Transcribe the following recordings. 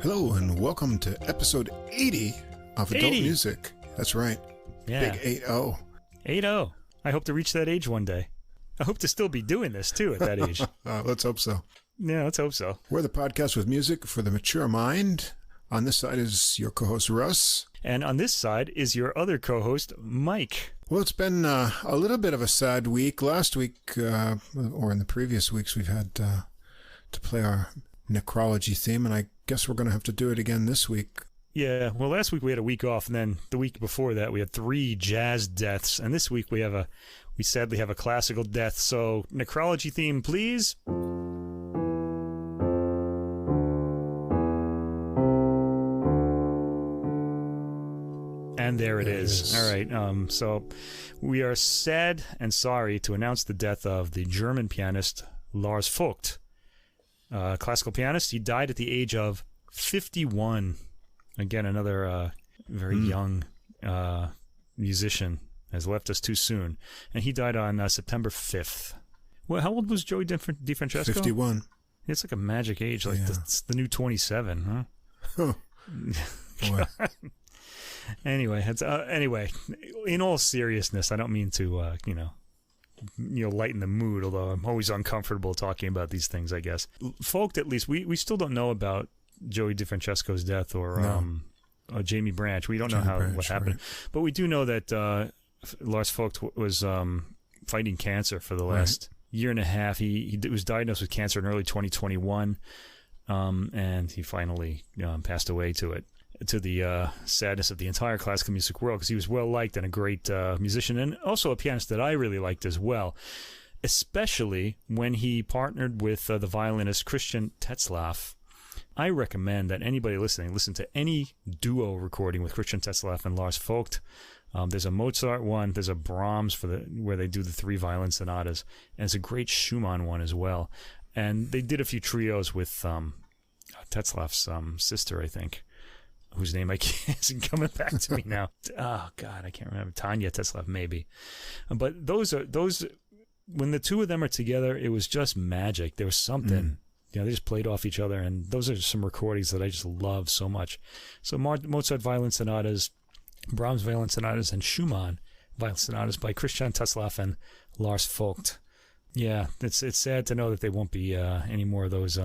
Hello and welcome to episode 80 of Adult Music. That's right. Yeah. Big 8-0. 8-0. I hope to reach that age one day. I hope to still be doing this too at that age. Let's hope so. Yeah, let's hope so. We're the podcast with music for the mature mind. On this side is your co-host Russ. And on this side is your other co-host, Mike. Well, it's been a little bit of a sad week. Last week, or in the previous weeks, we've had to play our necrology theme, and I guess we're going to have to do it again this week. Yeah, well, last week we had a week off, and then the week before that we had 3 jazz deaths, and this week we sadly have a classical death. So, necrology theme, please. And there it is. All right. So we are sad and sorry to announce the death of the German pianist Lars Vogt, classical pianist. He died at the age of 51. Again, another very young musician has left us too soon, and he died on September 5th. Well, how old was Joey DiFrancesco? 51. It's like a magic age, like it's the new 27, huh? Boy. Anyway, in all seriousness, I don't mean to, lighten the mood, although I'm always uncomfortable talking about these things, I guess. Vogt, at least, we still don't know about Joey DiFrancesco's death or Jamie Branch. We don't know what happened. Right. But we do know that Lars Vogt was fighting cancer for the last year and a half. He was diagnosed with cancer in early 2021, and he finally passed away to the sadness of the entire classical music world, because he was well-liked and a great musician, and also a pianist that I really liked as well, especially when he partnered with the violinist Christian Tetzlaff. I recommend that anybody listening listen to any duo recording with Christian Tetzlaff and Lars Vogt. There's a Mozart one, there's a Brahms where they do the 3 violin sonatas, and it's a great Schumann one as well. And they did a few trios with Tetzlaff's sister, I think, whose name isn't coming back to me now. Oh God, I can't remember. Tanya Tetzlaff, maybe. But those when the two of them are together, it was just magic. There was something. They just played off each other, and those are some recordings that I just love so much. So Mozart violin sonatas, Brahms violin sonatas, and Schumann violin sonatas by Christian Tetzlaff and Lars Vogt. Yeah, it's sad to know that there won't be any more of those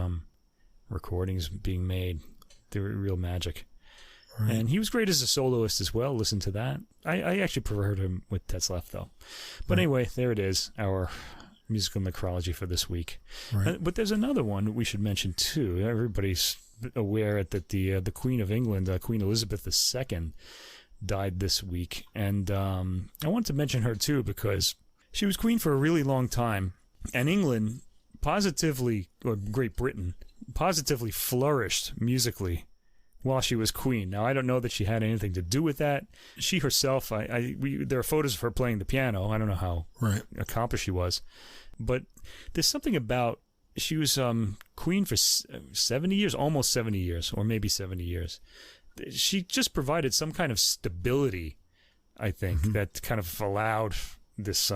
recordings being made. They were real magic. Right. And he was great as a soloist as well. Listen to that. I actually preferred him with Tetzlaff, though. But anyway, there it is, our musical necrology for this week. Right. But there's another one we should mention, too. Everybody's aware that the Queen of England, Queen Elizabeth II, died this week. And I want to mention her, too, because she was queen for a really long time. And England positively, or Great Britain, positively flourished musically while she was queen. Now, I don't know that she had anything to do with that. She herself, there are photos of her playing the piano. I don't know how accomplished she was. But there's something about, she was queen for 70 years, almost 70 years, or maybe 70 years. She just provided some kind of stability, I think, that kind of allowed this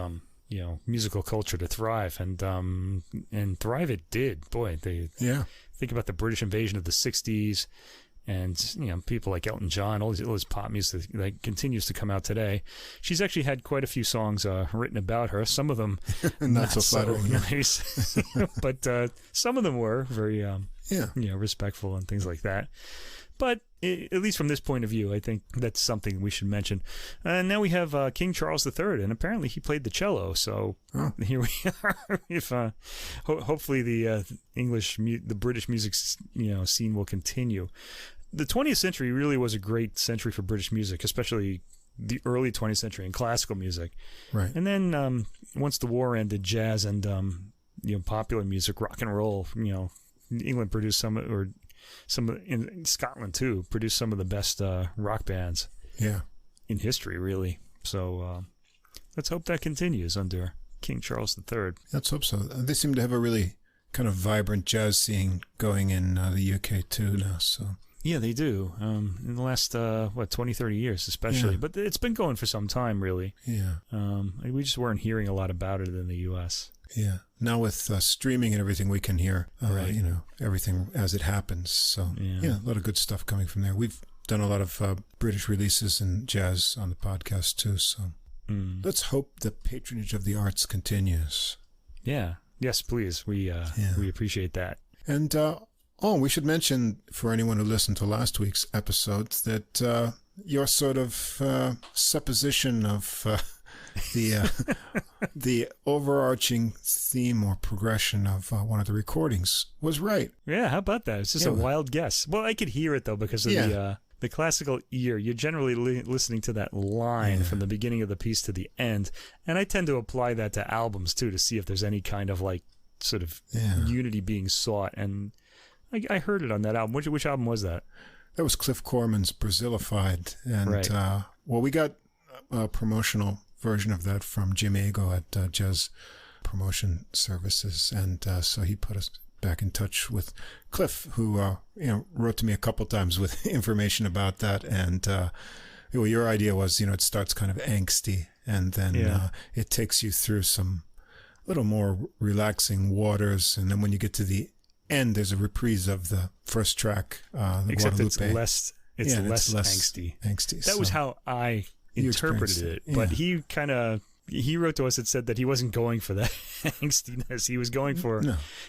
musical culture to thrive, and thrive it did. Boy, think about the British invasion of the 60s. And, people like Elton John, all this pop music that continues to come out today. She's actually had quite a few songs written about her. Some of them not so flattering. Nice. But some of them were very respectful and things like that. But at least from this point of view, I think that's something we should mention. And now we have King Charles III, and apparently he played the cello. So here we are. If hopefully the British music scene will continue. The 20th century really was a great century for British music, especially the early 20th century in classical music. Right. And then once the war ended, jazz and popular music, rock and roll. England produced some in Scotland too, produced some of the best rock bands. In history, really. So let's hope that continues under King Charles III. Let's hope so. They seem to have a really kind of vibrant jazz scene going in the UK too now. So. Yeah, they do. In the last, 20, 30 years especially. Yeah. But it's been going for some time, really. Yeah. We just weren't hearing a lot about it in the U.S. Yeah. Now with streaming and everything, we can hear, everything as it happens. So, a lot of good stuff coming from there. We've done a lot of British releases and jazz on the podcast, too. So let's hope the patronage of the arts continues. Yeah. Yes, please. We appreciate that. And, we should mention for anyone who listened to last week's episode that your sort of supposition of the overarching theme or progression of one of the recordings was right. Yeah, how about that? It's just a wild guess. Well, I could hear it, though, because of the classical ear. You're generally listening to that line from the beginning of the piece to the end. And I tend to apply that to albums, too, to see if there's any kind of, sort of unity being sought. And I heard it on that album. Which album was that? That was Cliff Corman's Brazilified. And, we got a promotional version of that from Jim Ago at Jazz Promotion Services. And so he put us back in touch with Cliff, who, wrote to me a couple times with information about that. And, your idea was, it starts kind of angsty and then it takes you through some little more relaxing waters. And then when you get to the end, there's a reprise of the first track, except Guadalupe. it's less angsty. That was how I interpreted it. But he wrote to us and said that he wasn't going for that angstiness. He was going for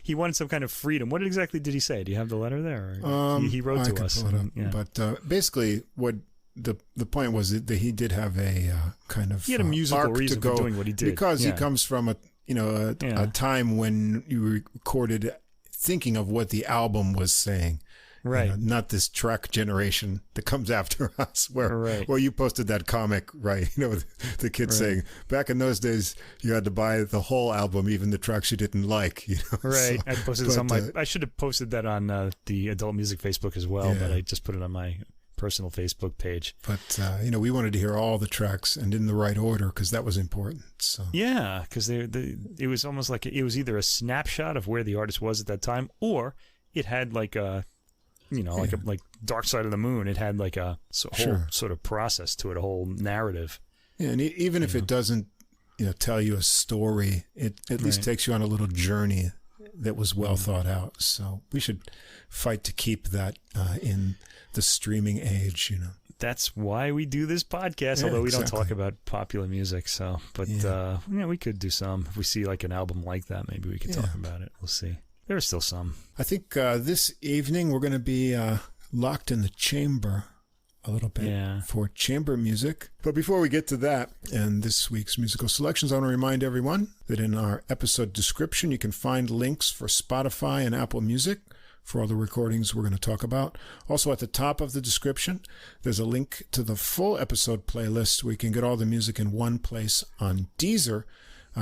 he wanted some kind of freedom. What exactly did he say? Do you have the letter there? He wrote to us. But basically, what the point was that he did have a kind of he had a musical reason for doing what he did because he comes from a time when you recorded thinking of what the album was saying. Right. Not this track generation that comes after us where you posted that comic, right? The kid saying, back in those days, you had to buy the whole album, even the tracks you didn't like. Right. I posted this on I should have posted that on the Adult Music Facebook as well, but I just put it on my personal Facebook page. But, we wanted to hear all the tracks and in the right order because that was important. So yeah, because it was almost like it was either a snapshot of where the artist was at that time or it had like a like Dark Side of the Moon. It had like a whole sort of process to it, a whole narrative. Yeah, and even if it doesn't, tell you a story, it at least takes you on a little journey that was well thought out. So we should fight to keep that in the streaming age. That's why we do this podcast, although we don't talk about popular music. So, but we could do some. If we see like an album like that, maybe we could talk about it. We'll see. There are still some. I think this evening we're going to be locked in the chamber a little bit for chamber music. But before we get to that and this week's musical selections, I want to remind everyone that in our episode description, you can find links for Spotify and Apple Music for all the recordings we're going to talk about. Also at the top of the description, there's a link to the full episode playlist where you can get all the music in one place on Deezer.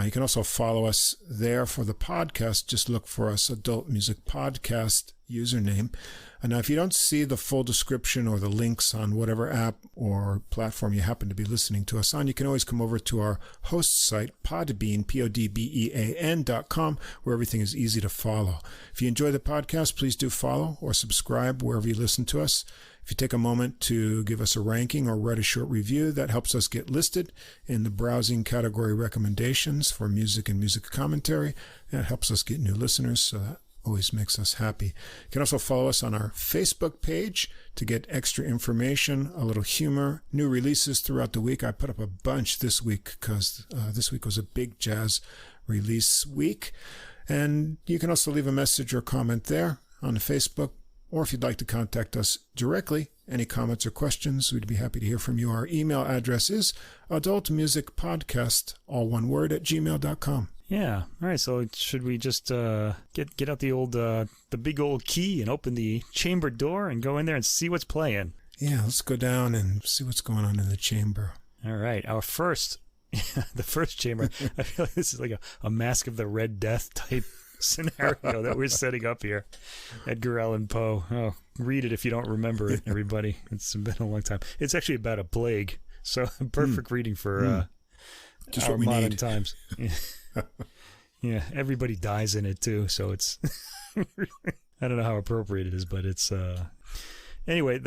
You can also follow us there for the podcast. Just look for us, Adult Music Podcast username. And now, if you don't see the full description or the links on whatever app or platform you happen to be listening to us on, you can always come over to our host site, Podbean, podbean.com, where everything is easy to follow. If you enjoy the podcast, please do follow or subscribe wherever you listen to us. If you take a moment to give us a ranking or write a short review, that helps us get listed in the browsing category recommendations for music and music commentary. That helps us get new listeners, so that always makes us happy. You can also follow us on our Facebook page to get extra information, a little humor, new releases throughout the week. I put up a bunch this week because this week was a big jazz release week. And you can also leave a message or comment there on the Facebook. Or if you'd like to contact us directly, any comments or questions, we'd be happy to hear from you. Our email address is adultmusicpodcast, all one word, @gmail.com. Yeah. All right. So should we just get out the old the big old key and open the chamber door and go in there and see what's playing? Yeah. Let's go down and see what's going on in the chamber. All right. Our first, the first chamber. I feel like this is like a Mask of the Red Death type scenario that we're setting up here. Edgar Allan Poe. Oh, read it if you don't remember it, everybody. It's been a long time. It's actually about a plague, so perfect reading for just our what we modern need. Times. Yeah, everybody dies in it too, so it's I don't know how appropriate it is, but it's anyway.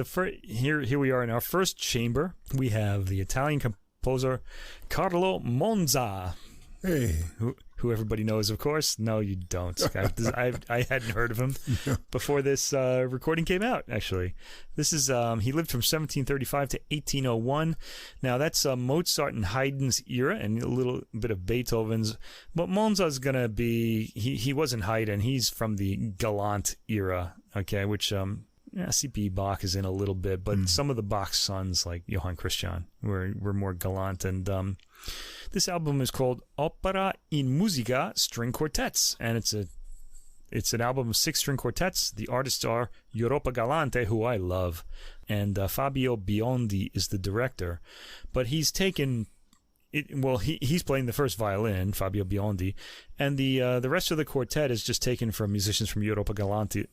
Here we are in our first chamber. We have the Italian composer Carlo Monza. Hey. Who everybody knows, of course. No, you don't. I hadn't heard of him before this recording came out, actually. This is, he lived from 1735 to 1801. Now, that's Mozart and Haydn's era and a little bit of Beethoven's. But Monza's going to be, he wasn't Haydn. He's from the Galante era, okay, which C.P. Bach is in a little bit. But some of the Bach sons, like Johann Christian, were more Galante. And this album is called Opera in Musica String Quartets, and it's an album of 6 string quartets. The artists are Europa Galante, who I love, and Fabio Biondi is the director. But he's taken it. Well, he's playing the first violin, Fabio Biondi, and the rest of the quartet is just taken from musicians from Europa Galante.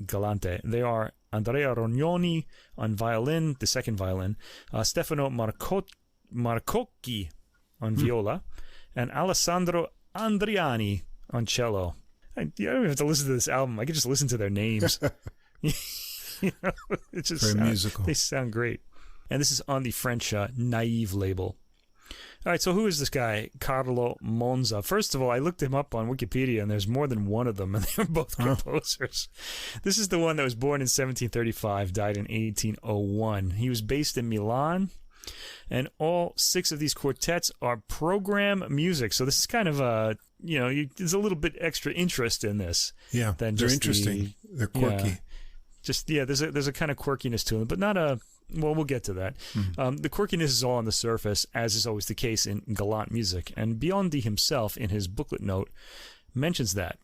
They are Andrea Rognoni on violin, the second violin, Stefano Marcocchi on viola, and Alessandro Andriani on cello. I don't even have to listen to this album. I could just listen to their names. It's just very musical. They sound great. And this is on the French Naïve label. All right, so who is this guy, Carlo Monza? First of all, I looked him up on Wikipedia, and there's more than one of them, and they're both composers. This is the one that was born in 1735, died in 1801. He was based in Milan. And all 6 of these quartets are program music. So this is kind of there's a little bit extra interest in this. Yeah, than they're just interesting. They're quirky. There's a kind of quirkiness to them, but not a. Well, we'll get to that. The quirkiness is all on the surface, as is always the case in Galante music. And Biondi himself, in his booklet note, mentions that.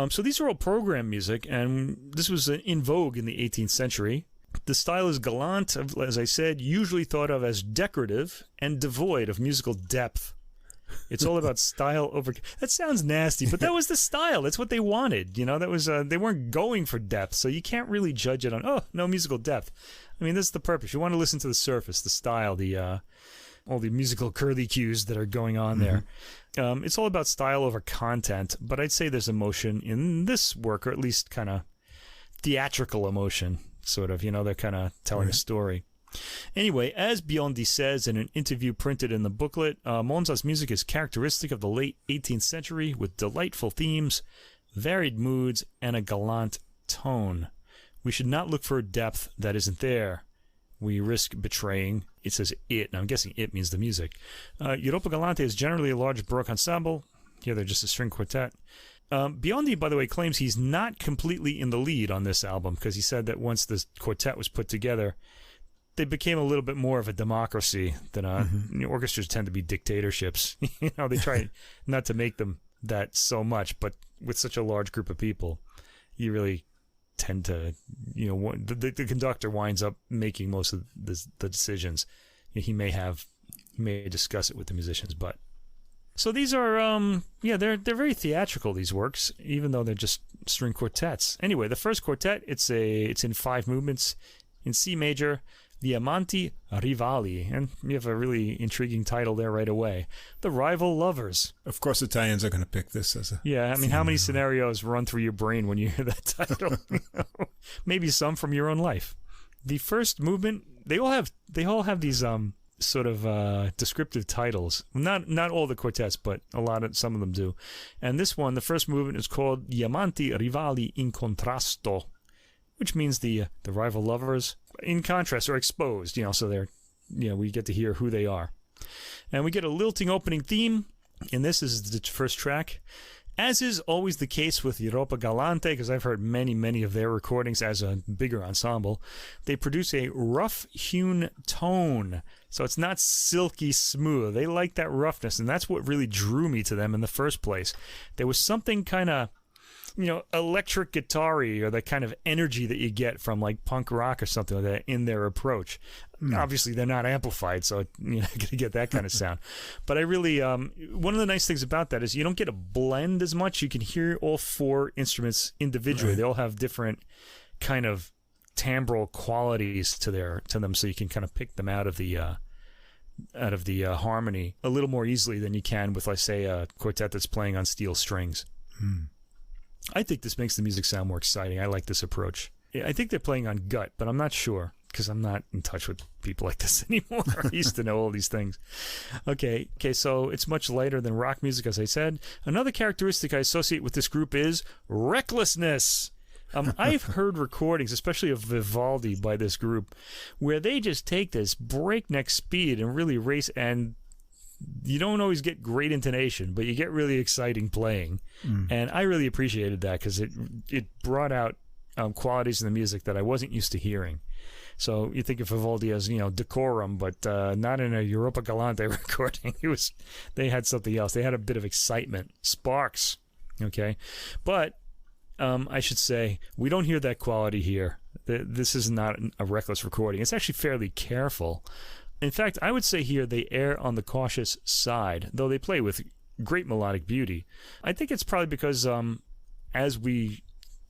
So these are all program music, and this was in vogue in the 18th century. The style is galant, as I said, usually thought of as decorative and devoid of musical depth. It's all about style over... That sounds nasty, but that was the style. That's what they wanted. That was they weren't going for depth, so you can't really judge it on, no musical depth. I mean, this is the purpose. You want to listen to the surface, the style, all the musical curly cues that are going on there. It's all about style over content, but I'd say there's emotion in this work, or at least kind of theatrical emotion. Sort of, they're kind of telling a story. Anyway, as Biondi says in an interview printed in the booklet, Monza's music is characteristic of the late 18th century with delightful themes, varied moods, and a gallant tone. We should not look for a depth that isn't there. We risk betraying, it says it, and I'm guessing it means the music. Europa Galante is generally a large Baroque ensemble. Here they're just a string quartet. Biondi, by the way, claims he's not completely in the lead on this album because he said that once the quartet was put together, they became a little bit more of a democracy than orchestras tend to be dictatorships. They try not to make them that so much, but with such a large group of people, you really tend to, the conductor winds up making most of the decisions. He may discuss it with the musicians, but. So these are, they're very theatrical, these works, even though they're just string quartets. Anyway, the first quartet, it's in 5 movements in C major, the Amanti Rivali, and you have a really intriguing title there right away, The Rival Lovers. Of course, Italians are going to pick this as a... Yeah, I mean, how many scenarios run through your brain when you hear that title? Maybe some from your own life. The first movement, they all have these... sort of descriptive titles. Not all the quartets, but some of them do. And this one, the first movement, is called Gli Amanti Rivali in Contrasto, which means the rival lovers in contrast or exposed. So they're we get to hear who they are, and we get a lilting opening theme. And this is the first track. As is always the case with Europa Galante, because I've heard many of their recordings as a bigger ensemble, they produce a rough-hewn tone. So it's not silky smooth. They like that roughness, and that's what really drew me to them in the first place. There was something kind of, electric guitar-y, or the kind of energy that you get from like punk rock or something like that in their approach. Obviously, they're not amplified, so you're not going to get that kind of sound. But I really, one of the nice things about that is you don't get a blend as much. You can hear all 4 instruments individually. Right. They all have different kind of timbral qualities to them, so you can kind of pick them out of the harmony a little more easily than you can with, let's say, a quartet that's playing on steel strings. I think this makes the music sound more exciting. I like this approach. I think they're playing on gut, but I'm not sure. because I'm not in touch with people like this anymore. I used to know all these things. Okay, so it's much lighter than rock music, as I said. Another characteristic I associate with this group is recklessness. I've heard recordings, especially of Vivaldi by this group, where they just take this breakneck speed and really race, and you don't always get great intonation, but you get really exciting playing. And I really appreciated that because it brought out qualities in the music that I wasn't used to hearing. So you think of Vivaldi as, decorum, but not in a Europa Galante recording. They had something else. They had a bit of excitement, sparks. Okay, but I should say we don't hear that quality here. This is not a reckless recording. It's actually fairly careful. In fact, I would say here they err on the cautious side, though they play with great melodic beauty. I think it's probably because, as we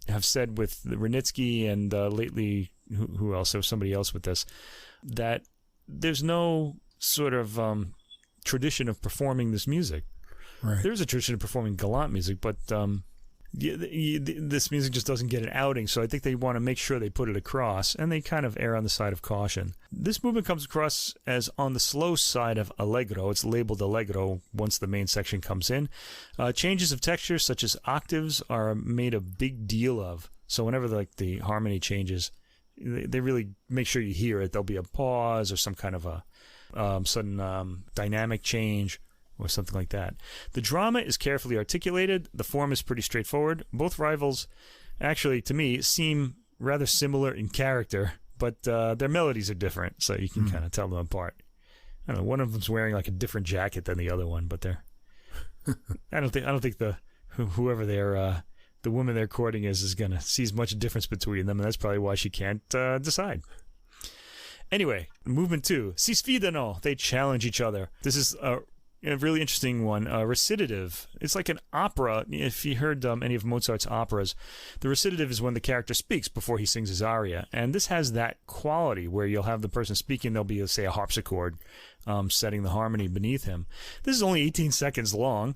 have said with Renitsky and lately, who else? There was somebody else with this, that there's no sort of tradition of performing this music. Right. There's a tradition of performing galant music, but this music just doesn't get an outing, so I think they want to make sure they put it across, and they kind of err on the side of caution. This movement comes across as on the slow side of allegro. It's labeled allegro once the main section comes in. Changes of texture, such as octaves, are made a big deal of. So whenever the harmony changes, they really make sure you hear it. There'll be a pause or some kind of a sudden dynamic change, or something like that. The drama is carefully articulated. The form is pretty straightforward. Both rivals, actually, to me, seem rather similar in character, but their melodies are different, so you can kind of tell them apart. I don't know. One of them's wearing like a different jacket than the other one, but they're. I don't think whoever the woman they're courting is gonna sees much difference between them, and that's probably why she can't decide. Anyway, movement 2. Si sfidano. They challenge each other. This is a really interesting one, recitative. It's like an opera. If you heard any of Mozart's operas, the recitative is when the character speaks before he sings his aria. And this has that quality where you'll have the person speaking, there'll be, say, a harpsichord setting the harmony beneath him. This is only 18 seconds long.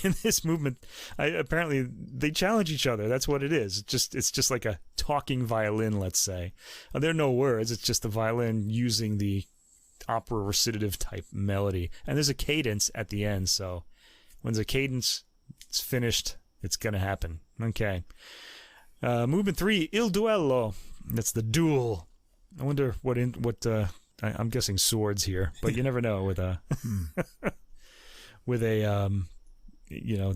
In this movement, apparently they challenge each other. That's what it is. It's just like a talking violin, let's say. There are no words. It's just the violin using the opera recitative type melody, and there's a cadence at the end, so when there's a cadence, it's finished, it's gonna happen. Okay. Movement 3, il duello. That's the duel. I wonder what I'm guessing swords here, but you never know with a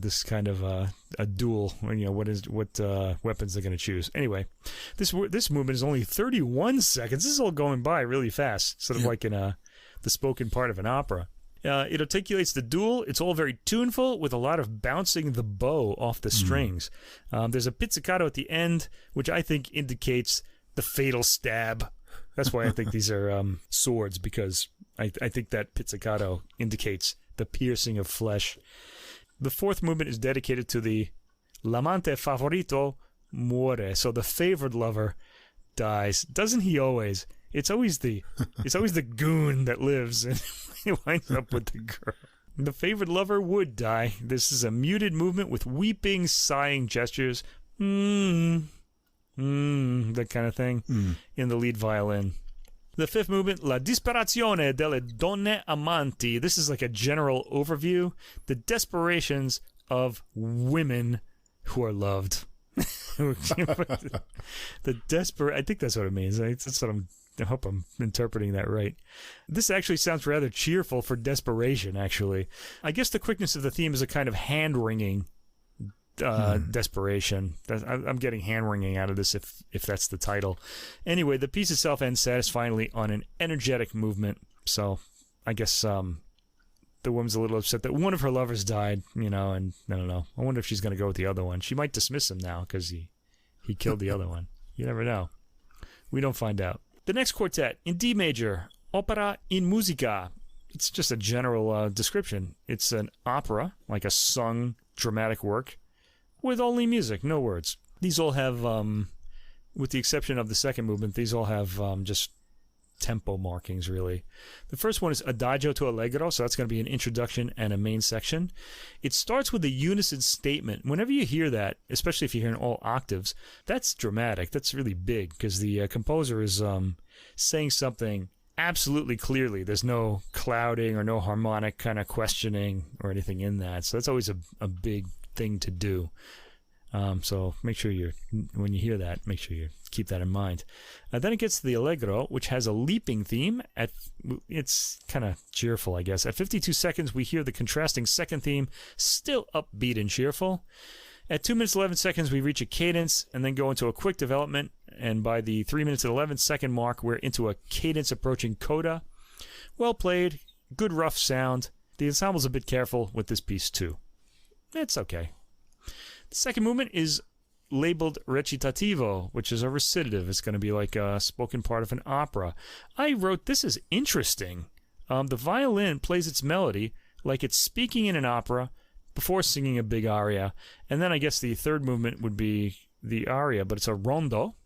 this kind of a duel, what weapons they're going to choose. Anyway, this movement is only 31 seconds. This is all going by really fast, sort of like in the spoken part of an opera. It articulates the duel. It's all very tuneful with a lot of bouncing the bow off the strings. There's a pizzicato at the end, which I think indicates the fatal stab. That's why I think these are swords, because I think that pizzicato indicates the piercing of flesh. The fourth movement is dedicated to the l'amante favorito muore. So the favored lover dies. Doesn't he always? It's always the goon that lives and he winds up with the girl. The favored lover would die. This is a muted movement with weeping, sighing gestures. That kind of thing in the lead violin. The fifth movement, La disperazione delle donne amanti. This is like a general overview. The desperations of women who are loved. I think that's what it means. I hope I'm interpreting that right. This actually sounds rather cheerful for desperation, actually. I guess the quickness of the theme is a kind of hand-wringing desperation. I'm getting hand-wringing out of this if that's the title. Anyway, the piece itself ends satisfyingly on an energetic movement. So I guess the woman's a little upset that one of her lovers died, and I don't know. I wonder if she's going to go with the other one. She might dismiss him now because he killed the other one. You never know. We don't find out. The next quartet, in D major, Opera in Musica. It's just a general description. It's an opera, like a sung dramatic work, with only music, no words. These all have, with the exception of the second movement, these all have just tempo markings, really. The first one is Adagio to Allegro, so that's going to be an introduction and a main section. It starts with a unison statement. Whenever you hear that, especially if you hear in all octaves, that's dramatic. That's really big, because the composer is saying something absolutely clearly. There's no clouding or no harmonic kind of questioning or anything in that. So that's always a big thing to do. So make sure when you hear that, make sure you keep that in mind. Then it gets to the Allegro, which has a leaping theme. It's kind of cheerful, I guess. At 52 seconds, we hear the contrasting second theme, still upbeat and cheerful. At 2 minutes 11 seconds, we reach a cadence and then go into a quick development. And by the 3 minutes and 11 second mark, we're into a cadence approaching coda. Well played, good rough sound. The ensemble's a bit careful with this piece too. It's okay. The second movement is labeled recitativo, which is a recitative. It's going to be like a spoken part of an opera. I wrote, this is interesting. The violin plays its melody like it's speaking in an opera before singing a big aria. And then I guess the third movement would be the aria, but it's a rondo.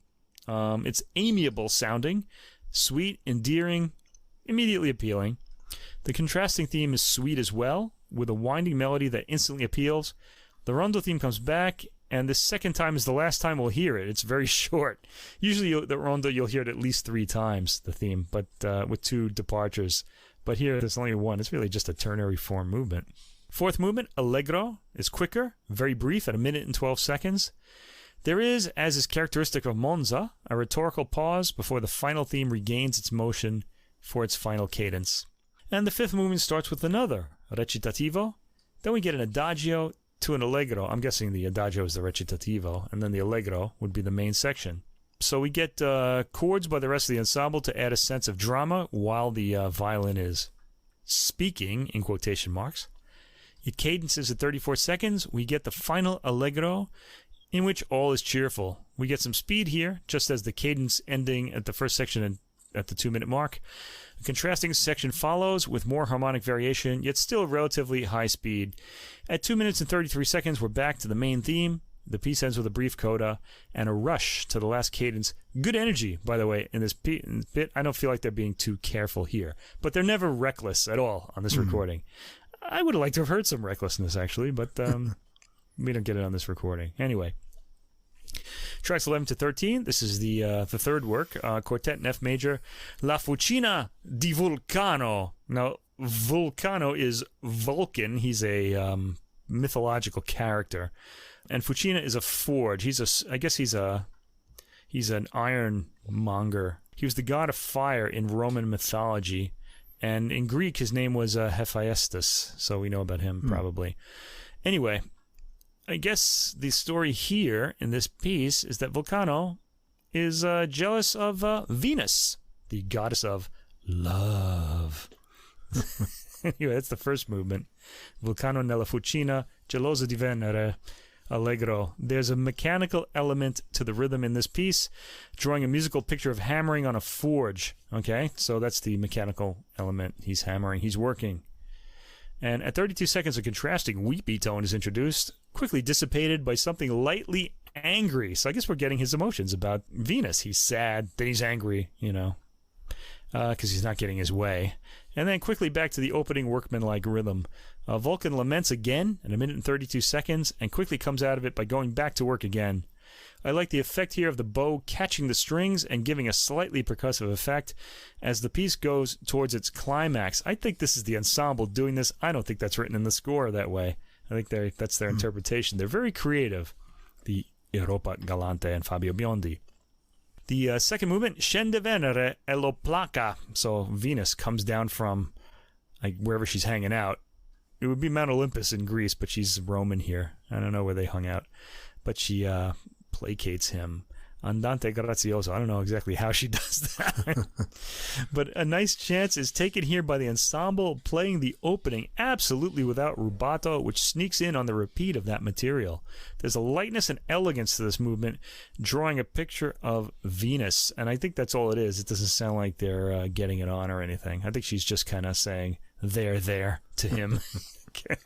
It's amiable sounding, sweet, endearing, immediately appealing. The contrasting theme is sweet as well, with a winding melody that instantly appeals. The rondo theme comes back, and the second time is the last time we'll hear it. It's very short. Usually the rondo, you'll hear it at least 3 times, the theme, but with 2 departures. But here, there's only 1. It's really just a ternary form movement. Fourth movement, Allegro, is quicker, very brief, at 1 minute and 12 seconds. There is, as is characteristic of Monza, a rhetorical pause before the final theme regains its motion for its final cadence. And the fifth movement starts with another recitativo. Then we get an adagio to an allegro. I'm guessing the adagio is the recitativo, and then the allegro would be the main section. So we get chords by the rest of the ensemble to add a sense of drama while the violin is speaking, in quotation marks. It cadences at 34 seconds. We get the final allegro, in which all is cheerful. We get some speed here, just as the cadence ending at the first section and at the 2-minute mark. A contrasting section follows with more harmonic variation, yet still relatively high speed. At 2 minutes and 33 seconds, we're back to the main theme. The piece ends with a brief coda and a rush to the last cadence. Good energy, by the way, in this bit. I don't feel like they're being too careful here, but they're never reckless at all on this recording. I would have liked to have heard some recklessness, actually, but we don't get it on this recording. Anyway. Tracks 11 to 13. This is the third work, Quartet in F major, La Fucina di Vulcano. Now, Vulcano is Vulcan. He's a mythological character, and Fucina is a forge. I guess he's an ironmonger. He was the god of fire in Roman mythology, and in Greek his name was Hephaestus. So we know about him probably. Anyway. I guess the story here in this piece is that Vulcano is jealous of Venus, the goddess of love. Anyway, that's the first movement. Vulcano nella fucina, geloso di Venere, allegro. There's a mechanical element to the rhythm in this piece, drawing a musical picture of hammering on a forge. Okay, so that's the mechanical element. He's hammering, he's working. And at 32 seconds, a contrasting weepy tone is introduced, quickly dissipated by something lightly angry. So I guess we're getting his emotions about Venus. He's sad, then he's angry, because he's not getting his way. And then quickly back to the opening workmanlike rhythm. Vulcan laments again at 1 minute and 32 seconds, and quickly comes out of it by going back to work again. I like the effect here of the bow catching the strings and giving a slightly percussive effect as the piece goes towards its climax. I think this is the ensemble doing this. I don't think that's written in the score that way. I think that's their interpretation. They're very creative, the Europa, Galante, and Fabio Biondi. The second movement, Scende Venere e lo placa. So Venus comes down from wherever she's hanging out. It would be Mount Olympus in Greece, but she's Roman here. I don't know where they hung out. But she placates him. Andante grazioso. I don't know exactly how she does that. But a nice chance is taken here by the ensemble playing the opening absolutely without rubato, which sneaks in on the repeat of that material. There's a lightness and elegance to this movement, drawing a picture of Venus. And I think that's all it is. It doesn't sound like they're getting it on or anything. I think she's just kind of saying, there to him. Okay.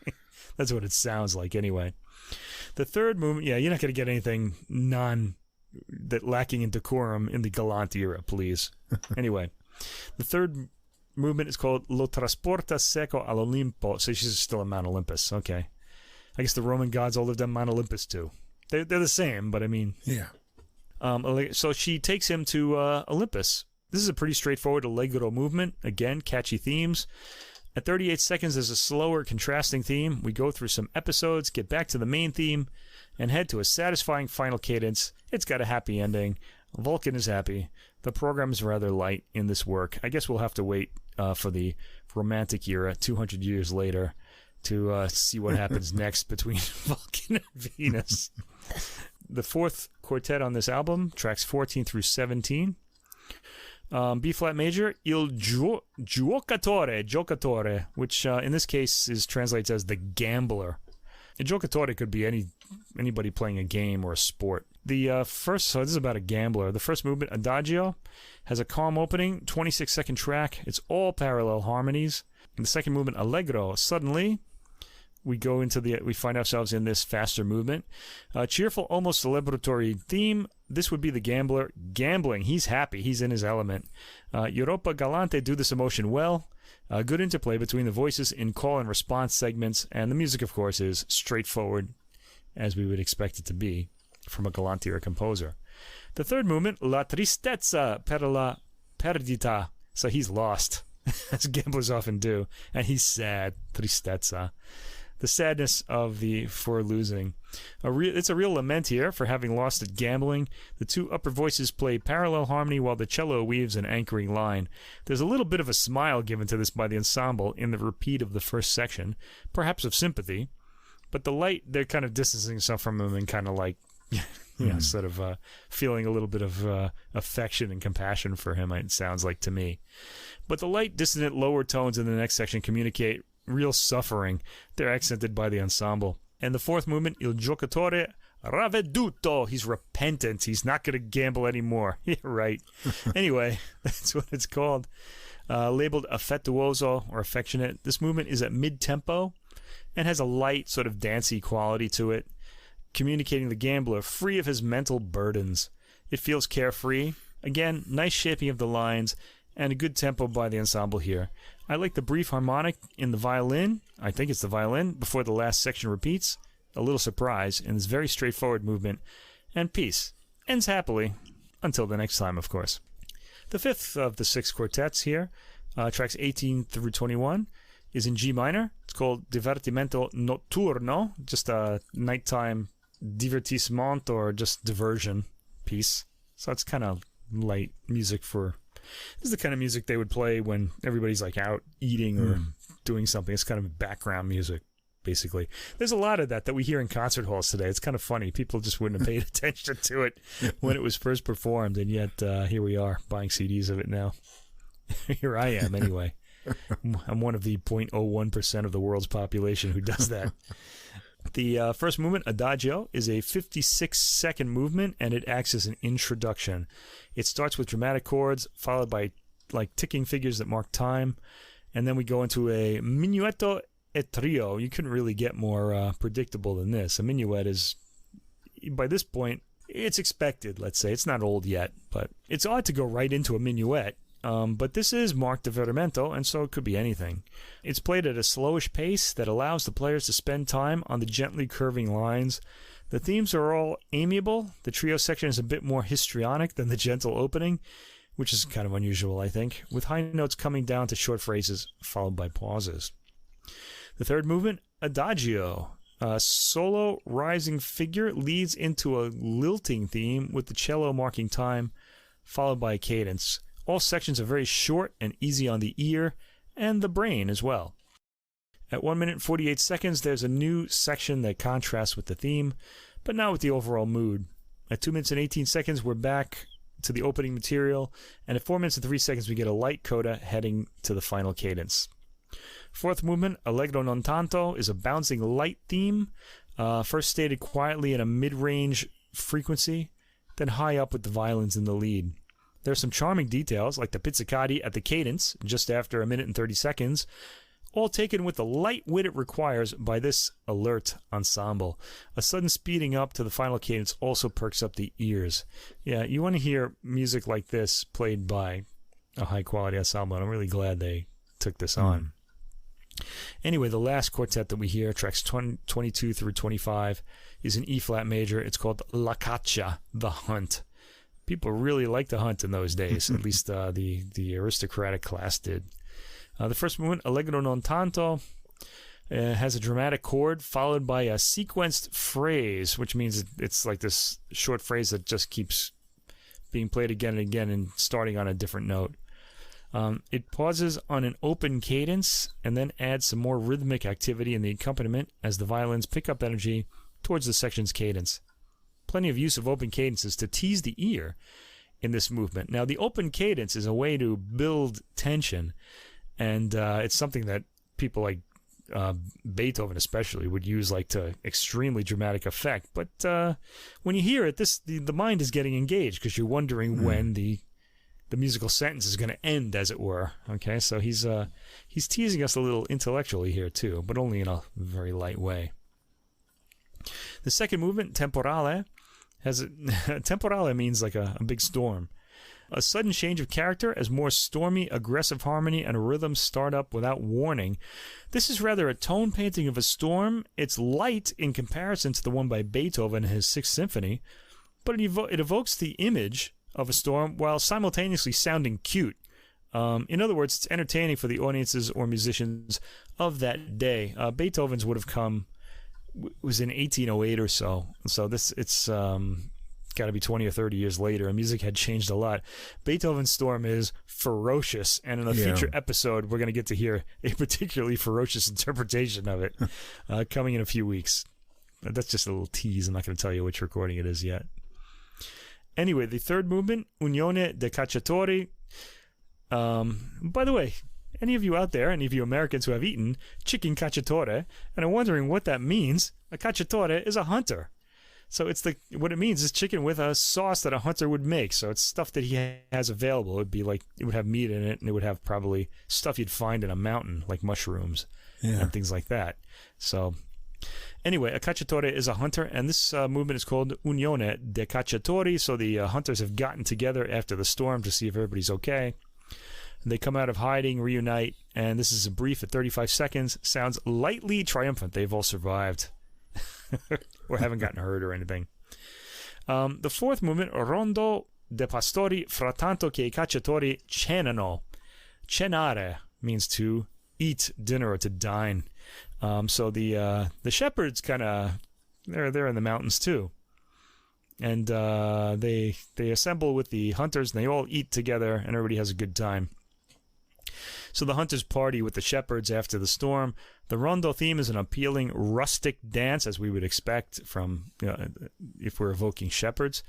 That's what it sounds like anyway. The third movement, you're not going to get anything lacking in decorum in the Galante era, please. Anyway, the third movement is called Lo trasporta seco all'Olimpo. So she's still on Mount Olympus. Okay. I guess the Roman gods all lived on Mount Olympus too. They're the same, but I mean. Yeah. So she takes him to Olympus This is a pretty straightforward allegro movement. Again, catchy themes. At 38 seconds, there's a slower, contrasting theme. We go through some episodes, get back to the main theme, and head to a satisfying final cadence. It's got a happy ending. Vulcan is happy. The program is rather light in this work. I guess we'll have to wait for the Romantic era 200 years later to see what happens next between Vulcan and Venus. The fourth quartet on this album, tracks 14 through 17. B-flat major, Il Giocatore, which in this case translates as the gambler. A giocatore could be anybody playing a game or a sport. The first, so this is about a gambler. The first movement, Adagio, has a calm opening, 26-second track. It's all parallel harmonies. In the second movement, Allegro, suddenly we find ourselves in this faster movement. Cheerful, almost celebratory theme. This would be the gambler gambling. He's happy. He's in his element. Europa, Galante do this emotion well. Good interplay between the voices in call and response segments. And the music, of course, is straightforward, as we would expect it to be from a Galante era composer. The third movement, La tristezza per la perdita. So he's lost, as gamblers often do. And he's sad. Tristezza. The sadness for losing. It's a real lament here for having lost at gambling. The two upper voices play parallel harmony while the cello weaves an anchoring line. There's a little bit of a smile given to this by the ensemble in the repeat of the first section, perhaps of sympathy. But the light, they're kind of distancing themselves from him and kind of like, sort of feeling a little bit of affection and compassion for him, it sounds like to me. But the light, dissonant lower tones in the next section communicate real suffering. They're accented by the ensemble. And the fourth movement, Il Giocatore Ravveduto. He's repentant. He's not going to gamble anymore. Yeah, right. Anyway, that's what it's called. Labeled affettuoso or affectionate. This movement is at mid-tempo and has a light sort of dancey quality to it, communicating the gambler free of his mental burdens. It feels carefree. Again, nice shaping of the lines and a good tempo by the ensemble here. I like the brief harmonic in the violin. I think it's the violin before the last section repeats. A little surprise in this very straightforward movement. And peace. Ends happily. Until the next time, of course. The fifth of the 6 quartets here, tracks 18 through 21, is in G minor. It's called Divertimento Notturno, just a nighttime divertissement or just diversion piece. So it's kind of light music for... This is the kind of music they would play when everybody's like out eating or doing something. It's kind of background music, basically. There's a lot of that we hear in concert halls today. It's kind of funny. People just wouldn't have paid attention to it when it was first performed, and yet here we are buying CDs of it now. Here I am, anyway. I'm one of the 0.01% of the world's population who does that. The first movement, Adagio, is a 56-second movement, and it acts as an introduction. It starts with dramatic chords, followed by like ticking figures that mark time, and then we go into a minuetto e trio. You couldn't really get more predictable than this. A minuet is, by this point, it's expected, let's say. It's not old yet, but it's odd to go right into a minuet. But this is marked divertimento, and so it could be anything. It's played at a slowish pace that allows the players to spend time on the gently curving lines. The themes are all amiable. The trio section is a bit more histrionic than the gentle opening, which is kind of unusual, I think, with high notes coming down to short phrases followed by pauses. The third movement, Adagio. A solo rising figure leads into a lilting theme with the cello marking time, followed by a cadence. All sections are very short and easy on the ear and the brain as well. At 1 minute and 48 seconds, there's a new section that contrasts with the theme, but not with the overall mood. At 2 minutes and 18 seconds, we're back to the opening material, and at 4 minutes and 3 seconds, we get a light coda heading to the final cadence. Fourth movement, Allegro non tanto, is a bouncing light theme, first stated quietly in a mid-range frequency, then high up with the violins in the lead. There are some charming details, like the pizzicati at the cadence, just after 1 minute and 30 seconds, all taken with the light wit it requires by this alert ensemble. A sudden speeding up to the final cadence also perks up the ears. Yeah, you want to hear music like this played by a high-quality ensemble, and I'm really glad they took this on. Anyway, the last quartet that we hear, tracks 22 through 25, is in E-flat major. It's called La Caccia, The Hunt. People really liked to hunt in those days. At least the aristocratic class did. The first movement, Allegro non tanto, has a dramatic chord followed by a sequenced phrase, which means it's like this short phrase that just keeps being played again and again and starting on a different note. It pauses on an open cadence and then adds some more rhythmic activity in the accompaniment as the violins pick up energy towards the section's cadence. Plenty of use of open cadences to tease the ear in this movement. Now, the open cadence is a way to build tension, and it's something that people like Beethoven especially would use like to extremely dramatic effect. But when you hear it, the mind is getting engaged because you're wondering when the musical sentence is going to end, as it were. Okay, so he's teasing us a little intellectually here too, but only in a very light way. The second movement, Temporale, temporale means like a big storm. A sudden change of character as more stormy, aggressive harmony and rhythm start up without warning. This is rather a tone painting of a storm. It's light in comparison to the one by Beethoven in his Sixth Symphony, but it evokes the image of a storm while simultaneously sounding cute. In other words, it's entertaining for the audiences or musicians of that day. Beethoven's would have come, was in 1808 or so. So it's got to be 20 or 30 years later, and music had changed a lot. Beethoven's storm is ferocious, and in a future episode, we're going to get to hear a particularly ferocious interpretation of it coming in a few weeks. That's just a little tease. I'm not going to tell you which recording it is yet. Anyway, the third movement, Unione de Cacciatori. By the way, any of you out there, any of you Americans who have eaten chicken cacciatore and are wondering what that means, a cacciatore is a hunter. So what it means is chicken with a sauce that a hunter would make. So it's stuff that he has available. It would have meat in it, and it would have probably stuff you'd find in a mountain, like mushrooms and things like that. So anyway, a cacciatore is a hunter, and this movement is called Unione de Cacciatori. So the hunters have gotten together after the storm to see if everybody's okay. They come out of hiding, reunite, and this is a brief at 35 seconds. Sounds lightly triumphant. They've all survived. Or haven't gotten hurt or anything. The fourth movement, Rondo de Pastori frattanto che I cacciatori cenano. Cenare means to eat dinner or to dine. So the shepherds kind of they're in the mountains too, and they assemble with the hunters and they all eat together and everybody has a good time. So the hunters party with the shepherds after the storm. The rondo theme is an appealing rustic dance, as we would expect from if we're evoking shepherds,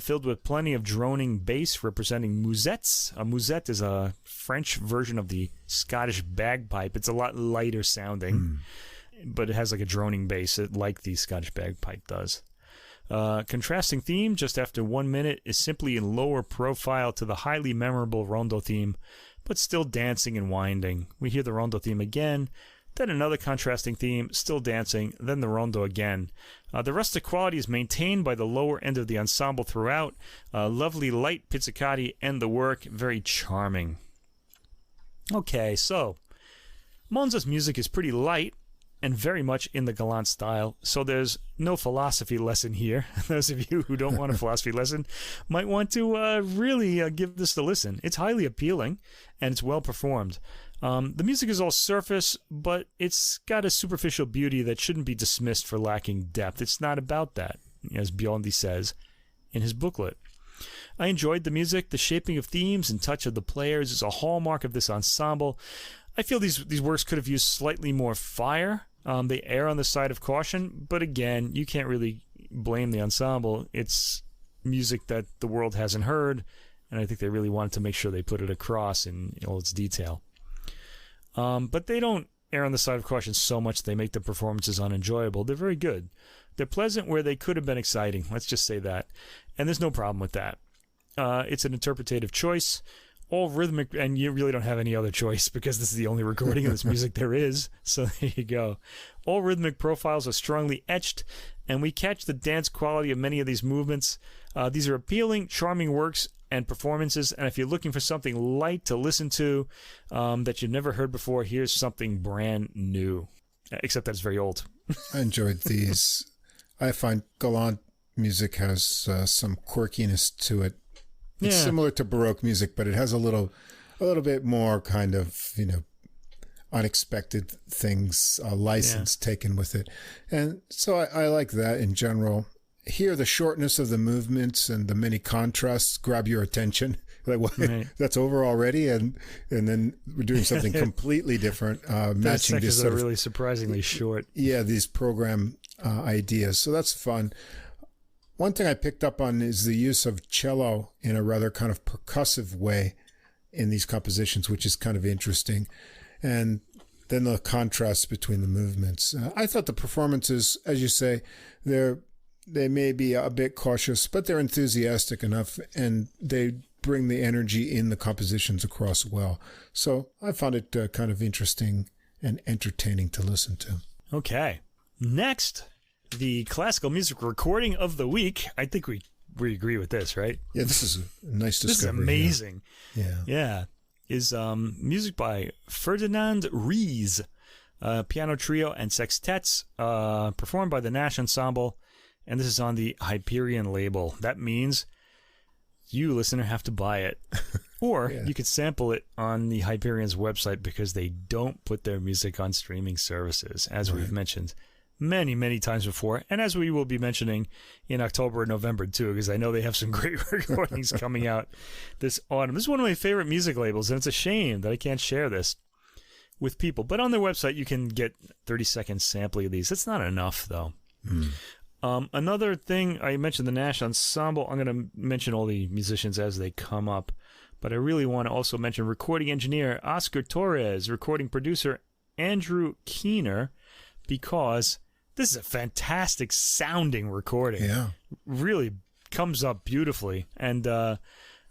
filled with plenty of droning bass representing musettes. A musette is a French version of the Scottish bagpipe. It's a lot lighter sounding, but it has like a droning bass, like the Scottish bagpipe does. Contrasting theme just after 1 minute is simply in lower profile to the highly memorable rondo theme, but still dancing and winding. We hear the rondo theme again, then another contrasting theme, still dancing, then the rondo again. The rustic quality is maintained by the lower end of the ensemble throughout. Lovely light pizzicati end the work, very charming. Okay, so Monza's music is pretty light and very much in the Galante style, so there's no philosophy lesson here. Those of you who don't want a philosophy lesson might want to really give this a listen. It's highly appealing, and it's well performed. The music is all surface, but it's got a superficial beauty that shouldn't be dismissed for lacking depth. It's not about that, as Biondi says in his booklet. I enjoyed the music. The shaping of themes and touch of the players is a hallmark of this ensemble. I feel these works could have used slightly more fire. They err on the side of caution, but again, you can't really blame the ensemble. It's music that the world hasn't heard, and I think they really wanted to make sure they put it across in all its detail. But they don't err on the side of caution so much they make the performances unenjoyable. They're very good. They're pleasant where they could have been exciting. Let's just say that. And there's no problem with that. It's an interpretative choice. All rhythmic, and you really don't have any other choice because this is the only recording of this music there is. So there you go. All rhythmic profiles are strongly etched, and we catch the dance quality of many of these movements. These are appealing, charming works and performances, and if you're looking for something light to listen to that you've never heard before, here's something brand new, except that it's very old. I enjoyed these. I find Galante music has some quirkiness to it It's similar to Baroque music, but it has a little bit more kind of, unexpected things, license taken with it. And so I like that in general. Here, the shortness of the movements and the many contrasts grab your attention. Like, what? Right. That's over already, and then we're doing something completely different, matching this sort of really surprisingly short. Yeah, these program ideas. So that's fun. One thing I picked up on is the use of cello in a rather kind of percussive way in these compositions, which is kind of interesting. And then the contrast between the movements. I thought the performances, as you say, they may be a bit cautious, but they're enthusiastic enough, and they bring the energy in the compositions across well. So I found it kind of interesting and entertaining to listen to. Okay. Next, the classical music recording of the week. I think we agree with this, right? Yeah, this is a nice discovery. This is amazing. Yeah. Is music by Ferdinand Ries, piano trio and sextets, performed by the Nash Ensemble, and this is on the Hyperion label. That means you, listener, have to buy it. Or you could sample it on the Hyperion's website, because they don't put their music on streaming services, as we've mentioned many, many times before, and as we will be mentioning in October and November too, because I know they have some great recordings coming out this autumn. This is one of my favorite music labels, and it's a shame that I can't share this with people. But on their website, you can get 30-second sampling of these. It's not enough, though. Another thing, I mentioned the Nash Ensemble. I'm going to mention all the musicians as they come up, but I really want to also mention recording engineer Oscar Torres, recording producer Andrew Keener, because this is a fantastic sounding recording. Yeah. Really comes up beautifully. And the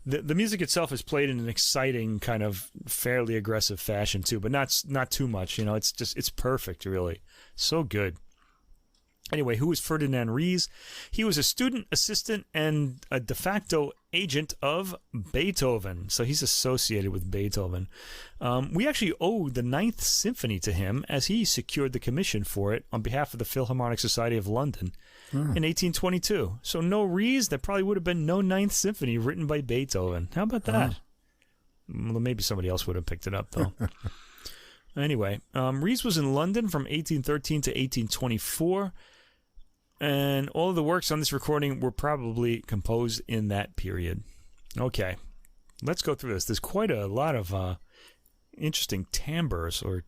music itself is played in an exciting, kind of fairly aggressive fashion too, but not too much. It's perfect, really. So good. Anyway, who was Ferdinand Ries? He was a student, assistant, and a de facto agent of Beethoven. So he's associated with Beethoven. We actually owe the Ninth Symphony to him, as he secured the commission for it on behalf of the Philharmonic Society of London in 1822. So no Ries, there probably would have been no Ninth Symphony written by Beethoven. How about that? Well, maybe somebody else would have picked it up, though. Anyway, Ries was in London from 1813 to 1824. And all of the works on this recording were probably composed in that period. Okay, let's go through this. There's quite a lot of interesting timbres, or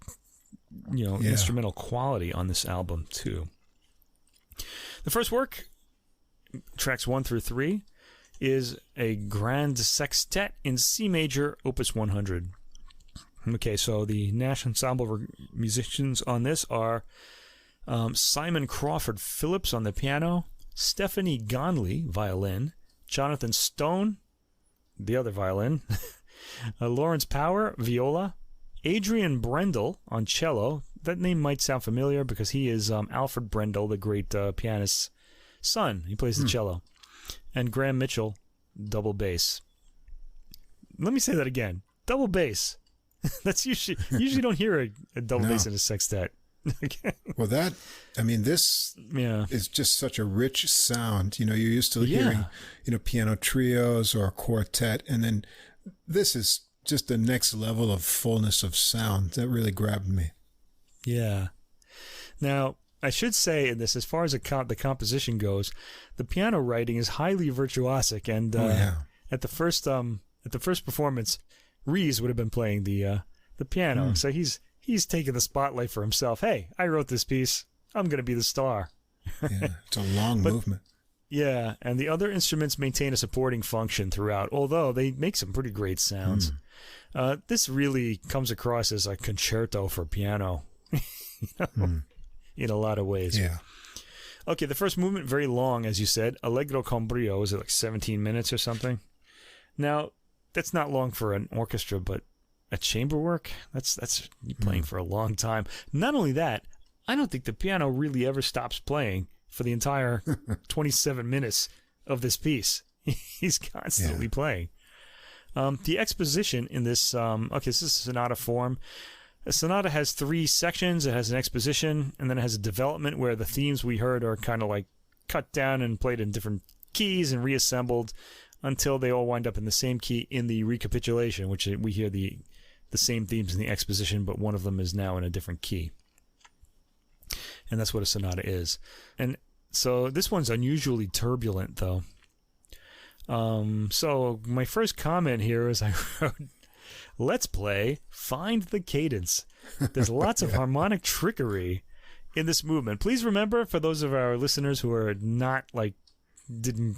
instrumental quality on this album too. The first work, tracks 1 through 3, is a grand sextet in C major, opus 100. Okay, so the Nash Ensemble musicians on this are Simon Crawford Phillips on the piano, Stephanie Gonley, violin, Jonathan Stone, the other violin, Lawrence Power, viola, Adrian Brendel on cello. That name might sound familiar because he is Alfred Brendel, the great pianist's son. He plays the cello. And Graham Mitchell, double bass. Let me say that again. Double bass. That's usually don't hear a double bass in a sextet. Okay. Well, this is just such a rich sound. You're used to hearing, piano trios or a quartet, and then this is just the next level of fullness of sound. That really grabbed me. Yeah. Now, I should say in this, as far as the composition goes, the piano writing is highly virtuosic, and at the first performance, Ries would have been playing the piano, so he's taking the spotlight for himself. Hey, I wrote this piece. I'm going to be the star. It's a long movement. Yeah, and the other instruments maintain a supporting function throughout, although they make some pretty great sounds. This really comes across as a concerto for piano, in a lot of ways. Yeah. Okay, the first movement, very long, as you said. Allegro con brio, is it like 17 minutes or something? Now, that's not long for an orchestra, but a chamber work, that's playing for a long time. Not only that, I don't think the piano really ever stops playing for the entire 27 minutes of this piece. He's constantly playing. The exposition in this, this is sonata form. A sonata has 3 sections. It has an exposition, and then it has a development where the themes we heard are kind of like cut down and played in different keys and reassembled until they all wind up in the same key in the recapitulation, which we hear the same themes in the exposition, but one of them is now in a different key. And that's what a sonata is. And so this one's unusually turbulent, though. So my first comment here is I wrote, let's play Find the Cadence. There's lots of harmonic trickery in this movement. Please remember, for those of our listeners who are not didn't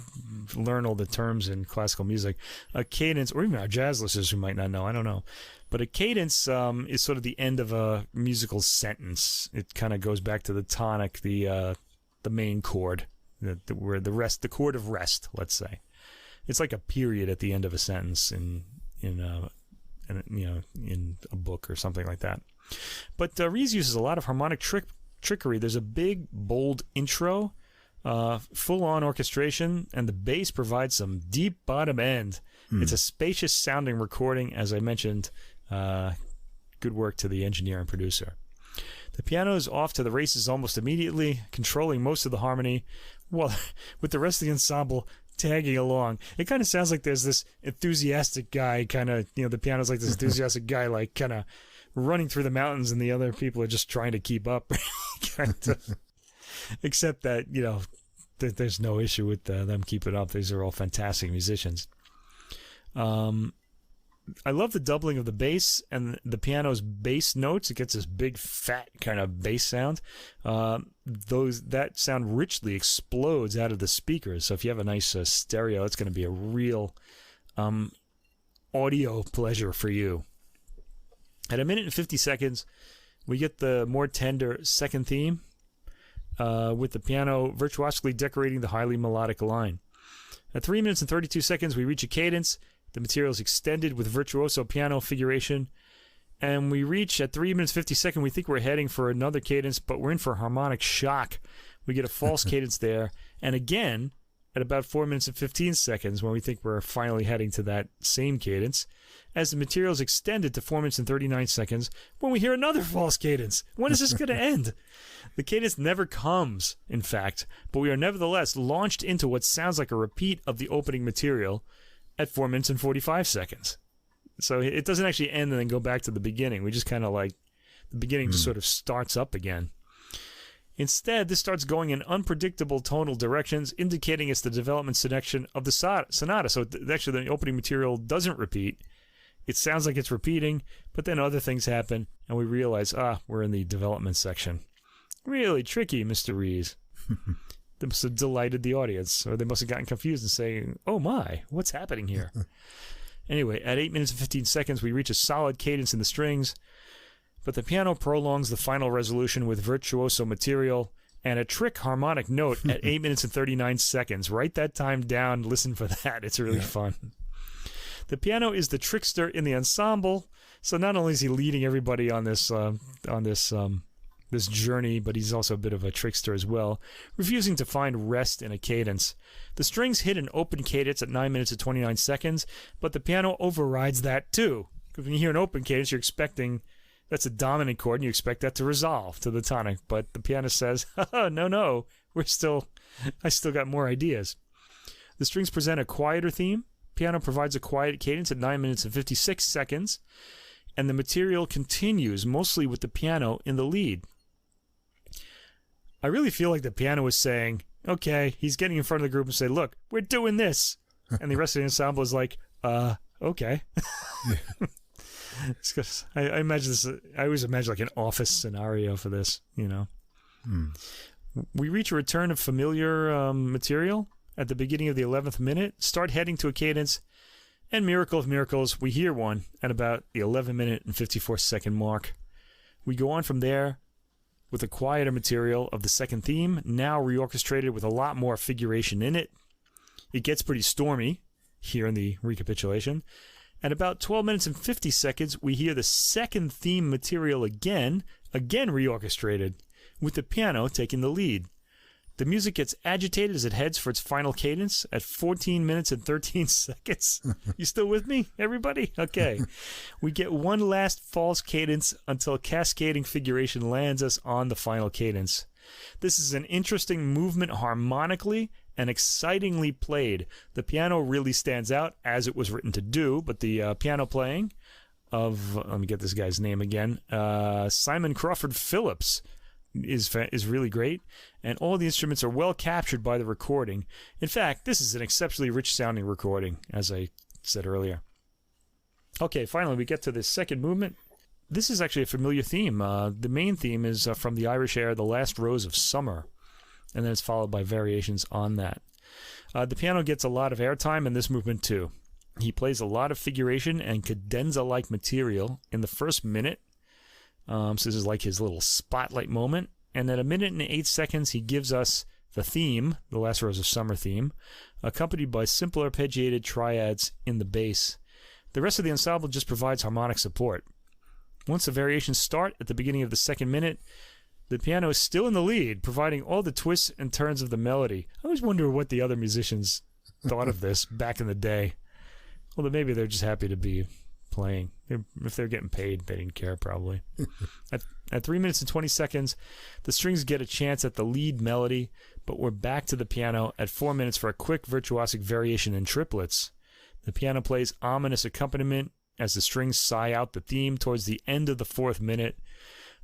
learn all the terms in classical music, a cadence, or even our jazz listeners who might not know, I don't know, but a cadence is sort of the end of a musical sentence. It kind of goes back to the tonic, the main chord, where the chord of rest, let's say. It's like a period at the end of a sentence in a book or something like that. But Ries uses a lot of harmonic trickery. There's a big, bold intro, full-on orchestration, and the bass provides some deep bottom end. It's a spacious sounding recording, as I mentioned. Good work to the engineer and producer. The piano is off to the races almost immediately, controlling most of the harmony, while with the rest of the ensemble tagging along. It kind of sounds like there's this enthusiastic guy the piano's like this enthusiastic guy kind of running through the mountains, and the other people are just trying to keep up. Except that, there's no issue with them keeping up. These are all fantastic musicians. I love the doubling of the bass and the piano's bass notes. It gets this big, fat kind of bass sound. That sound richly explodes out of the speakers. So if you have a nice stereo, it's going to be a real audio pleasure for you. At 1 minute and 50 seconds, we get the more tender second theme, with the piano virtuosely decorating the highly melodic line. At 3 minutes and 32 seconds, we reach a cadence. The material is extended with virtuoso piano figuration. And we reach, at 3 minutes 50 seconds, we think we're heading for another cadence, but we're in for harmonic shock. We get a false cadence there. And again, at about 4 minutes and 15 seconds, when we think we're finally heading to that same cadence, as the material is extended to 4 minutes and 39 seconds, when we hear another false cadence. When is this going to end? The cadence never comes, in fact, but we are nevertheless launched into what sounds like a repeat of the opening material at 4 minutes and 45 seconds. So it doesn't actually end and then go back to the beginning. We just kind of the beginning just sort of starts up again. Instead, this starts going in unpredictable tonal directions, indicating it's the development section of the sonata. So actually, the opening material doesn't repeat. It sounds like it's repeating, but then other things happen, and we realize, we're in the development section. Really tricky, Mr. Ries. They must have delighted the audience, or they must have gotten confused and saying, oh my, what's happening here? Anyway, at 8 minutes and 15 seconds, we reach a solid cadence in the strings, but the piano prolongs the final resolution with virtuoso material and a trick harmonic note at 8 minutes and 39 seconds. Write that time down. Listen for that. It's really fun. The piano is the trickster in the ensemble. So not only is he leading everybody on this journey, but he's also a bit of a trickster as well, refusing to find rest in a cadence. The strings hit an open cadence at 9 minutes and 29 seconds, but the piano overrides that too. Because when you hear an open cadence, you're expecting that's a dominant chord, and you expect that to resolve to the tonic. But the pianist says, no, I still got more ideas. The strings present a quieter theme. Piano provides a quiet cadence at 9 minutes and 56 seconds, and the material continues mostly with the piano in the lead. I really feel like the piano is saying, okay, he's getting in front of the group and say, look, we're doing this. And the rest of the ensemble is like, okay. I imagine this. I always imagine like an office scenario for this, We reach a return of familiar material at the beginning of the 11th minute, start heading to a cadence, and miracle of miracles, we hear one at about the 11 minute and 54 second mark. We go on from there with a quieter material of the second theme, now reorchestrated with a lot more figuration in it. It gets pretty stormy here in the recapitulation. At about 12 minutes and 50 seconds, we hear the second theme material again reorchestrated, with the piano taking the lead. The music gets agitated as it heads for its final cadence at 14 minutes and 13 seconds. You still with me, everybody? Okay. We get one last false cadence until cascading figuration lands us on the final cadence. This is an interesting movement harmonically and excitingly played. The piano really stands out, as it was written to do, but the piano playing of, let me get this guy's name again, Simon Crawford Phillips is really great, and all the instruments are well captured by the recording. In fact, this is an exceptionally rich sounding recording, as I said earlier. Okay, finally we get to the second movement. This is actually a familiar theme. The main theme is from the Irish air, The Last Rose of Summer, and then it's followed by variations on that. The piano gets a lot of airtime in this movement too. He plays a lot of figuration and cadenza-like material in the first minute. So this is like his little spotlight moment. And at 1 minute and 8 seconds, he gives us the theme, the Last Rose of Summer theme, accompanied by simple arpeggiated triads in the bass. The rest of the ensemble just provides harmonic support. Once the variations start at the beginning of the second minute, the piano is still in the lead, providing all the twists and turns of the melody. I always wonder what the other musicians thought of this back in the day. Well, maybe they're just happy to be playing. If they're getting paid, they didn't care, probably. At 3 minutes and 20 seconds, the strings get a chance at the lead melody, but we're back to the piano at 4 minutes for a quick virtuosic variation in triplets. The piano plays ominous accompaniment as the strings sigh out the theme towards the end of the 4th minute.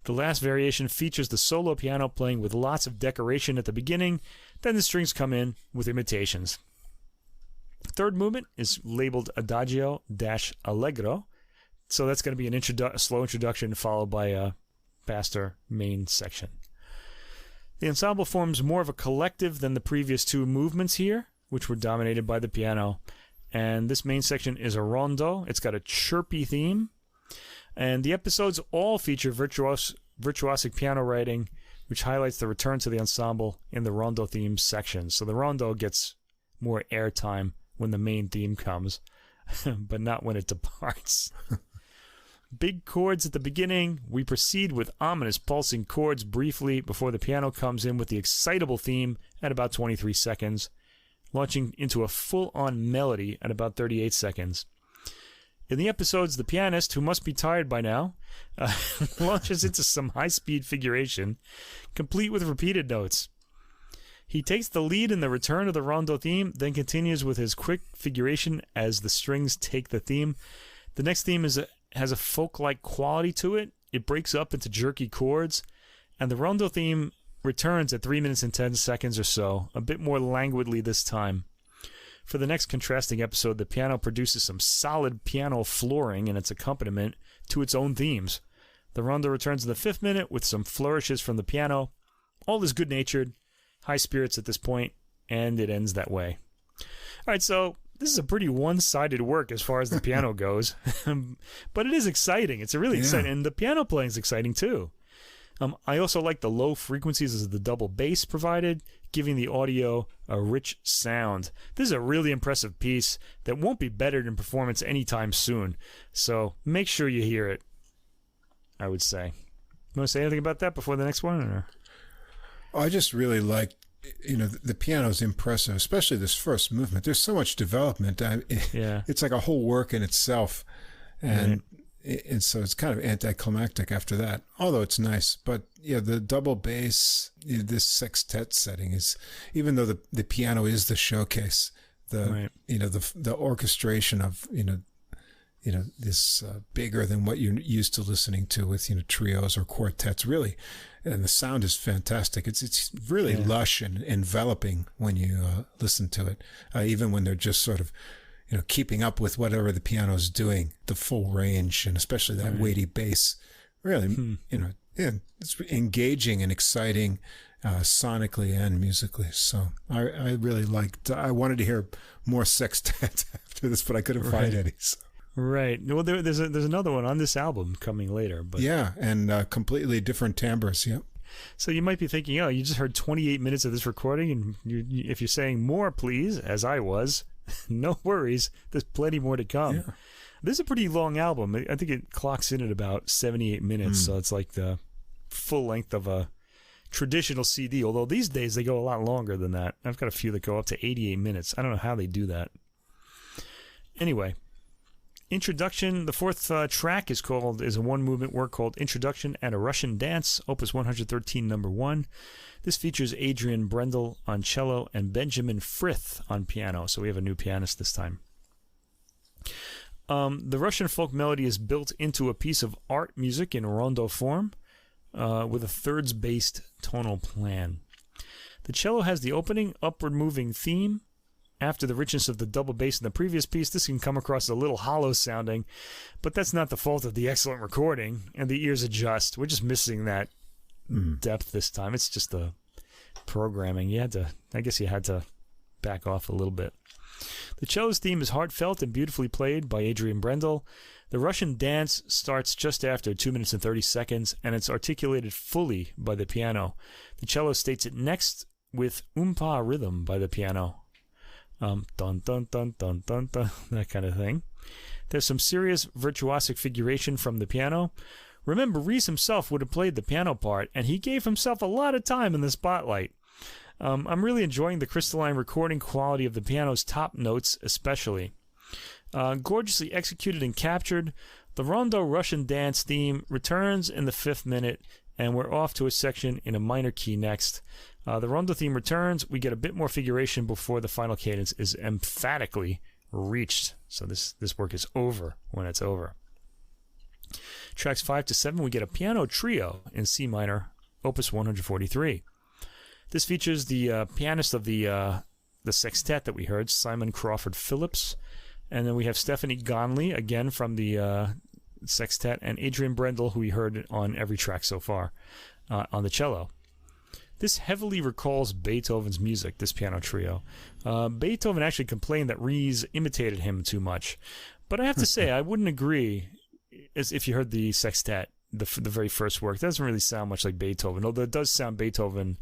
The last variation features the solo piano playing with lots of decoration at the beginning, then the strings come in with imitations. Third movement is labeled Adagio-Allegro, so that's going to be a slow introduction followed by a faster main section. The ensemble forms more of a collective than the previous two movements here, which were dominated by the piano. And this main section is a rondo. It's got a chirpy theme. And the episodes all feature virtuosic piano writing, which highlights the return to the ensemble in the rondo theme section. So the rondo gets more airtime when the main theme comes, but not when it departs. Big chords at the beginning. We proceed with ominous pulsing chords briefly before the piano comes in with the excitable theme at about 23 seconds. Launching into a full-on melody at about 38 seconds. In the episodes, the pianist, who must be tired by now, launches into some high-speed figuration, complete with repeated notes. He takes the lead in the return of the rondo theme, then continues with his quick figuration as the strings take the theme. The next theme has a folk-like quality to it. It breaks up into jerky chords, and the rondo theme returns at 3 minutes and 10 seconds or so, a bit more languidly this time. For the next contrasting episode, the piano produces some solid piano flooring in its accompaniment to its own themes. The rondo returns in the 5th minute with some flourishes from the piano. All is good-natured, high spirits at this point, and it ends that way. All right, so this is a pretty one-sided work as far as the piano goes, but it is exciting. It's a really exciting, and the piano playing is exciting too. I also like the low frequencies as the double bass provided, giving the audio a rich sound. This is a really impressive piece that won't be bettered in performance anytime soon, so make sure you hear it, I would say. You want to say anything about that before the next one? Or? I just really like, the piano is impressive, especially this first movement. There's so much development. It's like a whole work in itself, and so it's kind of anticlimactic after that, although it's nice. But the double bass, this sextet setting is, even though the piano is the showcase, the orchestration of this bigger than what you're used to listening to with trios or quartets, really, and the sound is fantastic. It's really lush and enveloping when you listen to it, even when they're just sort of keeping up with whatever the piano is doing, the full range, and especially that weighty bass. Really, it's engaging and exciting, sonically and musically. So I really liked. I wanted to hear more sextet after this, but I couldn't find any. So. Right. Well, there's another one on this album coming later, but and completely different timbres. Yep. So you might be thinking, you just heard 28 minutes of this recording, and if you're saying more, please, as I was. No worries. There's plenty more to come. Yeah. This is a pretty long album. I think it clocks in at about 78 minutes, so it's like the full length of a traditional CD, although these days they go a lot longer than that. I've got a few that go up to 88 minutes. I don't know how they do that. Anyway, Introduction. The fourth track is a one-movement work called Introduction and a Russian Dance, Opus 113, number 1. This features Adrian Brendel on cello and Benjamin Frith on piano. So we have a new pianist this time. The Russian folk melody is built into a piece of art music in rondo form with a thirds-based tonal plan. The cello has the opening upward-moving theme. After the richness of the double bass in the previous piece, this can come across a little hollow sounding, but that's not the fault of the excellent recording, and the ears adjust. We're just missing that depth this time. It's just the programming. I guess you had to back off a little bit. The cello's theme is heartfelt and beautifully played by Adrian Brendel. The Russian Dance starts just after 2 minutes and 30 seconds, and it's articulated fully by the piano. The cello states it next with umpa rhythm by the piano. Dun dun dun dun dun dun, that kind of thing. There's some serious virtuosic figuration from the piano. Remember, Ries himself would have played the piano part, and he gave himself a lot of time in the spotlight. I'm really enjoying the crystalline recording quality of the piano's top notes, especially. Gorgeously executed and captured, the Rondo Russian Dance theme returns in the 5th minute, and we're off to a section in a minor key next. The rondo theme returns. We get a bit more figuration before the final cadence is emphatically reached. So this work is over when it's over. Tracks 5 to 7, we get a piano trio in C minor, Opus 143. This features the pianist of the sextet that we heard, Simon Crawford Phillips. And then we have Stephanie Gonley, again from the sextet, and Adrian Brendel, who we heard on every track so far, on the cello. This heavily recalls Beethoven's music, this piano trio. Beethoven actually complained that Ries imitated him too much. But I have to say, I wouldn't agree, as if you heard the sextet, the very first work. It doesn't really sound much like Beethoven, although it does sound Beethoven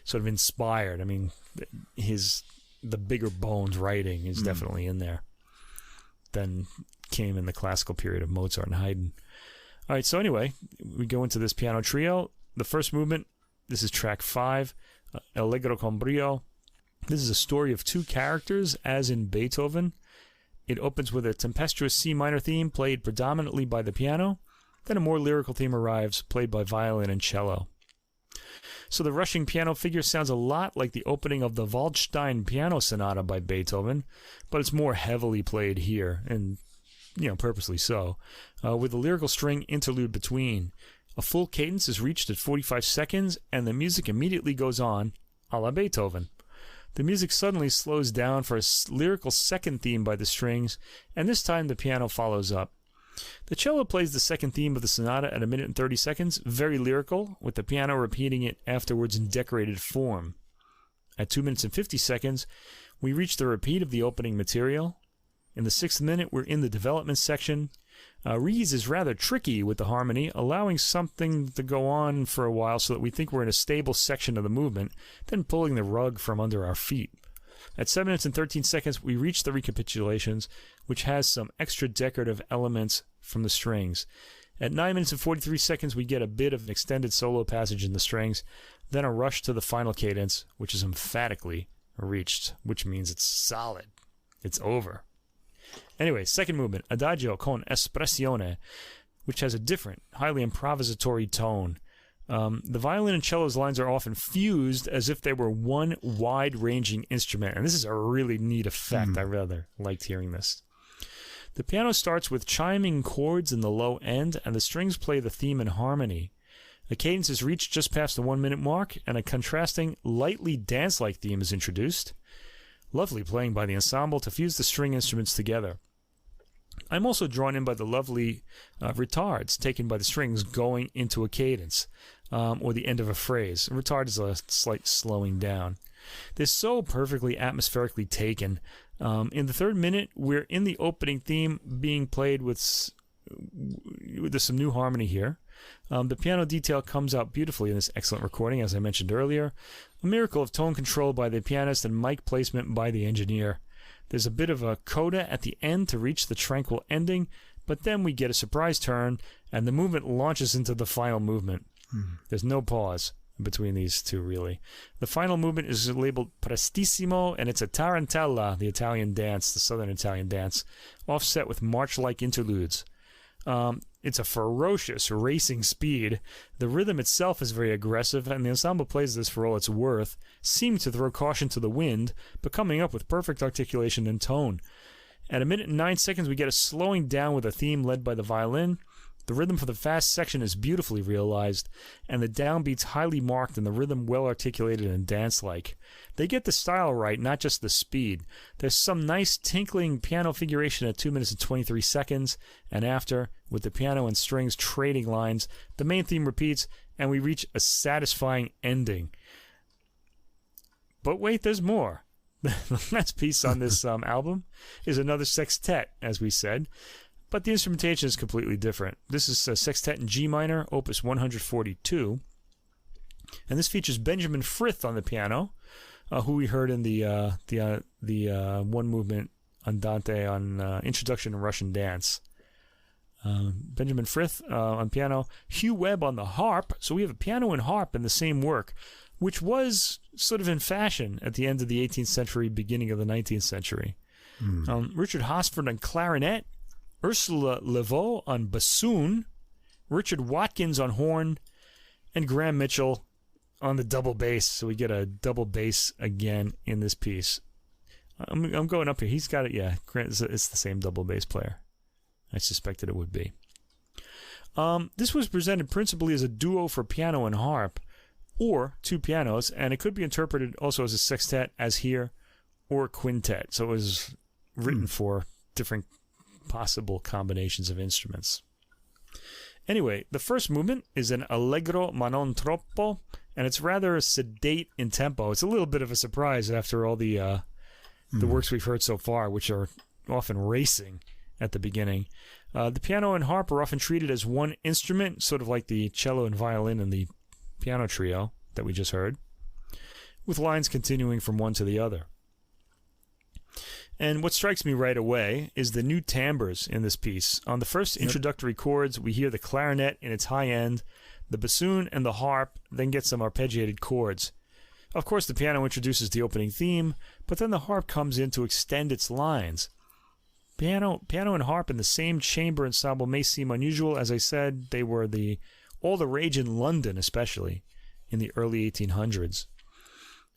sort of inspired. I mean, the bigger bones writing is definitely in there. Then came in the classical period of Mozart and Haydn. All right, so anyway, we go into this piano trio. The first movement, this is track 5, Allegro con brio. This is a story of two characters, as in Beethoven. It opens with a tempestuous C minor theme played predominantly by the piano. Then a more lyrical theme arrives, played by violin and cello. So the rushing piano figure sounds a lot like the opening of the Waldstein Piano Sonata by Beethoven, but it's more heavily played here, and purposely so, with a lyrical string interlude between. A full cadence is reached at 45 seconds, and the music immediately goes on, a la Beethoven. The music suddenly slows down for a lyrical second theme by the strings, and this time the piano follows up. The cello plays the second theme of the sonata at 1 minute and 30 seconds, very lyrical, with the piano repeating it afterwards in decorated form. At 2 minutes and 50 seconds, we reach the repeat of the opening material. In the 6th minute, we're in the development section. Ries is rather tricky with the harmony, allowing something to go on for a while so that we think we're in a stable section of the movement, then pulling the rug from under our feet. At 7 minutes and 13 seconds, we reach the recapitulations, which has some extra decorative elements from the strings. At 9 minutes and 43 seconds, we get a bit of an extended solo passage in the strings, then a rush to the final cadence, which is emphatically reached, which means it's solid. It's over. Anyway, second movement, Adagio con espressione, which has a different, highly improvisatory tone. The violin and cello's lines are often fused as if they were one wide-ranging instrument, and this is a really neat effect. I rather liked hearing this. The piano starts with chiming chords in the low end, and the strings play the theme in harmony. The cadence is reached just past the 1 minute mark, and a contrasting, lightly dance-like theme is introduced. Lovely playing by the ensemble to fuse the string instruments together. I'm also drawn in by the lovely retards taken by the strings going into a cadence, or the end of a phrase. Retard is a slight slowing down. They're so perfectly atmospherically taken. In the 3rd minute, we're in the opening theme being played with some new harmony here. The piano detail comes out beautifully in this excellent recording, as I mentioned earlier. A miracle of tone control by the pianist and mic placement by the engineer. There's a bit of a coda at the end to reach the tranquil ending, but then we get a surprise turn, and the movement launches into the final movement. There's no pause. between these two, really. The final movement is labeled Prestissimo, and it's a tarantella, the Italian dance, the southern Italian dance, offset with march-like interludes. It's a ferocious racing speed. The rhythm itself is very aggressive, and the ensemble plays this for all it's worth, seeming to throw caution to the wind, but coming up with perfect articulation and tone. At 1 minute and 9 seconds, we get a slowing down with a theme led by the violin. The rhythm for the fast section is beautifully realized, and the downbeats highly marked and the rhythm well articulated and dance-like. They get the style right, not just the speed. There's some nice tinkling piano figuration at 2 minutes and 23 seconds, and after, with the piano and strings trading lines, the main theme repeats, and we reach a satisfying ending. But wait, there's more. The last piece on this album is another sextet, as we said, but the instrumentation is completely different. This is a sextet in G minor, opus 142, and this features Benjamin Frith on the piano, who we heard in the one movement Andante on Introduction to Russian Dance. Benjamin Frith on piano, Hugh Webb on the harp. So we have a piano and harp in the same work, which was sort of in fashion at the end of the 18th century, beginning of the 19th century. Richard Hosford on clarinet, Ursula Leveau on bassoon, Richard Watkins on horn, and Graham Mitchell on the double bass. So we get a double bass again in this piece. I'm going up here. He's got it. Yeah, it's the same double bass player. I suspected it would be. This was presented principally as a duo for piano and harp, or two pianos, and it could be interpreted also as a sextet, as here, or a quintet. So it was written for different possible combinations of instruments. Anyway, the first movement is an allegro ma non troppo, and it's rather sedate in tempo. It's a little bit of a surprise after all the works we've heard so far, which are often racing at the beginning. The piano and harp are often treated as one instrument, sort of like the cello and violin in the piano trio that we just heard, with lines continuing from one to the other. And what strikes me right away is the new timbres in this piece. On the first introductory chords, we hear the clarinet in its high end, the bassoon and the harp then get some arpeggiated chords. Of course, the piano introduces the opening theme, but then the harp comes in to extend its lines. Piano and harp in the same chamber ensemble may seem unusual. As I said, they were all the rage in London, especially in the early 1800s.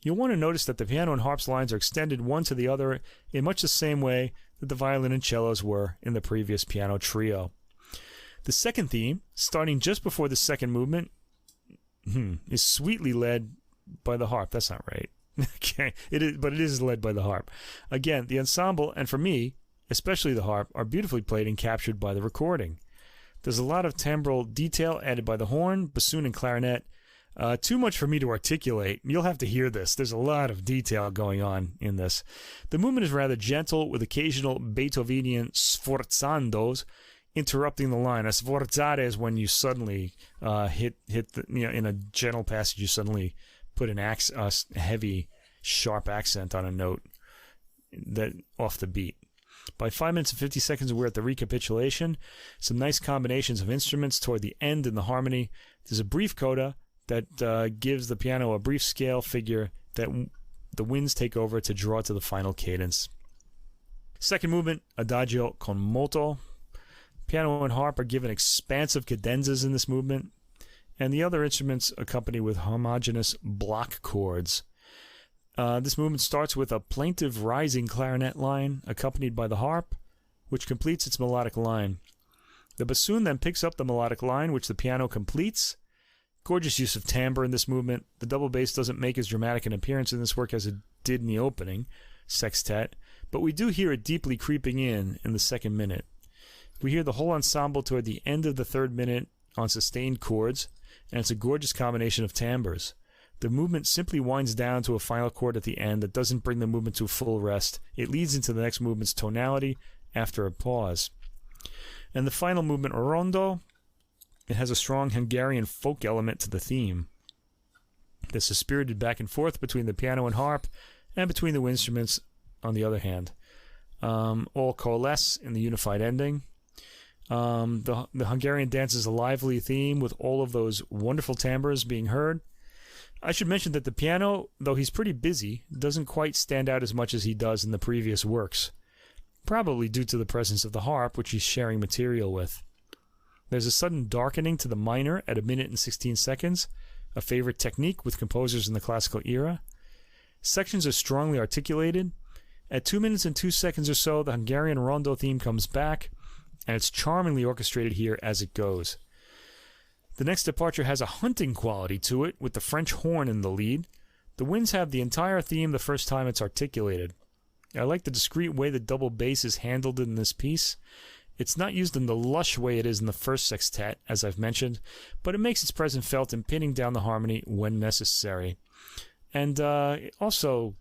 You'll want to notice that the piano and harp's lines are extended one to the other in much the same way that the violin and cellos were in the previous piano trio. The second theme, starting just before the second movement, is sweetly led by the harp. That's not right. Okay, but it is led by the harp. Again, the ensemble, and for me, especially the harp, are beautifully played and captured by the recording. There's a lot of timbral detail added by the horn, bassoon, and clarinet. Too much for me to articulate. You'll have to hear this. There's a lot of detail going on in this. The movement is rather gentle, with occasional Beethovenian sforzandos interrupting the line. A sforzare is when you suddenly hit the, in a gentle passage, you suddenly put a heavy, sharp accent on a note that off the beat. By 5 minutes and 50 seconds, we're at the recapitulation. Some nice combinations of instruments toward the end in the harmony. There's a brief coda that gives the piano a brief scale figure that the winds take over to draw to the final cadence. Second movement, Adagio con moto. Piano and harp are given expansive cadenzas in this movement, and the other instruments accompany with homogeneous block chords. This movement starts with a plaintive rising clarinet line accompanied by the harp, which completes its melodic line. The bassoon then picks up the melodic line, which the piano completes. Gorgeous use of timbre in this movement. The double bass doesn't make as dramatic an appearance in this work as it did in the opening sextet, but we do hear it deeply creeping in the second minute. We hear the whole ensemble toward the end of the third minute on sustained chords, and it's a gorgeous combination of timbres. The movement simply winds down to a final chord at the end that doesn't bring the movement to a full rest. It leads into the next movement's tonality after a pause. And the final movement, rondo, it has a strong Hungarian folk element to the theme. This is spirited back and forth between the piano and harp and between the instruments on the other hand. All coalesce in the unified ending. The Hungarian dance is a lively theme with all of those wonderful timbres being heard. I should mention that the piano, though he's pretty busy, doesn't quite stand out as much as he does in the previous works, probably due to the presence of the harp, which he's sharing material with. There's a sudden darkening to the minor at 1 minute and 16 seconds, a favorite technique with composers in the classical era. Sections are strongly articulated. At 2 minutes and 2 seconds or so, the Hungarian rondo theme comes back, and it's charmingly orchestrated here as it goes. The next departure has a hunting quality to it, with the French horn in the lead. The winds have the entire theme the first time it's articulated. I like the discreet way the double bass is handled in this piece. It's not used in the lush way it is in the first sextet, as I've mentioned, but it makes its presence felt in pinning down the harmony when necessary. And also,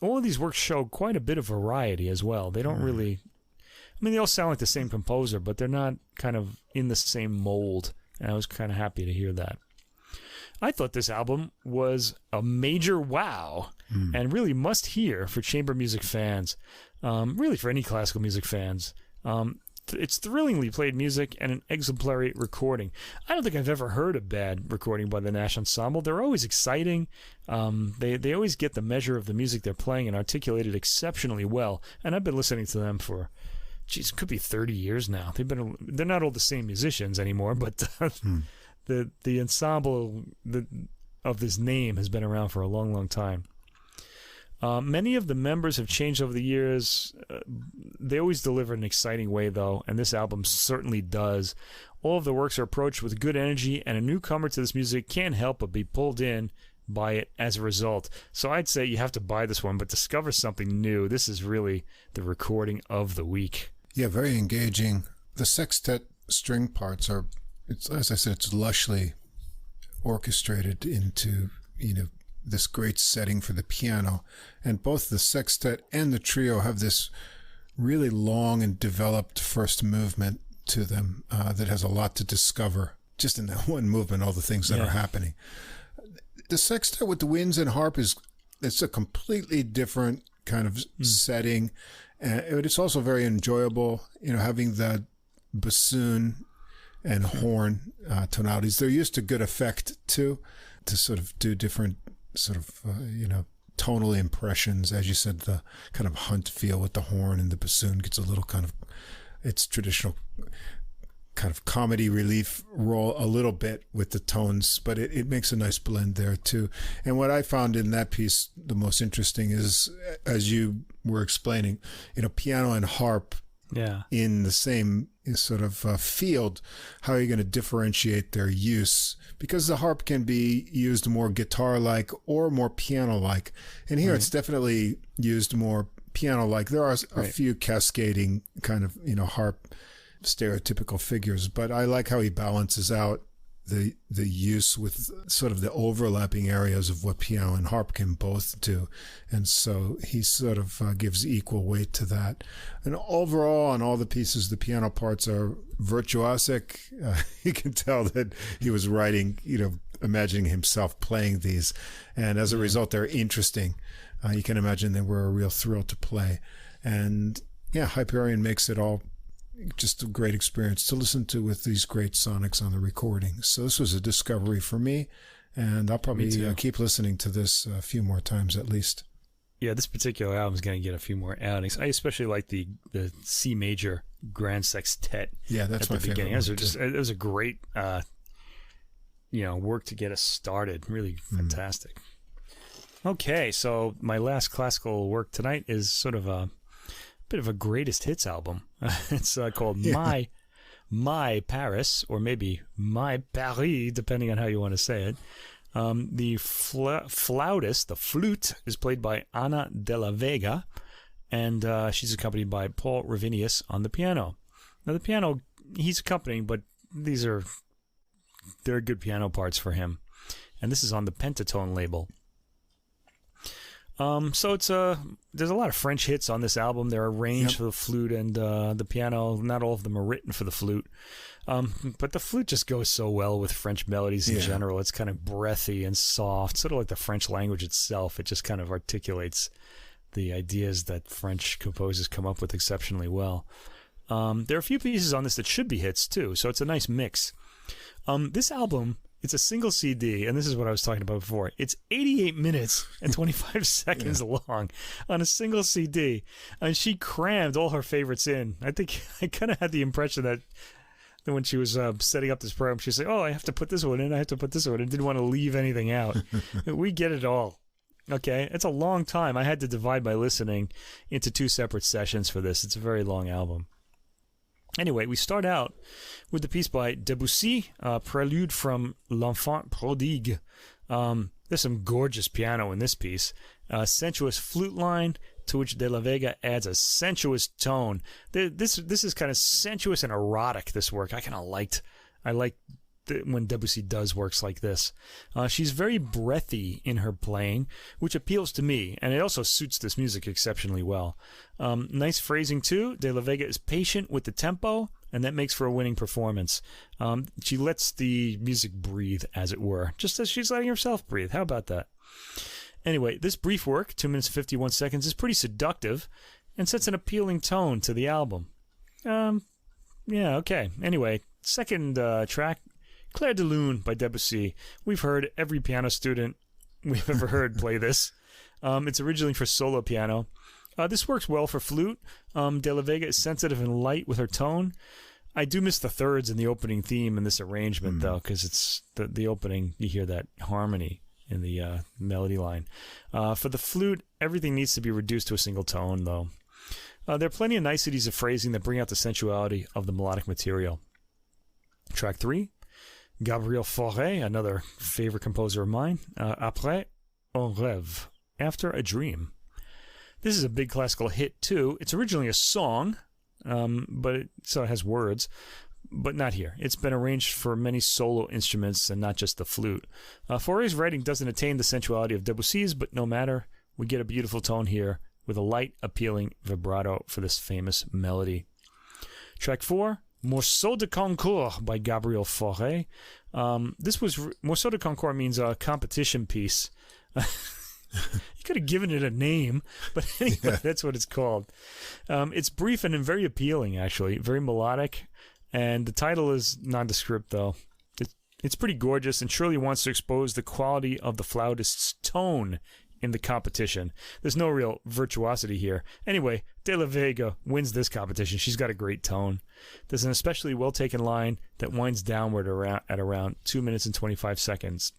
all of these works show quite a bit of variety as well. They don't really... I mean, they all sound like the same composer, but they're not kind of in the same mold, and I was kind of happy to hear that. I thought this album was a major wow, and really must hear for chamber music fans, really for any classical music fans. It's thrillingly played music and an exemplary recording. I don't think I've ever heard a bad recording by the Nash Ensemble. They're always exciting. They always get the measure of the music they're playing and articulate it exceptionally well, and I've been listening to them for... Geez, it could be 30 years now. They're not all the same musicians anymore, but the ensemble of this name has been around for a long, long time. Many of the members have changed over the years. They always deliver in an exciting way, though, and this album certainly does. All of the works are approached with good energy, and a newcomer to this music can't help but be pulled in by it as a result. So I'd say you have to buy this one, but discover something new. This is really the recording of the week. Yeah, very engaging. The sextet string parts are, as I said, it's lushly orchestrated into, this great setting for the piano. And both the sextet and the trio have this really long and developed first movement to them that has a lot to discover. Just in that one movement, all the things that are happening. The sextet with the winds and harp it's a completely different kind of setting. It's also very enjoyable, having the bassoon and horn tonalities. They're used to good effect too, to sort of do different sort of, tonal impressions. As you said, the kind of hunt feel with the horn and the bassoon gets a little kind of its traditional kind of comedy relief role a little bit with the tones, but it makes a nice blend there too. And what I found in that piece the most interesting is, as you were explaining, piano and harp in the same sort of field, how are you going to differentiate their use? Because the harp can be used more guitar-like or more piano-like. And here it's definitely used more piano-like. There are a few cascading kind of, harp stereotypical figures, but I like how he balances out the use with sort of the overlapping areas of what piano and harp can both do, and so he sort of gives equal weight to that. And overall, on all the pieces, the piano parts are virtuosic. You can tell that he was writing, imagining himself playing these, and as a result, they're interesting. You can imagine they were a real thrill to play, and Hyperion makes it all just a great experience to listen to with these great sonics on the recording. So this was a discovery for me, and I'll probably keep listening to this a few more times at least. Yeah, this particular album is going to get a few more outings. I especially like the C major grand sextet. Yeah, that's my favorite. It was a great, work to get us started. Really fantastic. Okay, so my last classical work tonight is sort of a bit of a greatest hits album. It's called My Paris, or maybe My Paris, depending on how you want to say it. The flautist, the flute, is played by Ana de la Vega, and she's accompanied by Paul Rivinius on the piano. Now the piano, he's accompanying, but they're good piano parts for him. And this is on the Pentatone label. So there's a lot of French hits on this album. They're arranged for the flute and the piano. Not all of them are written for the flute. But the flute just goes so well with French melodies in general. It's kind of breathy and soft, sort of like the French language itself. It just kind of articulates the ideas that French composers come up with exceptionally well. There are a few pieces on this that should be hits too, so it's a nice mix. This album It's a single CD, and this is what I was talking about before. It's 88 minutes and 25 seconds long on a single CD, and she crammed all her favorites in. I think I kind of had the impression that when she was setting up this program, she said, "Oh, I have to put this one in. I have to put this one in." Didn't want to leave anything out. We get it all. Okay, it's a long time. I had to divide my listening into 2 separate sessions for this. It's a very long album. Anyway, we start out with the piece by Debussy, Prelude from L'Enfant Prodigue. There's some gorgeous piano in this piece. Sensuous flute line, to which De La Vega adds a sensuous tone. This is kind of sensuous and erotic, this work. I like when Debussy does works like this. She's very breathy in her playing, which appeals to me, and it also suits this music exceptionally well. Nice phrasing too. De La Vega is patient with the tempo, and that makes for a winning performance. She lets the music breathe, as it were, just as she's letting herself breathe. How about that? Anyway, this brief work, 2 minutes and 51 seconds, is pretty seductive and sets an appealing tone to the album. Okay. Anyway, second track, Clair de Lune by Debussy. We've heard every piano student we've ever heard play this. It's originally for solo piano. This works well for flute. De La Vega is sensitive and light with her tone. I do miss the thirds in the opening theme in this arrangement, though, because it's the opening, you hear that harmony in the melody line. For the flute, everything needs to be reduced to a single tone, though. There are plenty of niceties of phrasing that bring out the sensuality of the melodic material. Track 3, Gabriel Fauré, another favorite composer of mine. Après un rêve, After a Dream. This is a big classical hit, too. It's originally a song, so it has words, but not here. It's been arranged for many solo instruments and not just the flute. Fauré's writing doesn't attain the sensuality of Debussy's, but no matter, we get a beautiful tone here with a light, appealing vibrato for this famous melody. Track 4, Morceau de Concours by Gabriel Fauré. Morceau de Concours means a competition piece. You could have given it a name, but anyway, that's what it's called. It's brief and very appealing, actually, very melodic, and the title is nondescript, though. It's pretty gorgeous and surely wants to expose the quality of the flautist's tone in the competition. There's no real virtuosity here. Anyway, De La Vega wins this competition. She's got a great tone. There's an especially well-taken line that winds downward at around 2 minutes and 25 seconds.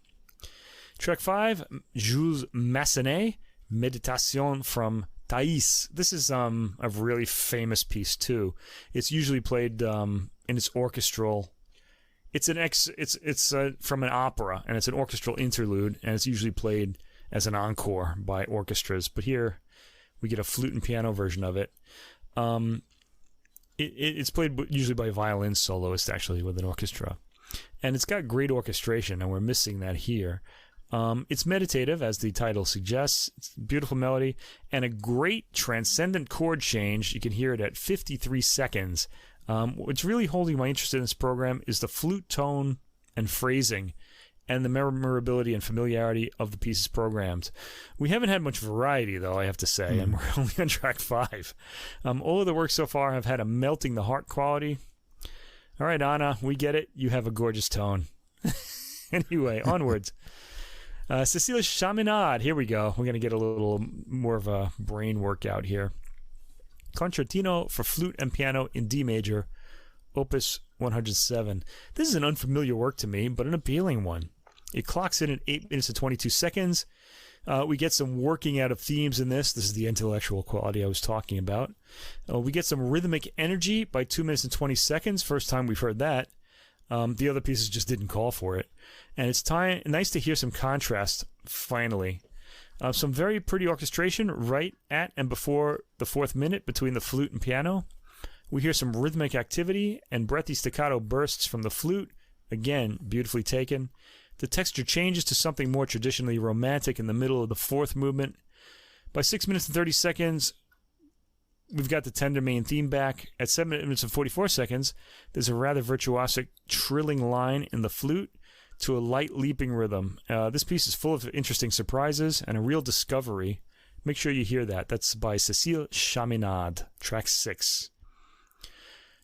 Track 5, Jules Massenet, Méditation from Thaïs. This is a really famous piece too. It's usually played in its orchestral. It's from an opera, and it's an orchestral interlude, and it's usually played as an encore by orchestras. But here we get a flute and piano version of it. It's played usually by a violin soloist, actually, with an orchestra, and it's got great orchestration, and we're missing that here. It's meditative, as the title suggests. It's a beautiful melody and a great transcendent chord change. You can hear it at 53 seconds. What's really holding my interest in this program is the flute tone and phrasing and the memorability and familiarity of the pieces programmed. We haven't had much variety, though, I have to say, and we're only on track 5. All of the works so far have had a melting the heart quality. All right, Anna, we get it. You have a gorgeous tone. Anyway, onwards. Cécile Chaminade, here we go. We're going to get a little more of a brain workout here. Concertino for flute and piano in D major, opus 107. This is an unfamiliar work to me, but an appealing one. It clocks in at 8 minutes and 22 seconds. We get some working out of themes in this. This is the intellectual quality I was talking about. We get some rhythmic energy by 2 minutes and 20 seconds. First time we've heard that. The other pieces just didn't call for it. And it's nice to hear some contrast, finally. Some very pretty orchestration right at and before the 4th minute between the flute and piano. We hear some rhythmic activity and breathy staccato bursts from the flute. Again, beautifully taken. The texture changes to something more traditionally romantic in the middle of the 4th movement. By 6 minutes and 30 seconds, we've got the tender main theme back. At 7 minutes and 44 seconds, there's a rather virtuosic trilling line in the flute to a light leaping rhythm. This piece is full of interesting surprises and a real discovery. Make sure you hear that. That's by Cécile Chaminade, track 6.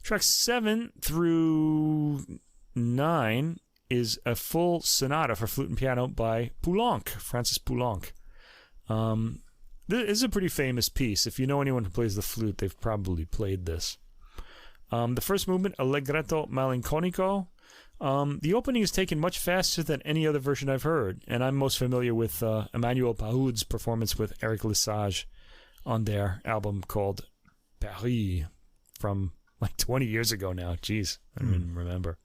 Tracks 7 through 9 is a full sonata for flute and piano by Poulenc, Francis Poulenc. This is a pretty famous piece. If you know anyone who plays the flute, they've probably played this. The first movement, Allegretto Malinconico. The opening is taken much faster than any other version I've heard, and I'm most familiar with Emmanuel Pahoud's performance with Eric Lesage on their album called Paris from like 20 years ago now. Jeez, I don't even remember.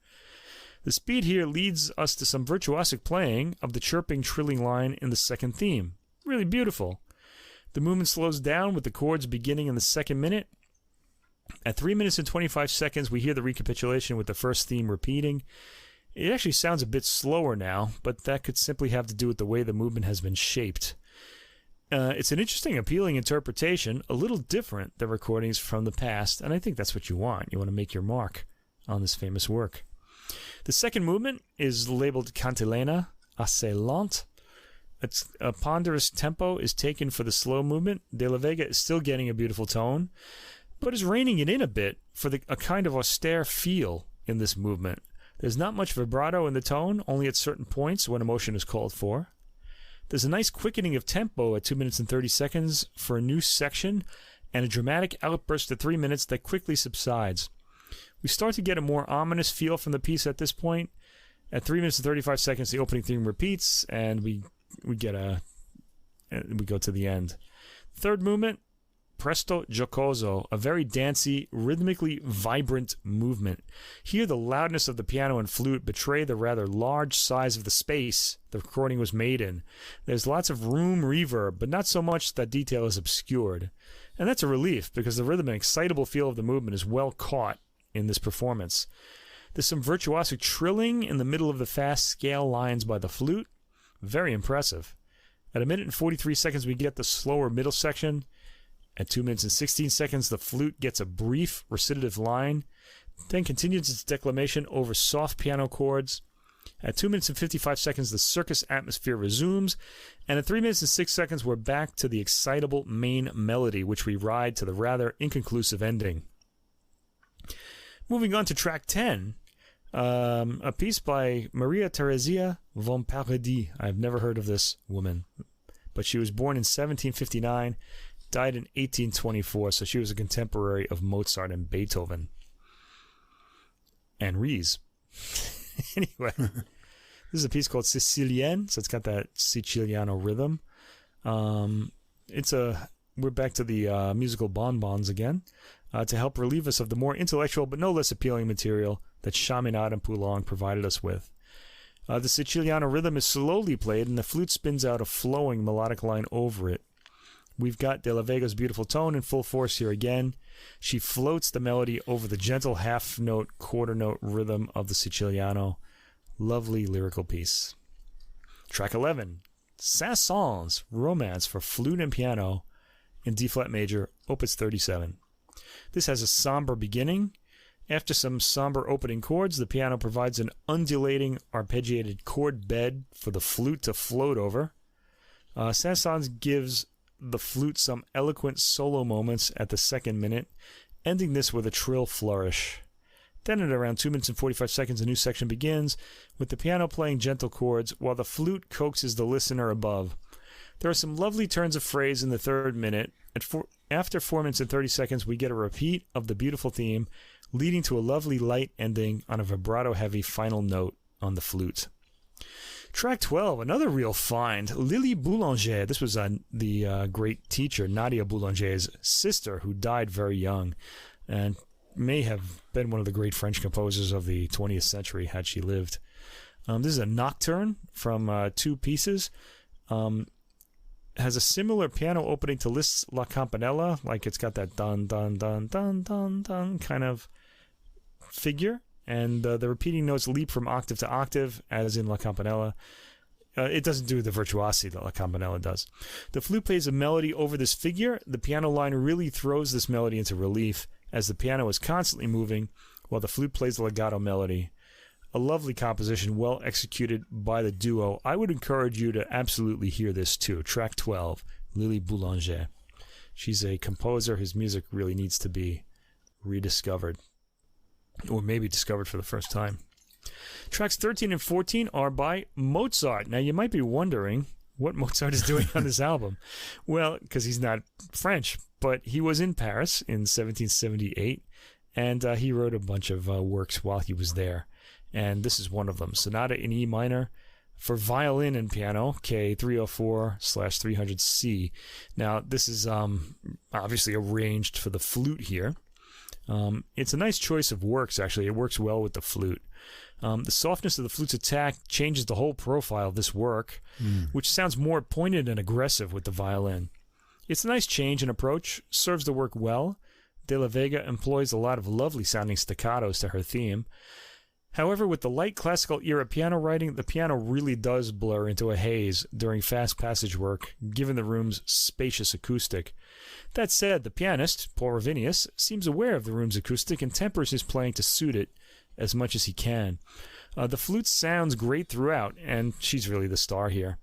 The speed here leads us to some virtuosic playing of the chirping, trilling line in the second theme. Really beautiful. The movement slows down with the chords beginning in the second minute. At 3 minutes and 25 seconds, we hear the recapitulation with the first theme repeating. It actually sounds a bit slower now, but that could simply have to do with the way the movement has been shaped. It's an interesting, appealing interpretation, a little different than recordings from the past, and I think that's what you want. You want to make your mark on this famous work. The second movement is labeled Cantilena, assez lente. A ponderous tempo is taken for the slow movement. De la Vega is still getting a beautiful tone, but is reining it in a bit for a kind of austere feel in this movement. There's not much vibrato in the tone, only at certain points when emotion is called for. There's a nice quickening of tempo at 2 minutes and 30 seconds for a new section, and a dramatic outburst at 3 minutes that quickly subsides. We start to get a more ominous feel from the piece at this point. At 3 minutes and 35 seconds, the opening theme repeats, and we go to the end. Third movement, Presto Giocoso, a very dancey, rhythmically vibrant movement. Here, the loudness of the piano and flute betray the rather large size of the space the recording was made in. There's lots of room reverb, but not so much that detail is obscured. And that's a relief, because the rhythm and excitable feel of the movement is well caught in this performance. There's some virtuosic trilling in the middle of the fast scale lines by the flute. Very impressive. At 1 minute and 43 seconds, we get the slower middle section. At 2 minutes and 16 seconds, the flute gets a brief recitative line, then continues its declamation over soft piano chords. At 2 minutes and 55 seconds, the circus atmosphere resumes, and at 3 minutes and 6 seconds, we're back to the excitable main melody, which we ride to the rather inconclusive ending. Moving on to track 10, a piece by Maria Theresia von Paradis. I've never heard of this woman, but she was born in 1759, died in 1824, so she was a contemporary of Mozart and Beethoven. And Ries. Anyway, this is a piece called Sicilienne, so it's got that Siciliano rhythm. We're back to the musical bonbons again, to help relieve us of the more intellectual but no less appealing material that Chaminade and Poulenc provided us with. The Siciliano rhythm is slowly played, and the flute spins out a flowing melodic line over it. We've got De La Vega's beautiful tone in full force here again. She floats the melody over the gentle half-note, quarter-note rhythm of the Siciliano. Lovely lyrical piece. Track 11, Saint-Saëns, Romance for flute and piano in D-flat major, opus 37. This has a somber beginning. After some somber opening chords, the piano provides an undulating, arpeggiated chord bed for the flute to float over. Saint-Saëns gives the flute some eloquent solo moments at the second minute, ending this with a trill flourish. Then at around 2 minutes and 45 seconds, a new section begins, with the piano playing gentle chords, while the flute coaxes the listener above. There are some lovely turns of phrase in the third minute. After 4 minutes and 30 seconds, we get a repeat of the beautiful theme, leading to a lovely light ending on a vibrato-heavy final note on the flute. Track 12, another real find, Lily Boulanger. This was the great teacher, Nadia Boulanger's sister, who died very young and may have been one of the great French composers of the 20th century had she lived. This is a nocturne from 2 pieces. Has a similar piano opening to Liszt's La Campanella, like it's got that dun dun dun dun dun dun kind of figure, and the repeating notes leap from octave to octave, as in La Campanella. It doesn't do the virtuosity that La Campanella does. The flute plays a melody over this figure. The piano line really throws this melody into relief, as the piano is constantly moving, while the flute plays the legato melody. A lovely composition, well executed by the duo. I would encourage you to absolutely hear this too. Track 12, Lily Boulanger. She's a composer whose music really needs to be rediscovered, or maybe discovered for the first time. Tracks 13 and 14 are by Mozart. Now, you might be wondering what Mozart is doing on this album. Well, because he's not French, but he was in Paris in 1778, and he wrote a bunch of works while he was there. And this is one of them, Sonata in E minor for violin and piano, K304/300C. Now, this is obviously arranged for the flute here. It's a nice choice of works, actually. It works well with the flute. The softness of the flute's attack changes the whole profile of this work, which sounds more pointed and aggressive with the violin. It's a nice change in approach, serves the work well. De la Vega employs a lot of lovely sounding staccatos to her theme. However, with the light classical era piano writing, the piano really does blur into a haze during fast passage work, given the room's spacious acoustic. That said, the pianist, Paul Rivinius, seems aware of the room's acoustic and tempers his playing to suit it as much as he can. The flute sounds great throughout, and she's really the star here.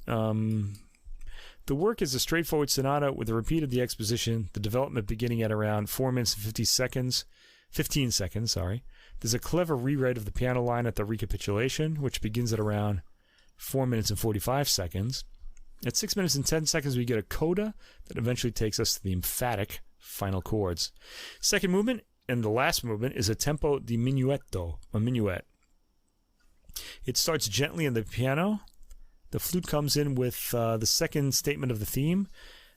The work is a straightforward sonata with a repeat of the exposition, the development beginning at around 4 minutes and 15 seconds. There's a clever rewrite of the piano line at the recapitulation, which begins at around 4 minutes and 45 seconds. At 6 minutes and 10 seconds, we get a coda that eventually takes us to the emphatic final chords. Second movement, and the last movement, is a tempo di minuetto, a minuet. It starts gently in the piano. The flute comes in with the second statement of the theme.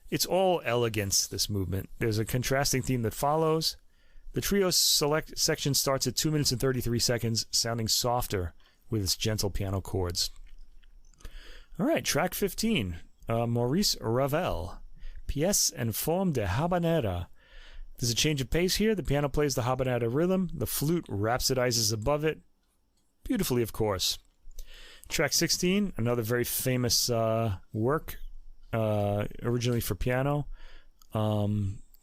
It's all elegance, this movement. There's a contrasting theme that follows. The trio section starts at 2 minutes and 33 seconds, sounding softer with its gentle piano chords. All right, track 15, Maurice Ravel, Pièce en forme de habanera. There's a change of pace here. The piano plays the habanera rhythm. The flute rhapsodizes above it. Beautifully, of course. Track 16, another very famous work, originally for piano.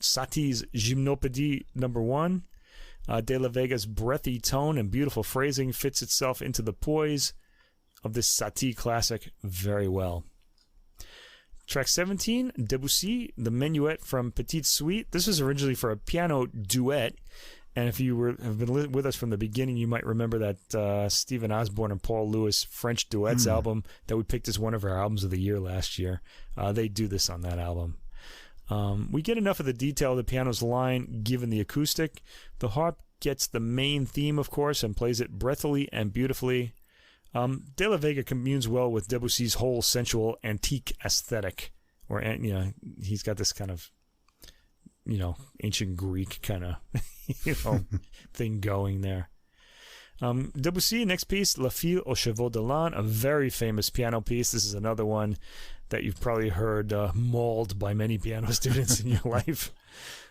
Satie's Gymnopédie No. 1. De la Vega's breathy tone and beautiful phrasing fits itself into the poise of this Satie classic very well. Track 17, Debussy, the Menuet from Petite Suite. This was originally for a piano duet, and if you have been with us from the beginning, you might remember that Stephen Osborne and Paul Lewis French Duets album that we picked as one of our albums of the year last year. They do this on that album. We get enough of the detail of the piano's line given the acoustic. The harp gets the main theme, of course, and plays it breathily and beautifully. De la Vega communes well with Debussy's whole sensual antique aesthetic, or he's got this kind of ancient Greek kind of thing going there. Debussy, next piece, La Fille aux cheveux de laine, a very famous piano piece. This is another one that you've probably heard mauled by many piano students in your life.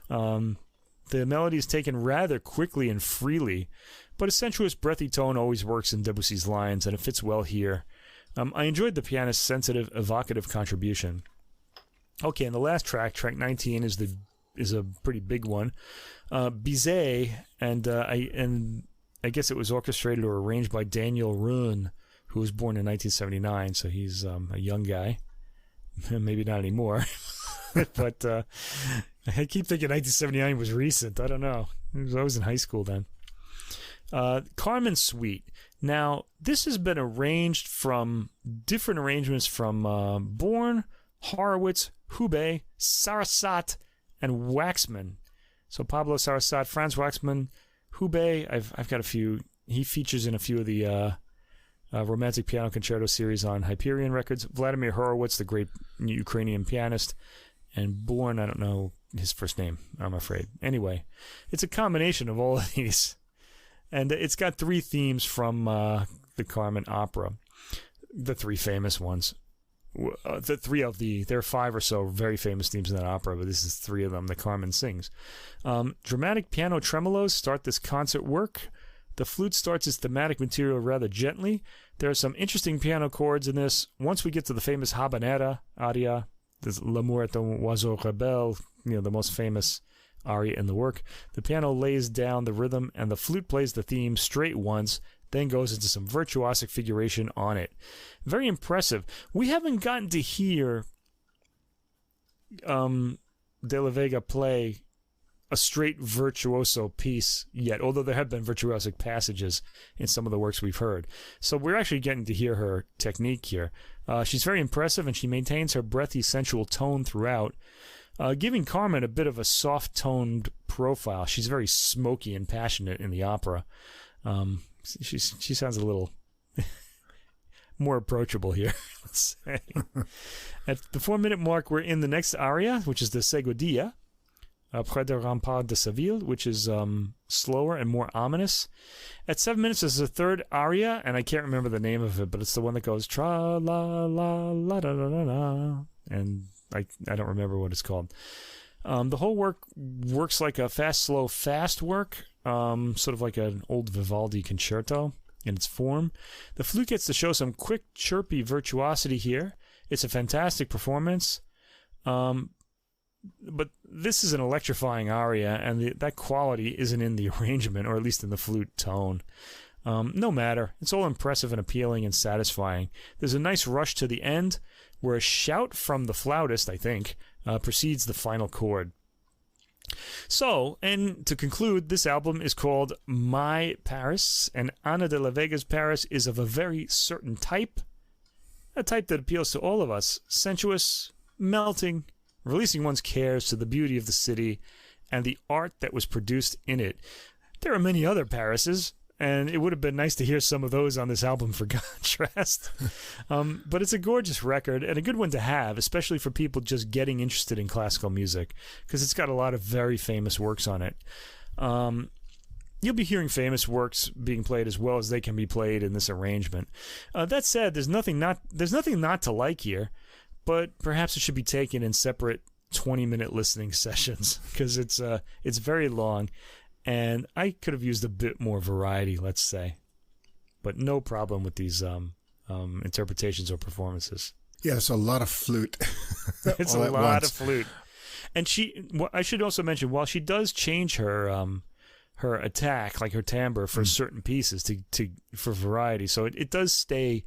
The melody is taken rather quickly and freely, but a sensuous, breathy tone always works in Debussy's lines, and it fits well here. I enjoyed the pianist's sensitive, evocative contribution. Okay, and the last track, track 19, is a pretty big one. Bizet, and I guess it was orchestrated or arranged by Daniel Rune, who was born in 1979, so he's a young guy. Maybe not anymore. But I keep thinking 1979 was recent. I don't know. I was in high school then. Carmen Suite. Now, this has been arranged from different arrangements from Born, Horowitz, Hubei, Sarasate, and Waxman. So Pablo Sarasate, Franz Waxman, Hubei. I've got a few. He features in a few of the Romantic Piano Concerto series on Hyperion Records. Vladimir Horowitz, the great Ukrainian pianist. And Born, I don't know his first name, I'm afraid. Anyway, it's a combination of all of these. And it's got three themes from the Carmen opera. The three famous ones. There are five or so very famous themes in that opera, but this is three of them that Carmen sings. Dramatic piano tremolos start this concert work. The flute starts its thematic material rather gently. There are some interesting piano chords in this. Once we get to the famous Habanera aria, this L'amour est un oiseau rebelle, the most famous aria in the work, the piano lays down the rhythm and the flute plays the theme straight once, then goes into some virtuosic figuration on it. Very impressive. We haven't gotten to hear De la Vega play a straight virtuoso piece yet, although there have been virtuosic passages in some of the works we've heard. So we're actually getting to hear her technique here. She's very impressive, and she maintains her breathy, sensual tone throughout, giving Carmen a bit of a soft-toned profile. She's very smoky and passionate in the opera. She sounds a little more approachable here, let's say. At the 4-minute mark, we're in the next aria, which is the Seguidilla, Près des remparts de Seville, which is slower and more ominous. At 7 minutes, there's a third aria, and I can't remember the name of it, but it's the one that goes tra la la la da da da da, and I don't remember what it's called. The whole work works like a fast, slow, fast work, sort of like an old Vivaldi concerto in its form. The flute gets to show some quick, chirpy virtuosity here. It's a fantastic performance. But this is an electrifying aria, and that quality isn't in the arrangement, or at least in the flute tone. No matter. It's all impressive and appealing and satisfying. There's a nice rush to the end, where a shout from the flautist, I think, precedes the final chord. So, and to conclude, this album is called My Paris, and Ana de la Vega's Paris is of a very certain type, a type that appeals to all of us: sensuous, melting, releasing one's cares to the beauty of the city and the art that was produced in it. There are many other Parises, and it would have been nice to hear some of those on this album for contrast. But it's a gorgeous record, and a good one to have, especially for people just getting interested in classical music, because it's got a lot of very famous works on it. You'll be hearing famous works being played as well as they can be played in this arrangement. That said, there's nothing not to like here, but perhaps it should be taken in separate 20-minute listening sessions, because it's very long, and I could have used a bit more variety, let's say. But no problem with these interpretations or performances. Yeah, it's a lot of flute. It's a lot of flute. And I should also mention, while she does change her attack, like her timbre, for certain pieces for variety, so it does stay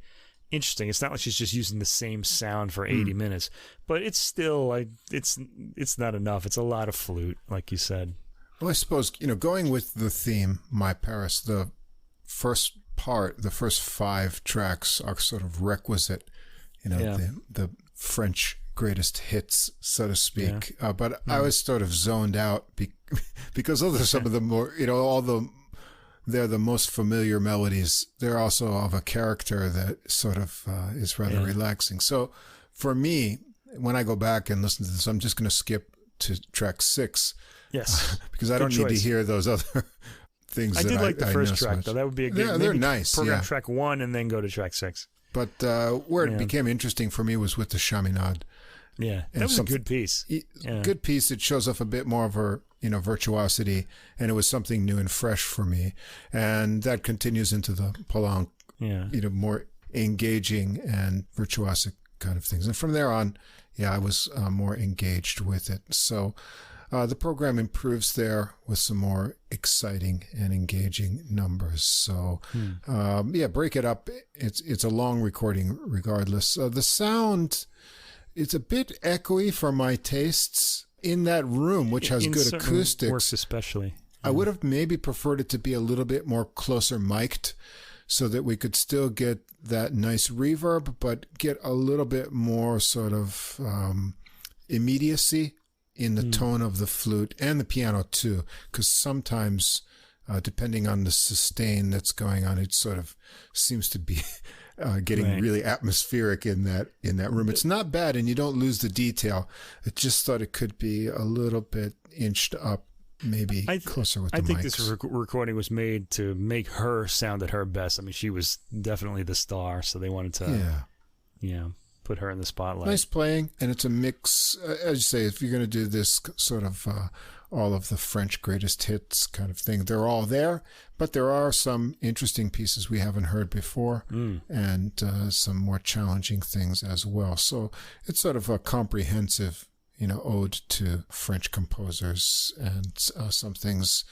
interesting. It's not like she's just using the same sound for 80 minutes, but it's still it's not enough. It's a lot of flute, like you said. Well, I suppose, going with the theme, My Paris, the first 5 tracks are sort of requisite, the French greatest hits, so to speak. Yeah. But I was sort of zoned out because those are some of the more, they're the most familiar melodies. They're also of a character that sort of is rather relaxing. So for me, when I go back and listen to this, I'm just going to skip to track 6. Yes. Because I don't need to hear those other things. I did like the first track, though. That would be a good. Yeah, they're nice. Program track 1 and then go to track 6. But where it became interesting for me was with the Chaminade. Yeah, that was a good piece. Good piece. It shows off a bit more of her, virtuosity, and it was something new and fresh for me. And that continues into the Poulenc, more engaging and virtuosic kind of things. And from there on, I was more engaged with it. So the program improves there with some more exciting and engaging numbers. So, break it up. It's a long recording regardless. The sound, it's a bit echoey for my tastes in that room, which has good acoustics. Works especially. I would have maybe preferred it to be a little bit more closer mic'd so that we could still get that nice reverb, but get a little bit more sort of immediacy in the tone of the flute and the piano too, because sometimes, depending on the sustain that's going on, it sort of seems to be getting really atmospheric in that room. It's not bad, and you don't lose the detail. I just thought it could be a little bit inched up, maybe closer with the mics. I think this recording was made to make her sound at her best. I mean, she was definitely the star, so they wanted to, put her in the spotlight. Nice playing, and it's a mix. As you say, if you're going to do this sort of all of the French greatest hits kind of thing, they're all there, but there are some interesting pieces we haven't heard before, and some more challenging things as well. So it's sort of a comprehensive, ode to French composers, and some things,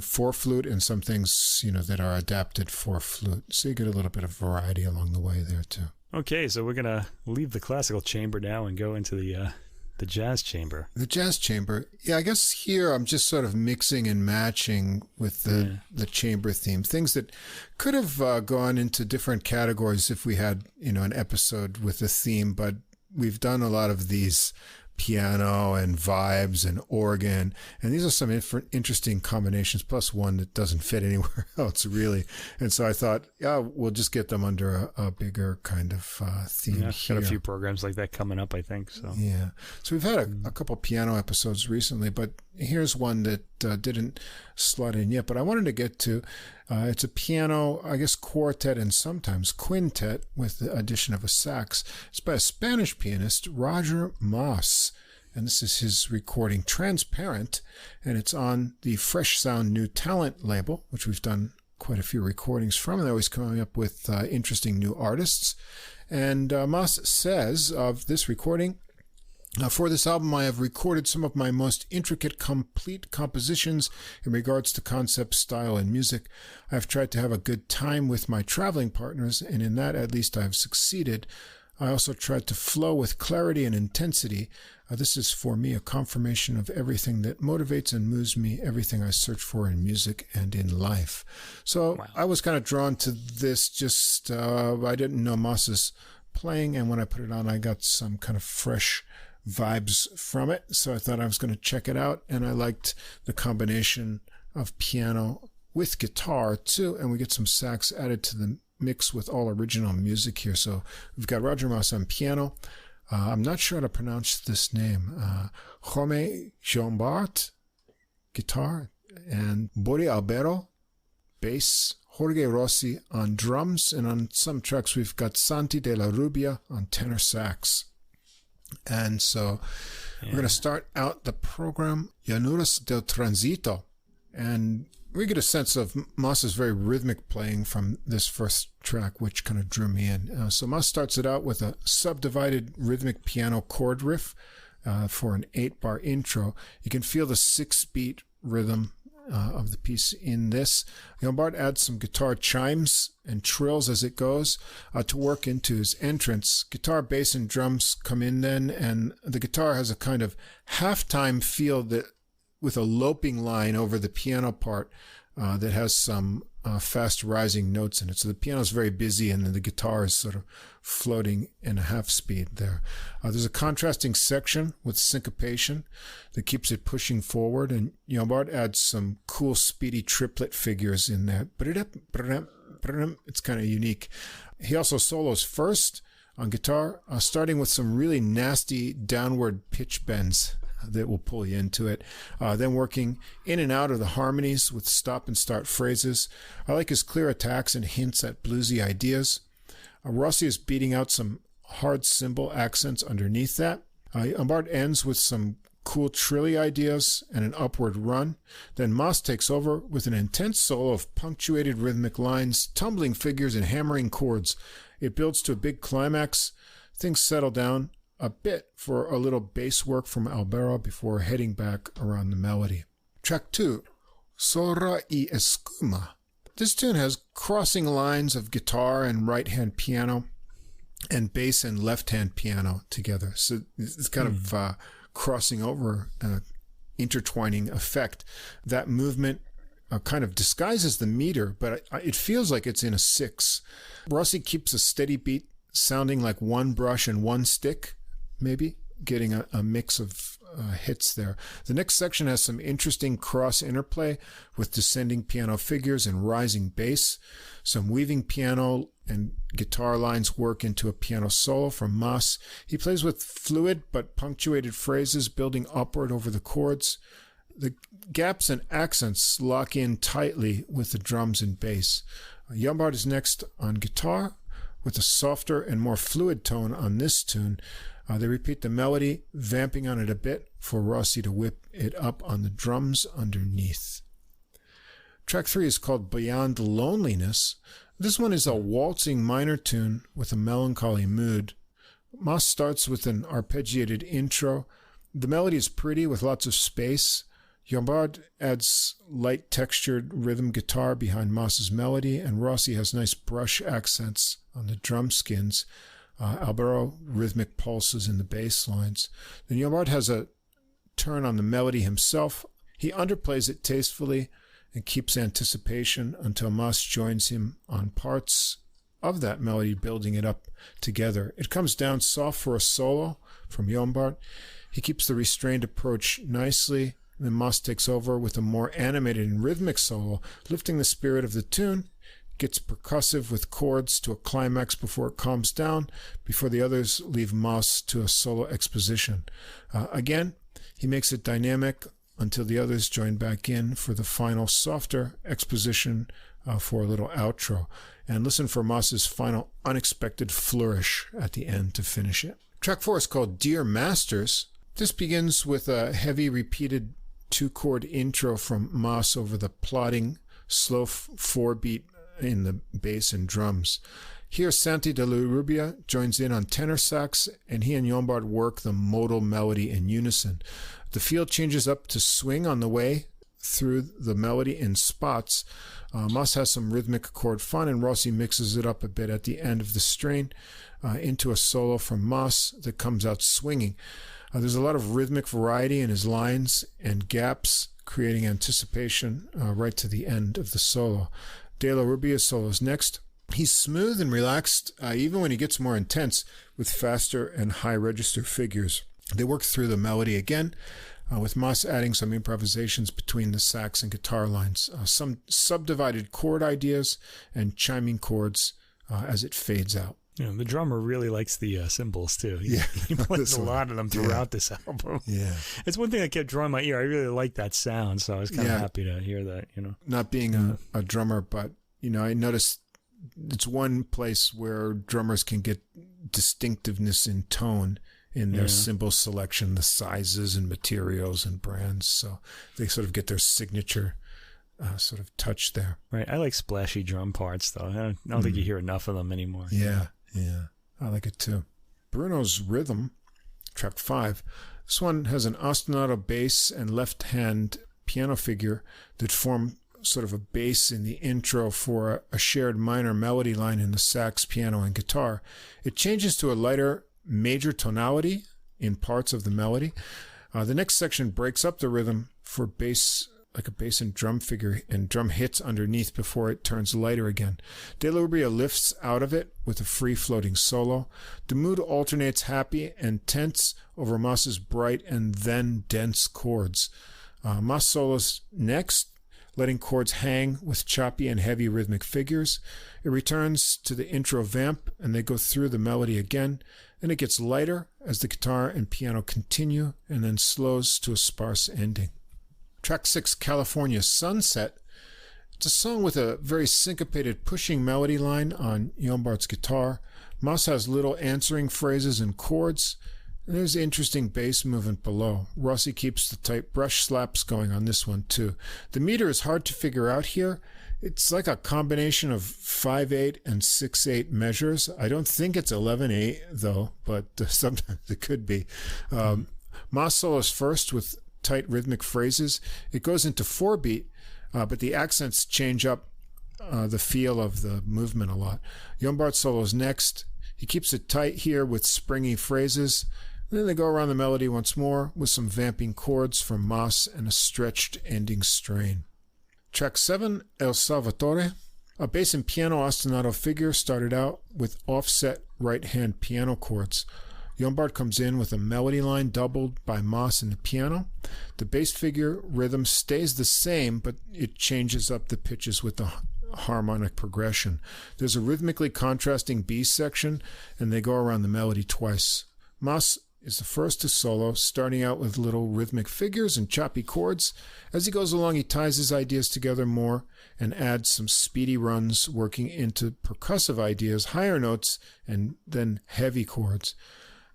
for flute, and some things, that are adapted for flute. So you get a little bit of variety along the way there too. Okay, so we're going to leave the classical chamber now and go into the The jazz chamber. The jazz chamber. Yeah, I guess here I'm just sort of mixing and matching with the chamber theme. Things that could have gone into different categories if we had, an episode with a theme, but we've done a lot of these piano and vibes and organ, and these are some interesting combinations, plus one that doesn't fit anywhere else really. And so I thought, we'll just get them under a bigger kind of theme. Yeah, got a few programs like that coming up, I think. So yeah, so we've had a couple piano episodes recently, but here's one that didn't slot in yet, but I wanted to get to. It's a piano, I guess, quartet and sometimes quintet with the addition of a sax. It's by a Spanish pianist, Roger Mas, and this is his recording Transparent, and it's on the Fresh Sound New Talent label, which we've done quite a few recordings from, and they're always coming up with interesting new artists. And Mas says of this recording, for this album, I have recorded some of my most intricate, complete compositions in regards to concept, style, and music. I've tried to have a good time with my traveling partners, and in that, at least, I have succeeded. I also tried to flow with clarity and intensity. This is, for me, a confirmation of everything that motivates and moves me, everything I search for in music and in life. So wow. I was kind of drawn to this, just I didn't know Mas's playing, and when I put it on, I got some kind of fresh vibes from it, so I thought I was going to check it out, and I liked the combination of piano with guitar too, and we get some sax added to the mix with all original music here. So we've got Roger Mas on piano. I'm not sure how to pronounce this name. Jome Jombart, guitar, and Bori Albero, bass. Jorge Rossi on drums, and on some tracks we've got Santi de la Rubia on tenor sax. And so we're going to start out the program, Llanuras del Transito. And we get a sense of Mas's very rhythmic playing from this first track, which kind of drew me in. So Mas starts it out with a subdivided rhythmic piano chord riff for an 8-bar intro. You can feel the 6-beat rhythm of the piece in this. Jombart adds some guitar chimes and trills as it goes to work into his entrance. Guitar, bass, and drums come in then, and the guitar has a kind of halftime feel that with a loping line over the piano part that has some fast rising notes in it. So the piano is very busy, and then the guitar is sort of floating in a half speed there. There's a contrasting section with syncopation that keeps it pushing forward, and Jombart adds some cool speedy triplet figures in there. It's kind of unique. He also solos first on guitar, starting with some really nasty downward pitch bends that will pull you into it. Then working in and out of the harmonies with stop and start phrases. I like his clear attacks and hints at bluesy ideas. Rossi is beating out some hard cymbal accents underneath that. Jombart ends with some cool trilly ideas and an upward run. Then Mas takes over with an intense solo of punctuated rhythmic lines, tumbling figures, and hammering chords. It builds to a big climax. Things settle down a bit for a little bass work from Albero before heading back around the melody. Track 2, Sora y Escuma. This tune has crossing lines of guitar and right-hand piano and bass and left-hand piano together. So it's kind of crossing over, intertwining effect. That movement kind of disguises the meter, but it feels like it's in a 6. Rossi keeps a steady beat sounding like one brush and one stick, maybe getting a mix of hits there. The next section has some interesting cross interplay with descending piano figures and rising bass. Some weaving piano and guitar lines work into a piano solo from Mas. He plays with fluid but punctuated phrases building upward over the chords. The gaps and accents lock in tightly with the drums and bass. Jombart is next on guitar with a softer and more fluid tone on this tune. They repeat the melody, vamping on it a bit for Rossi to whip it up on the drums underneath. Track 3 is called Beyond Loneliness. This one is a waltzing minor tune with a melancholy mood. Mas starts with an arpeggiated intro. The melody is pretty with lots of space. Jombart adds light textured rhythm guitar behind Mas's melody, and Rossi has nice brush accents on the drum skins. Albero rhythmic pulses in the bass lines. Then Jombard has a turn on the melody himself. He underplays it tastefully and keeps anticipation until Mas joins him on parts of that melody, building it up together. It comes down soft for a solo from Jombard. He keeps the restrained approach nicely. Then Mas takes over with a more animated and rhythmic solo, lifting the spirit of the tune. Gets percussive with chords to a climax before it calms down, before the others leave Mas to a solo exposition. Again, he makes it dynamic until the others join back in for the final softer exposition for a little outro. And listen for Mas's final unexpected flourish at the end to finish it. Track 4 is called Dear Masters. This begins with a heavy repeated 2-chord intro from Mas over the plodding, slow 4-beat in the bass and drums. Here, Santi de la Rubia joins in on tenor sax, and he and Jombard work the modal melody in unison. The feel changes up to swing on the way through the melody in spots. Mas has some rhythmic chord fun, and Rossi mixes it up a bit at the end of the strain into a solo from Mas that comes out swinging. There's a lot of rhythmic variety in his lines and gaps, creating anticipation right to the end of the solo. De la Rubia solos next. He's smooth and relaxed, even when he gets more intense with faster and high register figures. They work through the melody again, with Mas adding some improvisations between the sax and guitar lines, some subdivided chord ideas and chiming chords as it fades out. Yeah, the drummer really likes the cymbals too. He plays a lot of them throughout this album. Yeah, it's one thing that kept drawing my ear. I really like that sound, so I was kind of happy to hear that. Not being a drummer, but I noticed it's one place where drummers can get distinctiveness in tone in their cymbal selection, the sizes and materials and brands. So they sort of get their signature sort of touch there. Right. I like splashy drum parts, though. I don't think you hear enough of them anymore. Yeah. I like it too. Bruno's Rhythm, track 5. This one has an ostinato bass and left-hand piano figure that form sort of a bass in the intro for a shared minor melody line in the sax, piano, and guitar. It changes to a lighter major tonality in parts of the melody. The next section breaks up the rhythm for bass, like a bass and drum figure, and drum hits underneath before it turns lighter again. De la Rubia lifts out of it with a free-floating solo. The mood alternates happy and tense over Mas's bright and then dense chords. Mas solos next, letting chords hang with choppy and heavy rhythmic figures. It returns to the intro vamp, and they go through the melody again, and it gets lighter as the guitar and piano continue, and then slows to a sparse ending. Track 6, California Sunset. It's a song with a very syncopated pushing melody line on Jombard's guitar. Mas has little answering phrases and chords, and there's interesting bass movement below. Rossi keeps the tight brush slaps going on this one too. The meter is hard to figure out here. It's like a combination of 5/8 and 6/8 measures. I don't think it's 11/8 though, but sometimes it could be. Mas solos first with tight rhythmic phrases. It goes into 4-beat, but the accents change up the feel of the movement a lot. Jombard solos next. He keeps it tight here with springy phrases. Then they go around the melody once more with some vamping chords from Mas and a stretched ending strain. Track 7, El Salvatore. A bass and piano ostinato figure started out with offset right-hand piano chords. Jombard comes in with a melody line doubled by Mas in the piano. The bass figure rhythm stays the same, but it changes up the pitches with the harmonic progression. There's a rhythmically contrasting B section, and they go around the melody twice. Mas is the first to solo, starting out with little rhythmic figures and choppy chords. As he goes along, he ties his ideas together more and adds some speedy runs, working into percussive ideas, higher notes, and then heavy chords.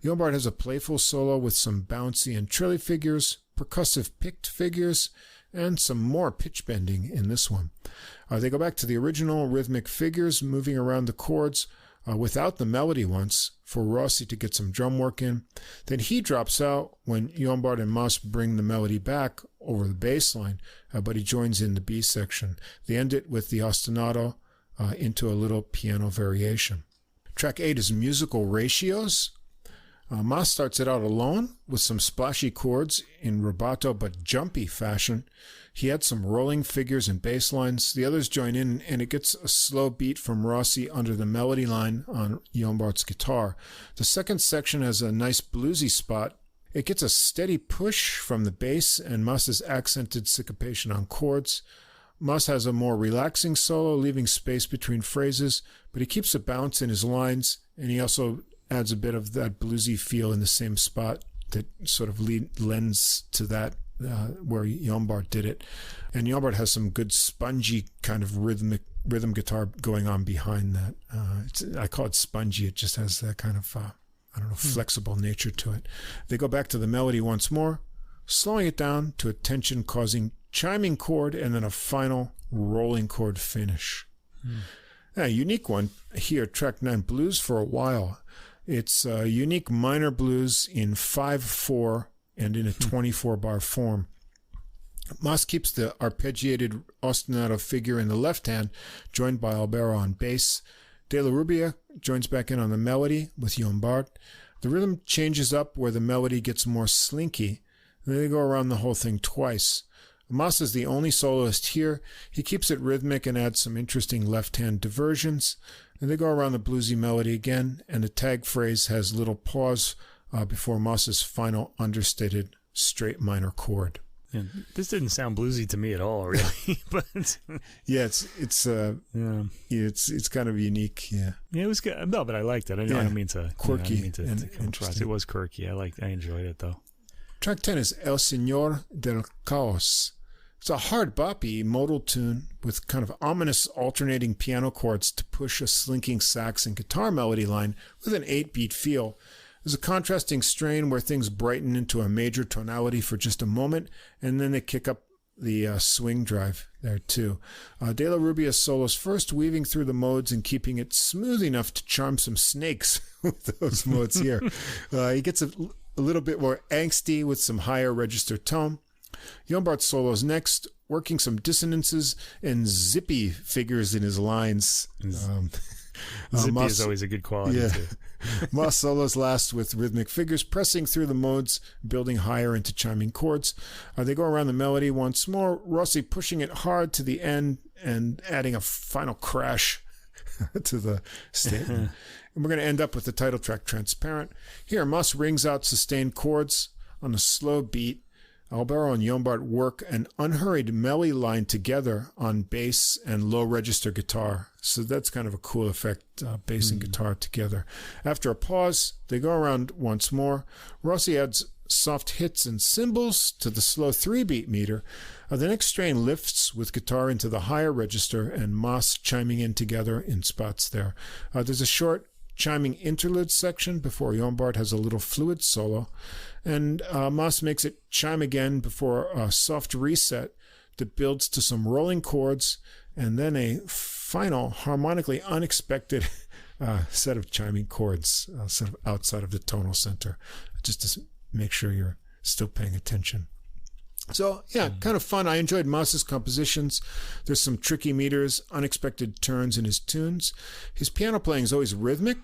Jombard has a playful solo with some bouncy and trilly figures, percussive picked figures, and some more pitch bending in this one. They go back to the original rhythmic figures, moving around the chords without the melody once, for Rossi to get some drum work in. Then he drops out when Jombard and Mas bring the melody back over the bass line, but he joins in the B section. They end it with the ostinato into a little piano variation. Track 8 is Musical Ratios. Mas starts it out alone with some splashy chords in rubato but jumpy fashion. He adds some rolling figures and bass lines. The others join in, and it gets a slow beat from Rossi under the melody line on Jombart's guitar. The second section has a nice bluesy spot. It gets a steady push from the bass and Mas's accented syncopation on chords. Mas has a more relaxing solo, leaving space between phrases, but he keeps a bounce in his lines, and he also adds a bit of that bluesy feel in the same spot that sort of lends to that where Jombart did it. And Jombart has some good spongy kind of rhythm guitar going on behind that. I call it spongy. It just has that kind of, flexible nature to it. They go back to the melody once more, slowing it down to a tension-causing chiming chord and then a final rolling chord finish. A unique one here, track 9, Blues for a While. It's a unique minor blues in 5/4 and in a 24-bar form. Mas keeps the arpeggiated ostinato figure in the left hand, joined by Albero on bass. De la Rubia joins back in on the melody with Jombart. The rhythm changes up where the melody gets more slinky. They go around the whole thing twice. Mas is the only soloist here. He keeps it rhythmic and adds some interesting left-hand diversions. And they go around the bluesy melody again, and the tag phrase has little pause before Mas's final understated straight minor chord. Yeah, this didn't sound bluesy to me at all, really. But yeah, it's kind of unique. Yeah, it was good. No, but I liked it. I don't mean to quirky. I didn't mean to compress. It was quirky. I enjoyed it though. Track 10 is El Señor del Caos. It's a hard boppy modal tune with kind of ominous alternating piano chords to push a slinking sax and guitar melody line with an 8-beat feel. There's a contrasting strain where things brighten into a major tonality for just a moment, and then they kick up the swing drive there too. De la Rubia solos first, weaving through the modes and keeping it smooth enough to charm some snakes with those modes here. He gets a little bit more angsty with some higher register tone. Jombart solos next, working some dissonances and zippy figures in his lines. Zippy is always a good quality, too. Mas solos last with rhythmic figures, pressing through the modes, building higher into chiming chords. They go around the melody once more, Rossi pushing it hard to the end and adding a final crash to the statement. And we're going to end up with the title track, Transparent. Here, Mas rings out sustained chords on a slow beat. Albero and Jombart work an unhurried melody line together on bass and low register guitar. So that's kind of a cool effect, bass and guitar together. After a pause, they go around once more. Rossi adds soft hits and cymbals to the slow 3-beat meter. The next strain lifts with guitar into the higher register and Mas chiming in together in spots there. There's a short chiming interlude section before Jombart has a little fluid solo, and Mas makes it chime again before a soft reset that builds to some rolling chords and then a final harmonically unexpected set of chiming chords sort of outside of the tonal center, just to make sure you're still paying attention. So, yeah, kind of fun. I enjoyed Mas's compositions. There's some tricky meters, unexpected turns in his tunes. His piano playing is always rhythmic,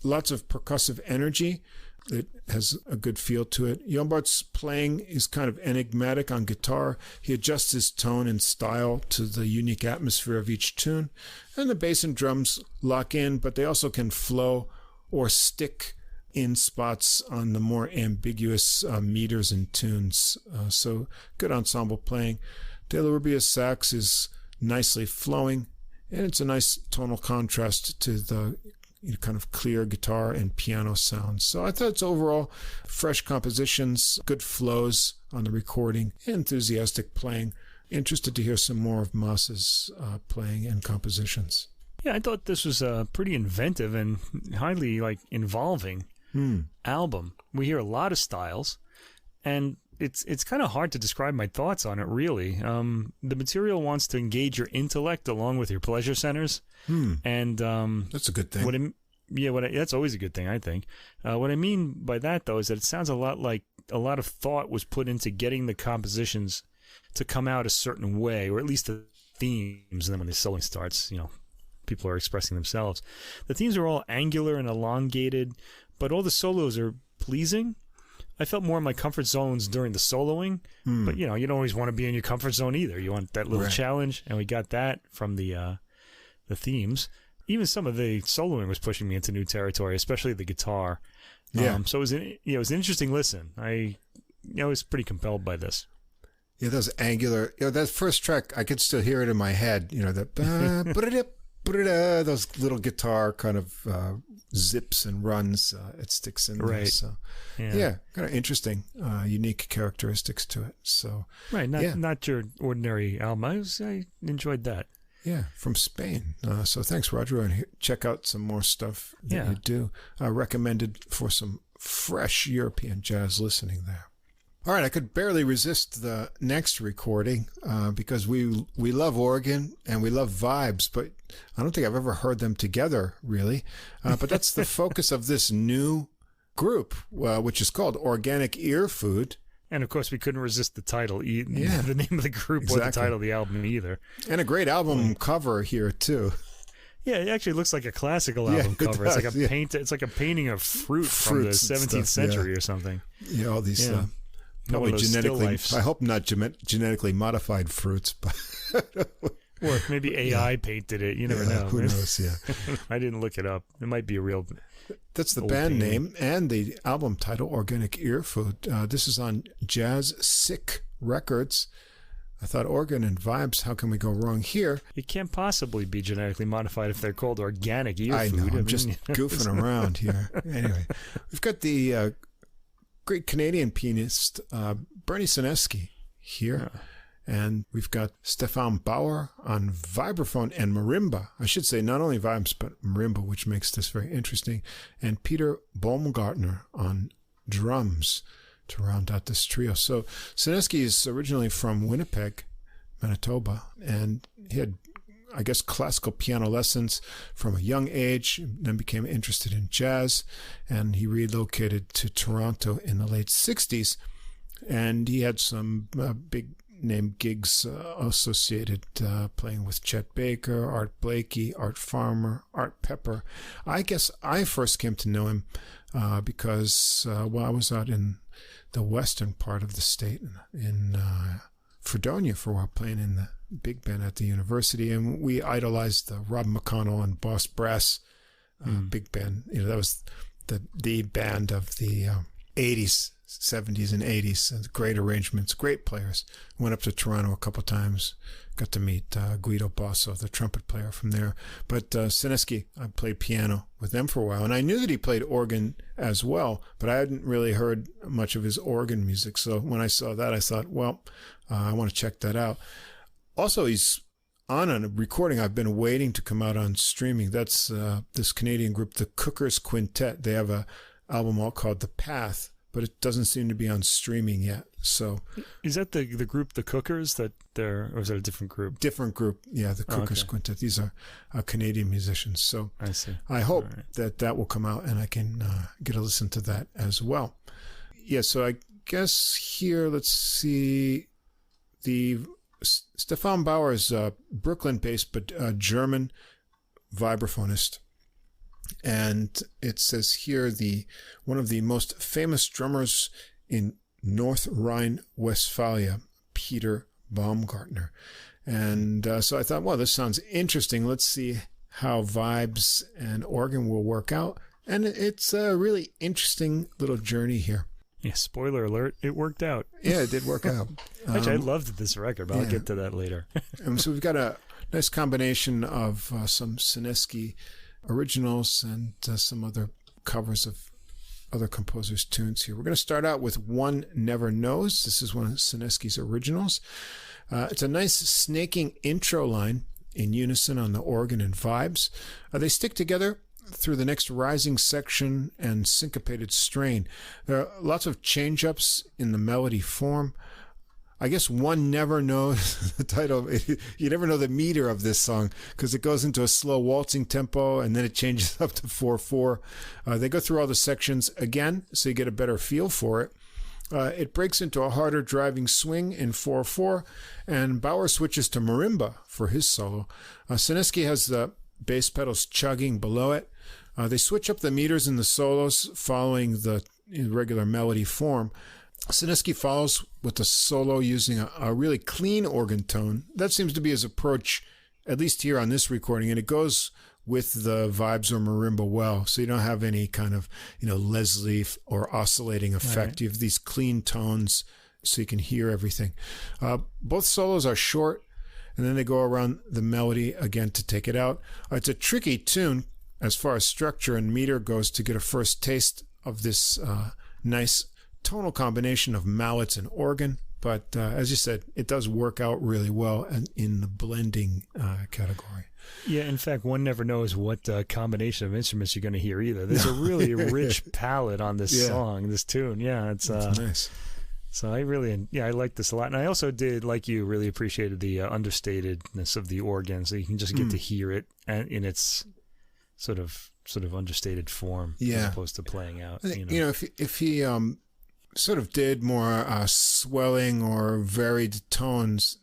lots of percussive energy. It has a good feel to it. Jombart's playing is kind of enigmatic on guitar. He adjusts his tone and style to the unique atmosphere of each tune. And the bass and drums lock in, but they also can flow or stick in spots on the more ambiguous meters and tunes. So good ensemble playing. De la Rubia's sax is nicely flowing, and it's a nice tonal contrast to the kind of clear guitar and piano sounds. So I thought it's overall fresh compositions, good flows on the recording, enthusiastic playing. Interested to hear some more of Mas's playing and compositions. Yeah, I thought this was pretty inventive and highly involving album. We hear a lot of styles, and it's kind of hard to describe my thoughts on it, really. The material wants to engage your intellect along with your pleasure centers, and that's a good thing. That's always a good thing, I think. What I mean by that, though, is that it sounds a lot like a lot of thought was put into getting the compositions to come out a certain way, or at least the themes. And then when the soloing starts, people are expressing themselves. The themes are all angular and elongated, but all the solos are pleasing. I felt more in my comfort zones during the soloing, but you don't always want to be in your comfort zone either. You want that little challenge, and we got that from the themes. Even some of the soloing was pushing me into new territory, especially the guitar. Yeah. So it was an interesting listen. I was pretty compelled by this. Yeah, those angular. That first track, I could still hear it in my head. Those little guitar kind of zips and runs. It sticks in there. So yeah, kind of interesting, unique characteristics to it. So not your ordinary album. I enjoyed that. Yeah, from Spain. So thanks, Roger. And check out some more stuff that you do. Recommended for some fresh European jazz listening there. All right, I could barely resist the next recording because we love organ and we love vibes, but I don't think I've ever heard them together, really. But that's the focus of this new group, which is called Organic Earfood. And, of course, we couldn't resist the title, the name of the group or the title of the album either. And a great album cover here, too. Yeah, it actually looks like a classical album cover. Does, it's like a painting of fruits from the 17th century or something. Yeah, all these probably genetically, I hope not genetically modified fruits, but or maybe AI painted it. You never know. Who knows? Yeah, I didn't look it up. It might be a real. That's the band name and the album title, Organic Earfood. This is on JazzSick Records. I thought organ and vibes, how can we go wrong here? It can't possibly be genetically modified if they're called Organic Earfood. I know, I'm just goofing around here. Anyway, we've got the great Canadian pianist Bernie Senensky here. Yeah. And we've got Stefan Bauer on vibraphone and marimba. I should say not only vibes, but marimba, which makes this very interesting. And Peter Baumgärtner on drums to round out this trio. So Senensky is originally from Winnipeg, Manitoba, and he had, I guess, classical piano lessons from a young age, then became interested in jazz, and he relocated to Toronto in the late 60s, and he had some big name gigs associated, playing with Chet Baker, Art Blakey, Art Farmer, Art Pepper. I guess I first came to know him because I was out in the western part of the state in Fredonia for a while, playing in the big band at the university, and we idolized Rob McConnell and Boss Brass big band. That was the band of the 80s. 70s and 80s, and great arrangements, great players. Went up to Toronto a couple times, got to meet Guido Basso, the trumpet player from there. But Senensky, I played piano with them for a while, and I knew that he played organ as well, but I hadn't really heard much of his organ music. So when I saw that, I thought, well, I want to check that out. Also, he's on a recording I've been waiting to come out on streaming. That's this Canadian group, the Cookers Quintet. They have a album all called The Path, but it doesn't seem to be on streaming yet. So, is that the group, the Cookers, or is that a different group? Different group, yeah, the Cookers Quintet. These are Canadian musicians. So I see. I hope that will come out and I can get a listen to that as well. Yeah, so I guess here, let's see, the Stefan Bauer is Brooklyn-based, but German vibraphonist. And it says here one of the most famous drummers in North Rhine-Westphalia, Peter Baumgärtner. And so I thought, well, this sounds interesting. Let's see how vibes and organ will work out. And it's a really interesting little journey here. Yeah, spoiler alert, it worked out. Yeah, it did work out. Actually, I loved this record, but I'll get to that later. And so we've got a nice combination of some Senensky originals and some other covers of other composers' tunes here. We're going to start out with One Never Knows. This is one of Senensky's originals. It's a nice snaking intro line in unison on the organ and vibes. They stick together through the next rising section and syncopated strain. There are lots of change-ups in the melody form. I guess one never knows the title. You never know the meter of this song because it goes into a slow waltzing tempo and then it changes up to 4/4. They go through all the sections again so you get a better feel for it. It breaks into a harder driving swing in 4/4, and Bauer switches to marimba for his solo. Senensky has the bass pedals chugging below it. They switch up the meters in the solos following the regular melody form. Senensky follows with the solo using a really clean organ tone. That seems to be his approach, at least here on this recording, and it goes with the vibes or marimba well. So you don't have any kind of, Leslie or oscillating effect. Right. You have these clean tones so you can hear everything. Both solos are short, and then they go around the melody again to take it out. It's a tricky tune as far as structure and meter goes to get a first taste of this nice tonal combination of mallets and organ, but as you said, it does work out really well in the blending category. Yeah, in fact, one never knows what combination of instruments you're going to hear either. There's a really rich palette on this song, this tune. Yeah, it's nice. So I like this a lot. And I also did, like you, really appreciated the understatedness of the organ, so you can just get to hear it in its sort of understated form, as opposed to playing out. If he sort of did more swelling or varied tones,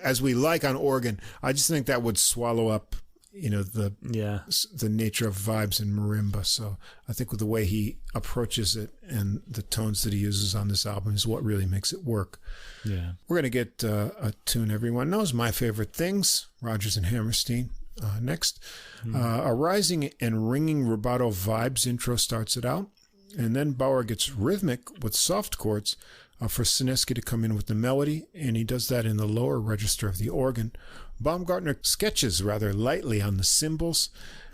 as we like on organ, I just think that would swallow up, the nature of vibes in marimba. So I think with the way he approaches it and the tones that he uses on this album is what really makes it work. Yeah, we're gonna get a tune everyone knows, My Favorite Things, Rodgers and Hammerstein. Next, a rising and ringing rubato vibes intro starts it out. And then Bauer gets rhythmic with soft chords for Senensky to come in with the melody, and he does that in the lower register of the organ. Baumgärtner sketches rather lightly on the cymbals,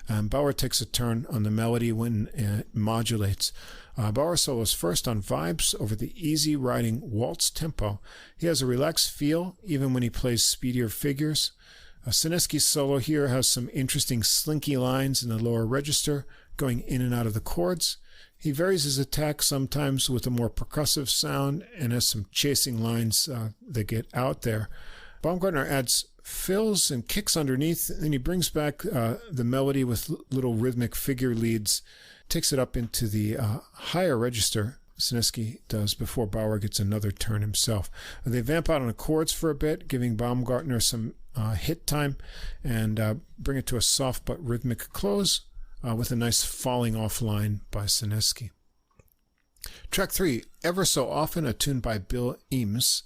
and Bauer takes a turn on the melody when it modulates. Bauer solos first on vibes over the easy riding waltz tempo. He has a relaxed feel even when he plays speedier figures. Senensky's solo here has some interesting slinky lines in the lower register, going in and out of the chords. He varies his attack sometimes with a more percussive sound and has some chasing lines that get out there. Baumgärtner adds fills and kicks underneath, and he brings back the melody with little rhythmic figure leads, takes it up into the higher register, Senensky does, before Bauer gets another turn himself. They vamp out on the chords for a bit, giving Baumgärtner some hit time, and bring it to a soft but rhythmic close. With a nice falling off line by Senensky. Track 3, Ever So Often, a tune by Bill Eames.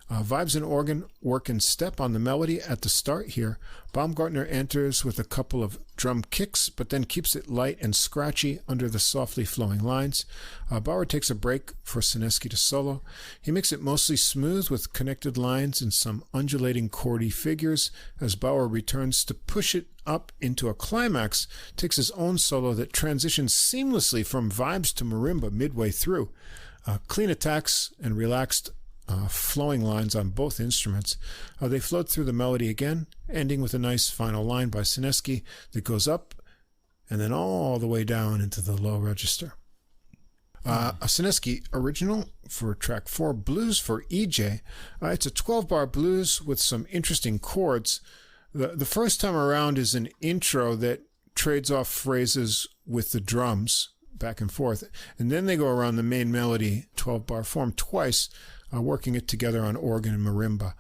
Vibes and organ work in step on the melody at the start here. Baumgärtner enters with a couple of drum kicks, but then keeps it light and scratchy under the softly flowing lines. Bauer takes a break for Senensky to solo. He makes it mostly smooth with connected lines and some undulating chordy figures as Bauer returns to push it up into a climax, takes his own solo that transitions seamlessly from vibes to marimba midway through. Clean attacks and relaxed flowing lines on both instruments. They float through the melody again, ending with a nice final line by Senensky that goes up and then all the way down into the low register. A Senensky original for track 4, Blues for EJ. It's a 12-bar blues with some interesting chords. The first time around is an intro that trades off phrases with the drums back and forth, and then they go around the main melody 12-bar form twice, working it together on organ and marimba.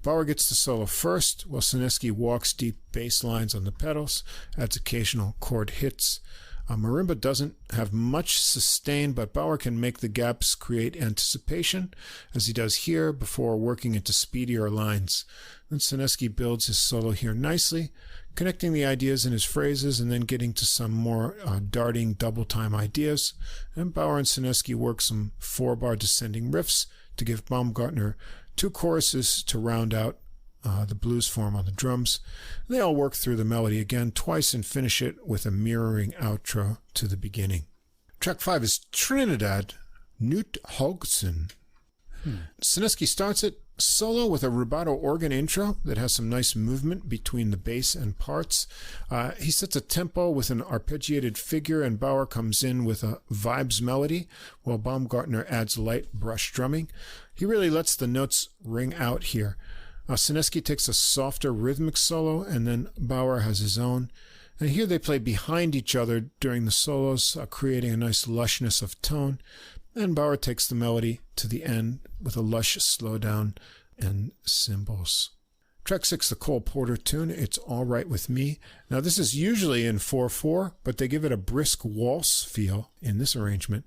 Bauer gets the solo first, while Senensky walks deep bass lines on the pedals, adds occasional chord hits. Marimba doesn't have much sustain, but Bauer can make the gaps create anticipation, as he does here, before working into speedier lines. Then Senensky builds his solo here nicely, connecting the ideas in his phrases and then getting to some more darting double-time ideas. And Bauer and Senensky work some 4-bar descending riffs to give Baumgärtner 2 choruses to round out the blues form on the drums. They all work through the melody again twice and finish it with a mirroring outro to the beginning. Track 5 is Trinidad, Knut Hogson. Senensky starts it solo with a rubato organ intro that has some nice movement between the bass and parts. He sets a tempo with an arpeggiated figure, and Bauer comes in with a vibes melody, while Baumgärtner adds light brush drumming. He really lets the notes ring out here. Senensky takes a softer rhythmic solo, and then Bauer has his own. And here they play behind each other during the solos, creating a nice lushness of tone. And Bauer takes the melody to the end with a lush slowdown and cymbals. Track 6, the Cole Porter tune, It's All Right With Me. Now, this is usually in 4/4, but they give it a brisk waltz feel in this arrangement.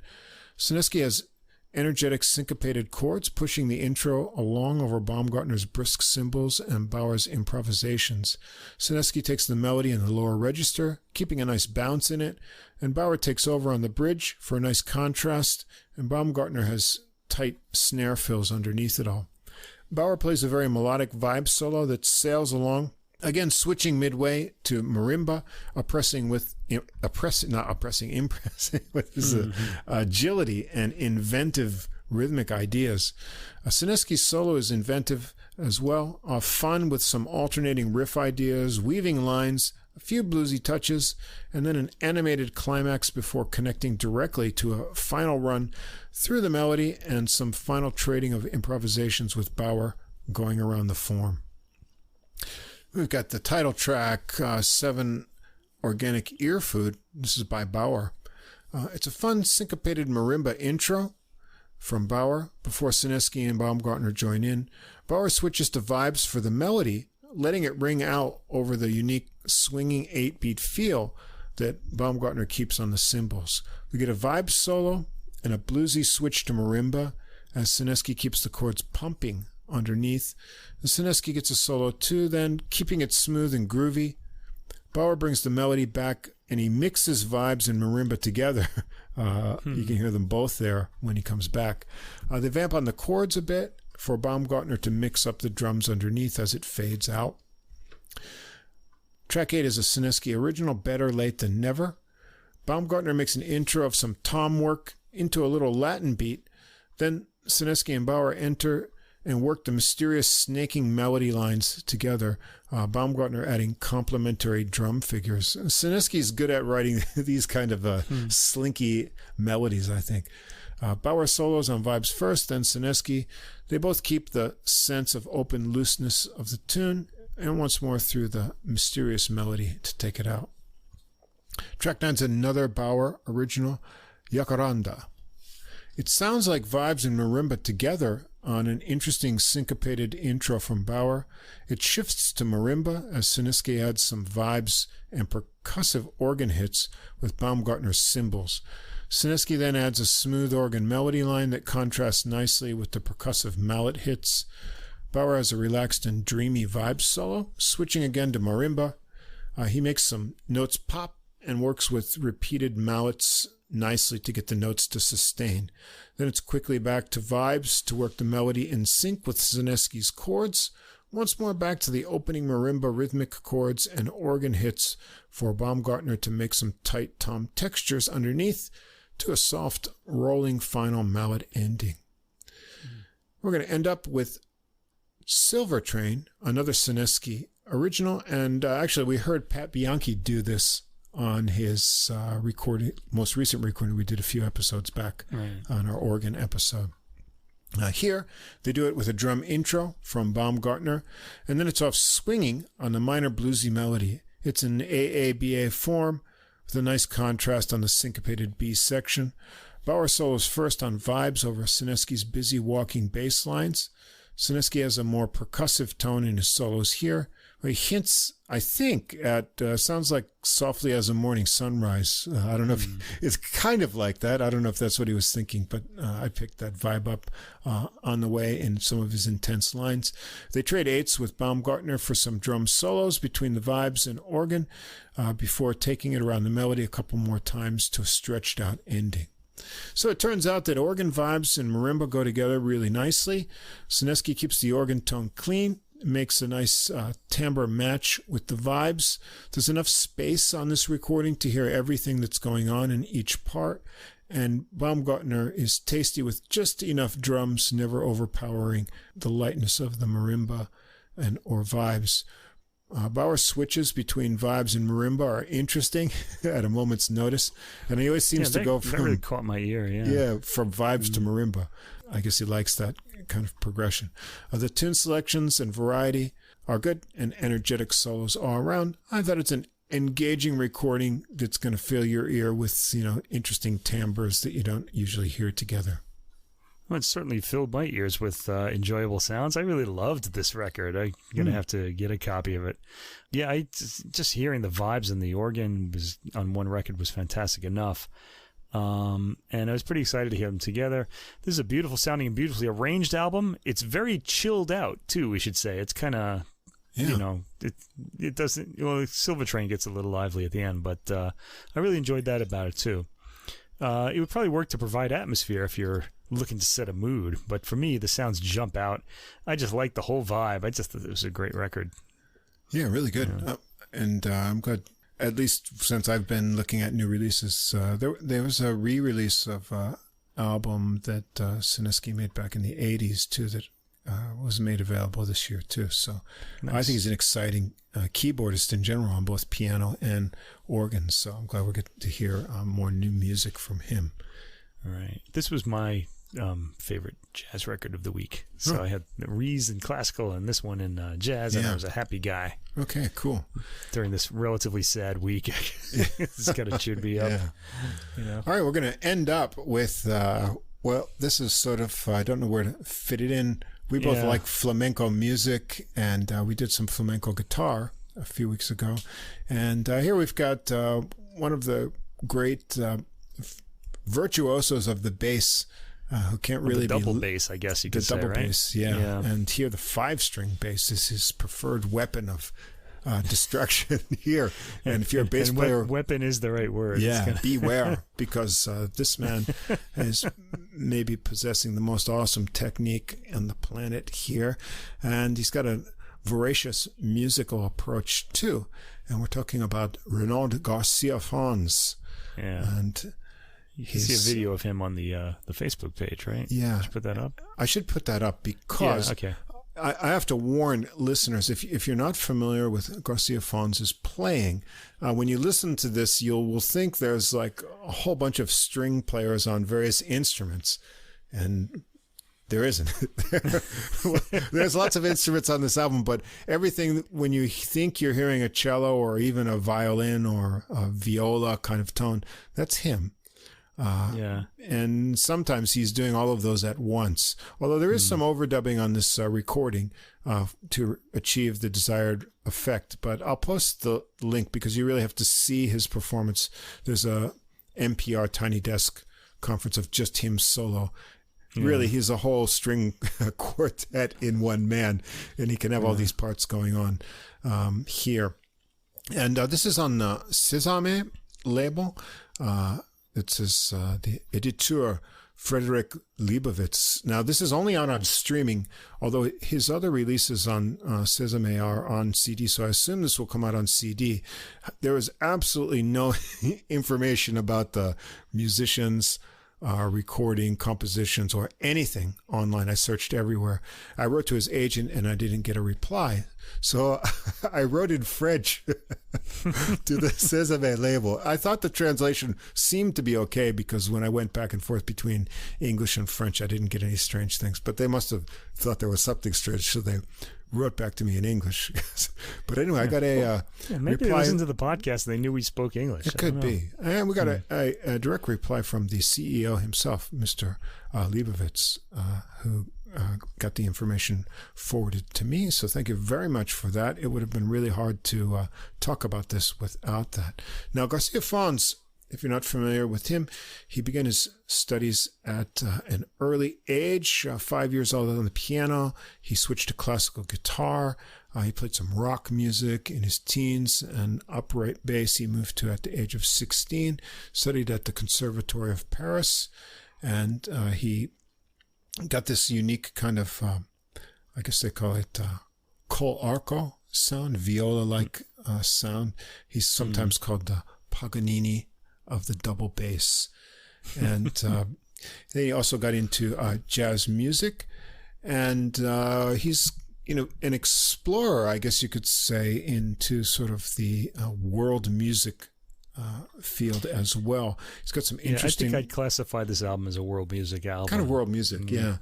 Senensky has energetic syncopated chords pushing the intro along over Baumgärtner's brisk cymbals and Bauer's improvisations. Senensky takes the melody in the lower register, keeping a nice bounce in it, and Bauer takes over on the bridge for a nice contrast, and Baumgärtner has tight snare fills underneath it all. Bauer plays a very melodic vibe solo that sails along, again switching midway to marimba, impressing with his agility and inventive rhythmic ideas. Senensky's solo is inventive as well, fun with some alternating riff ideas, weaving lines, a few bluesy touches, and then an animated climax before connecting directly to a final run through the melody and some final trading of improvisations with Bauer going around the form. We've got the title track, 7 Organic Earfood. This is by Bauer. It's a fun syncopated marimba intro from Bauer before Senensky and Baumgärtner join in. Bauer switches to vibes for the melody, letting it ring out over the unique swinging 8-beat feel that Baumgärtner keeps on the cymbals. We get a vibe solo and a bluesy switch to marimba as Senensky keeps the chords pumping underneath. And Senensky gets a solo too, then keeping it smooth and groovy. Bauer brings the melody back and he mixes vibes and marimba together. You can hear them both there when he comes back. They vamp on the chords a bit for Baumgärtner to mix up the drums underneath as it fades out. Track 8 is a Senensky original, Better Late Than Never. Baumgärtner makes an intro of some tom work into a little Latin beat. Then Senensky and Bauer enter and work the mysterious snaking melody lines together, Baumgärtner adding complementary drum figures. Senensky's good at writing these kind of slinky melodies, I think. Bauer solos on vibes first, then Senensky. They both keep the sense of open looseness of the tune, and once more through the mysterious melody to take it out. Track 9's another Bauer original, Jacaranda. It sounds like vibes and marimba together on an interesting syncopated intro from Bauer. It shifts to marimba as Senensky adds some vibes and percussive organ hits with Baumgärtner's cymbals. Senensky then adds a smooth organ melody line that contrasts nicely with the percussive mallet hits. Bauer has a relaxed and dreamy vibe solo, switching again to marimba. He makes some notes pop and works with repeated mallets nicely to get the notes to sustain. Then it's quickly back to vibes to work the melody in sync with Senensky's chords. Once more back to the opening marimba rhythmic chords and organ hits for Baumgärtner to make some tight tom textures underneath to a soft rolling final mallet ending. We're going to end up with Silver Train, another Senensky original, and actually we heard Pat Bianchi do this on his most recent recording we did a few episodes back on our organ episode. Here, they do it with a drum intro from Baumgärtner, and then it's off swinging on the minor bluesy melody. It's in AABA form with a nice contrast on the syncopated B section. Bauer solos first on vibes over Senensky's busy walking bass lines. Senensky has a more percussive tone in his solos here. He hints, I think, at sounds like Softly as a Morning Sunrise. I don't know if it's kind of like that. I don't know if that's what he was thinking, but I picked that vibe up on the way in some of his intense lines. They trade eights with Baumgärtner for some drum solos between the vibes and organ before taking it around the melody a couple more times to a stretched out ending. So it turns out that organ vibes and marimba go together really nicely. Senensky keeps the organ tone clean, makes a nice timbre match with the vibes. There's enough space on this recording to hear everything that's going on in each part, and Baumgärtner is tasty with just enough drums, never overpowering the lightness of the marimba or vibes. Bauer's switches between vibes and marimba are interesting at a moment's notice, and he always seems to go from that really caught my ear. From vibes to marimba. I guess he likes that kind of progression. The tune selections and variety are good, and energetic solos all around. I thought it's an engaging recording that's going to fill your ear with interesting timbres that you don't usually hear together. Well, it certainly filled my ears with enjoyable sounds. I really loved this record. I'm going to have to get a copy of it. Yeah, just hearing the vibes and the organ was on one record was fantastic enough. And I was pretty excited to hear them together. This is a beautiful sounding and beautifully arranged album. It's very chilled out, too, we should say. It's kind of, it doesn't, Silver Train gets a little lively at the end, but I really enjoyed that about it, too. It would probably work to provide atmosphere if you're looking to set a mood, but for me, the sounds jump out. I just like the whole vibe. I just thought it was a great record. Yeah, really good. Yeah. And I'm glad, at least since I've been looking at new releases, there was a re-release of an album that Senensky made back in the 80s, too, that was made available this year, too. So nice. I think he's an exciting keyboardist in general on both piano and organ. So I'm glad we're getting to hear more new music from him. All right. This was my favorite jazz record of the week. So I had Ries in classical and this one in jazz, and I was a happy guy. Okay, cool. During this relatively sad week, this kind of cheered me up. Yeah. All right, we're going to end up with, this is sort of, I don't know where to fit it in. We both like flamenco music, and we did some flamenco guitar a few weeks ago. And here we've got one of the great virtuosos of the bass, who can't really the double bass, I guess you could say, right? The double bass, yeah. And here the 5-string bass is his preferred weapon of destruction here. And if you're a bass player... weapon is the right word. Yeah, beware, because this man is maybe possessing the most awesome technique on the planet here. And he's got a voracious musical approach, too. And we're talking about Renaud Garcia-Fons. Yeah. And... You can see a video of him on the Facebook page, right? Yeah. Should you put that up? I should put that up because I have to warn listeners, if you're not familiar with Garcia-Fons' playing, when you listen to this, you will think there's like a whole bunch of string players on various instruments, and there isn't. There's lots of instruments on this album, but everything, when you think you're hearing a cello or even a violin or a viola kind of tone, that's him. And sometimes he's doing all of those at once. Although there is some overdubbing on this recording to achieve the desired effect. But I'll post the link because you really have to see his performance. There's a NPR Tiny Desk conference of just him solo. Really, he's a whole string quartet in one man, and he can have all these parts going on here. And this is on the Sesame label. It says the editor Frederick Leibovitz. Now, this is only out on streaming, although his other releases on Sesame are on CD, so I assume this will come out on CD. There is absolutely no information about the musicians, recording, compositions, or anything online. I searched everywhere. I wrote to his agent, and I didn't get a reply. So I wrote in French to the Sesame label. I thought the translation seemed to be okay because when I went back and forth between English and French, I didn't get any strange things. But they must have thought there was something strange, so they wrote back to me in English. But anyway, I got a maybe reply. They listened to the podcast and they knew we spoke English. It could be. And we got a direct reply from the CEO himself, Mr. Leibovitz, who got the information forwarded to me. So thank you very much for that. It would have been really hard to talk about this without that. Now, Garcia-Fons, if you're not familiar with him, he began his studies at an early age, 5 years old on the piano. He switched to classical guitar. He played some rock music in his teens, and upright bass he moved to at the age of 16, studied at the Conservatory of Paris, and he got this unique kind of, I guess they call it col arco sound, viola-like sound. He's sometimes called the Paganini of the double bass. And then he also got into jazz music, and he's an explorer, I guess you could say, into sort of the world music field as well. He's got some interesting... I think I'd classify this album as a world music album. Kind of world music, yeah.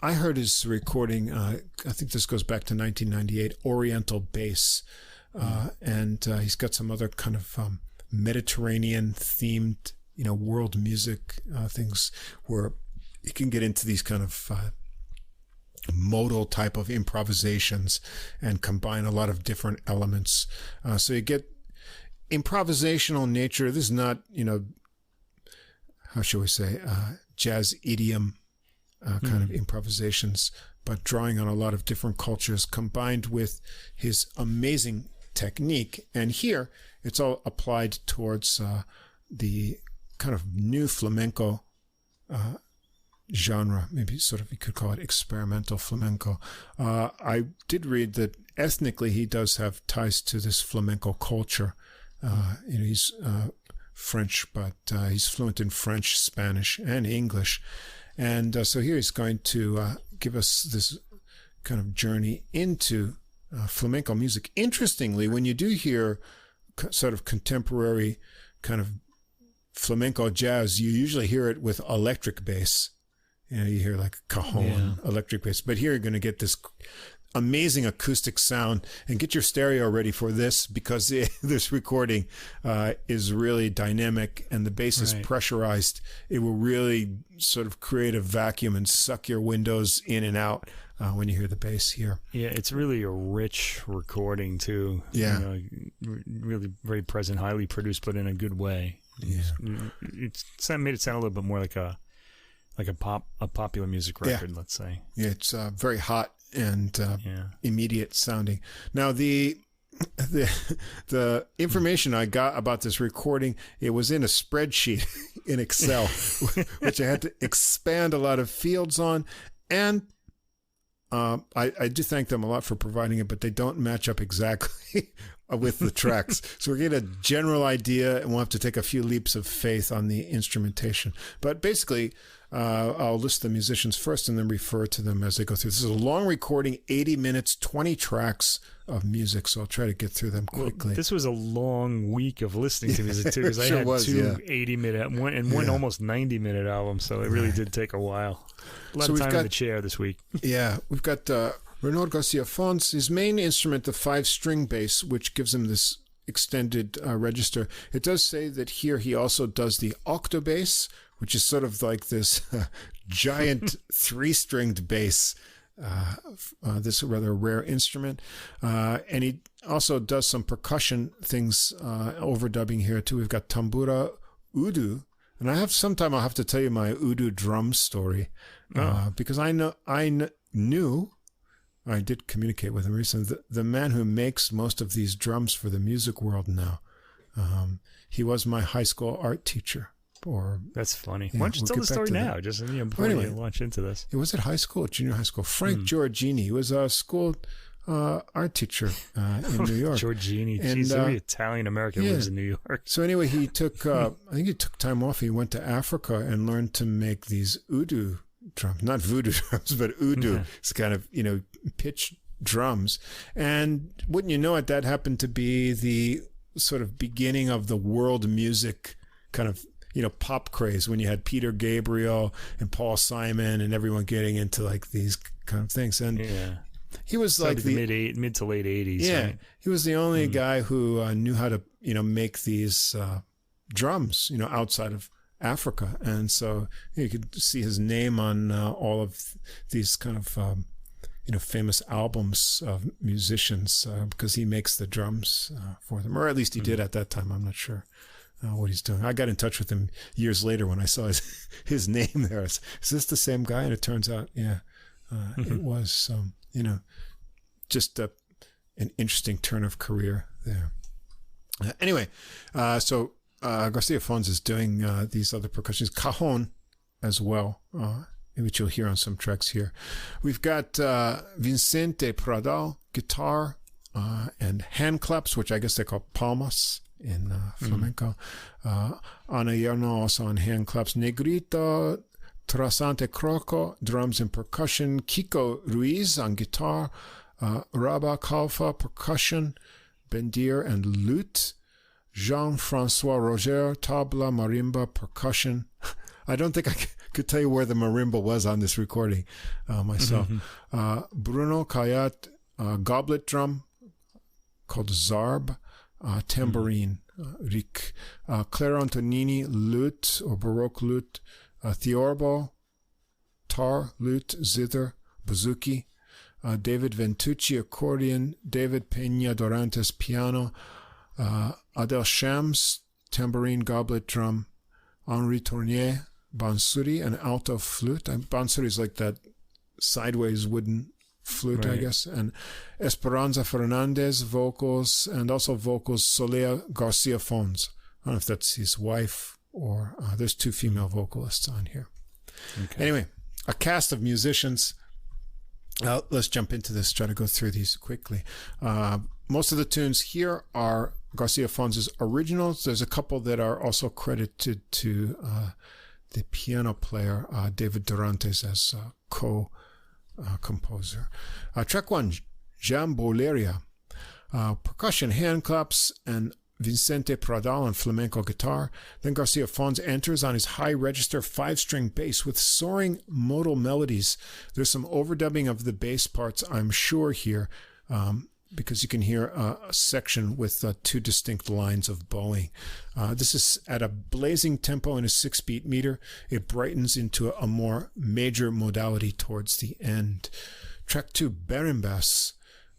I heard his recording, I think this goes back to 1998, Oriental Bass, and he's got some other kind of Mediterranean-themed, world music things where you can get into these kind of modal type of improvisations and combine a lot of different elements. So you get improvisational nature. This is not, how shall we say, jazz idiom kind of improvisations, but drawing on a lot of different cultures combined with his amazing technique. And here it's all applied towards the kind of new flamenco genre, maybe sort of you could call it experimental flamenco. I did read that ethnically he does have ties to this flamenco culture. He's French, but he's fluent in French, Spanish, and English. And so here he's going to give us this kind of journey into flamenco music. Interestingly, when you do hear sort of contemporary kind of flamenco jazz, you usually hear it with electric bass. You hear like cajon, electric bass. But here you're going to get this amazing acoustic sound, and get your stereo ready for this, because this recording is really dynamic and the bass is pressurized. It will really sort of create a vacuum and suck your windows in and out when you hear the bass here. Yeah, it's really a rich recording too. Yeah. Really very present, highly produced, but in a good way. Yeah. It's made it sound a little bit more like a popular music record, let's say. Yeah, it's very hot and immediate sounding. Now the information I got about this recording, it was in a spreadsheet in Excel, which I had to expand a lot of fields on, and I do thank them a lot for providing it, but they don't match up exactly with the tracks. So we're getting a general idea, and we'll have to take a few leaps of faith on the instrumentation. But basically, I'll list the musicians first and then refer to them as they go through. This is a long recording, 80 minutes, 20 tracks of music, so I'll try to get through them quickly. Well, this was a long week of listening to music, too, because I had two 80-minute one almost 90-minute albums, so it really did take a while. A lot of time in the chair this week. Yeah, we've got Renaud Garcia-Fons, his main instrument, the 5-string bass, which gives him this extended register. It does say that here he also does the octobass, which is sort of like this giant 3-stringed bass, this rather rare instrument. And he also does some percussion things, overdubbing here too. We've got tambura udu. And I'll have to tell you my udu drum story, because I did communicate with him recently, the man who makes most of these drums for the music world now. He was my high school art teacher. That's funny. Why don't you tell the story now, just before you launch into this? It was at high school, junior high school. Frank Giorgini was a school art teacher in New York. Giorgini, geez, every Italian-American lives in New York. So anyway, he took, I think he took time off. He went to Africa and learned to make these udu drums, not voodoo drums, but udu. It's kind of, pitch drums. And wouldn't you know it, that happened to be the sort of beginning of the world music kind of, pop craze, when you had Peter Gabriel and Paul Simon and everyone getting into like these kind of things. And he was like the mid to late 80s. Yeah, right? He was the only guy who knew how to, make these drums, outside of Africa. And so you could see his name on all of these kind of, famous albums of musicians, because he makes the drums for them, or at least he did at that time. I'm not sure what he's doing. I got in touch with him years later when I saw his name there. Is this the same guy? And it turns out, it was, just an interesting turn of career there. Anyway, so Garcia-Fons is doing these other percussions, cajon as well, which you'll hear on some tracks here. We've got Vicente Pradal, guitar and hand claps, which I guess they call palmas in flamenco. Ana Yerno also on hand claps. Negrito Trasante Croco, drums and percussion. Kiko Ruiz on guitar. Rabah Kalfa, percussion. Bendir and lute. Jean-Francois Roger, tabla, marimba, percussion. I don't think I could tell you where the marimba was on this recording myself. Bruno Kayat, goblet drum called zarb. Tambourine, Rick. Claire Antonini, lute or Baroque lute. Theorbo, guitar, lute, zither, bouzouki. David Ventucci, accordion. David Peña Dorantes, piano. Adel Shams, tambourine, goblet, drum. Henri Tournier, bansuri, an alto flute. Bansuri is like that sideways wooden flute, right. I guess. And Esperanza Fernandez, vocals, and also vocals Solea Garcia-Fons. I don't know if that's his wife or there's 2 female vocalists on here. Okay. Anyway, a cast of musicians. Let's jump into this, try to go through these quickly. Most of the tunes here are Garcia-Fons' originals. There's a couple that are also credited to the piano player, David Dorantes, as co-composer. Track 1, Jamboleria. Percussion, hand claps, and Vicente Pradal on flamenco guitar. Then Garcia-Fons enters on his high register 5-string bass with soaring modal melodies. There's some overdubbing of the bass parts, I'm sure, here, because you can hear a section with 2 distinct lines of bowing. This is at a blazing tempo in a 6-beat meter. It brightens into a more major modality towards the end. Track 2, Berimbas.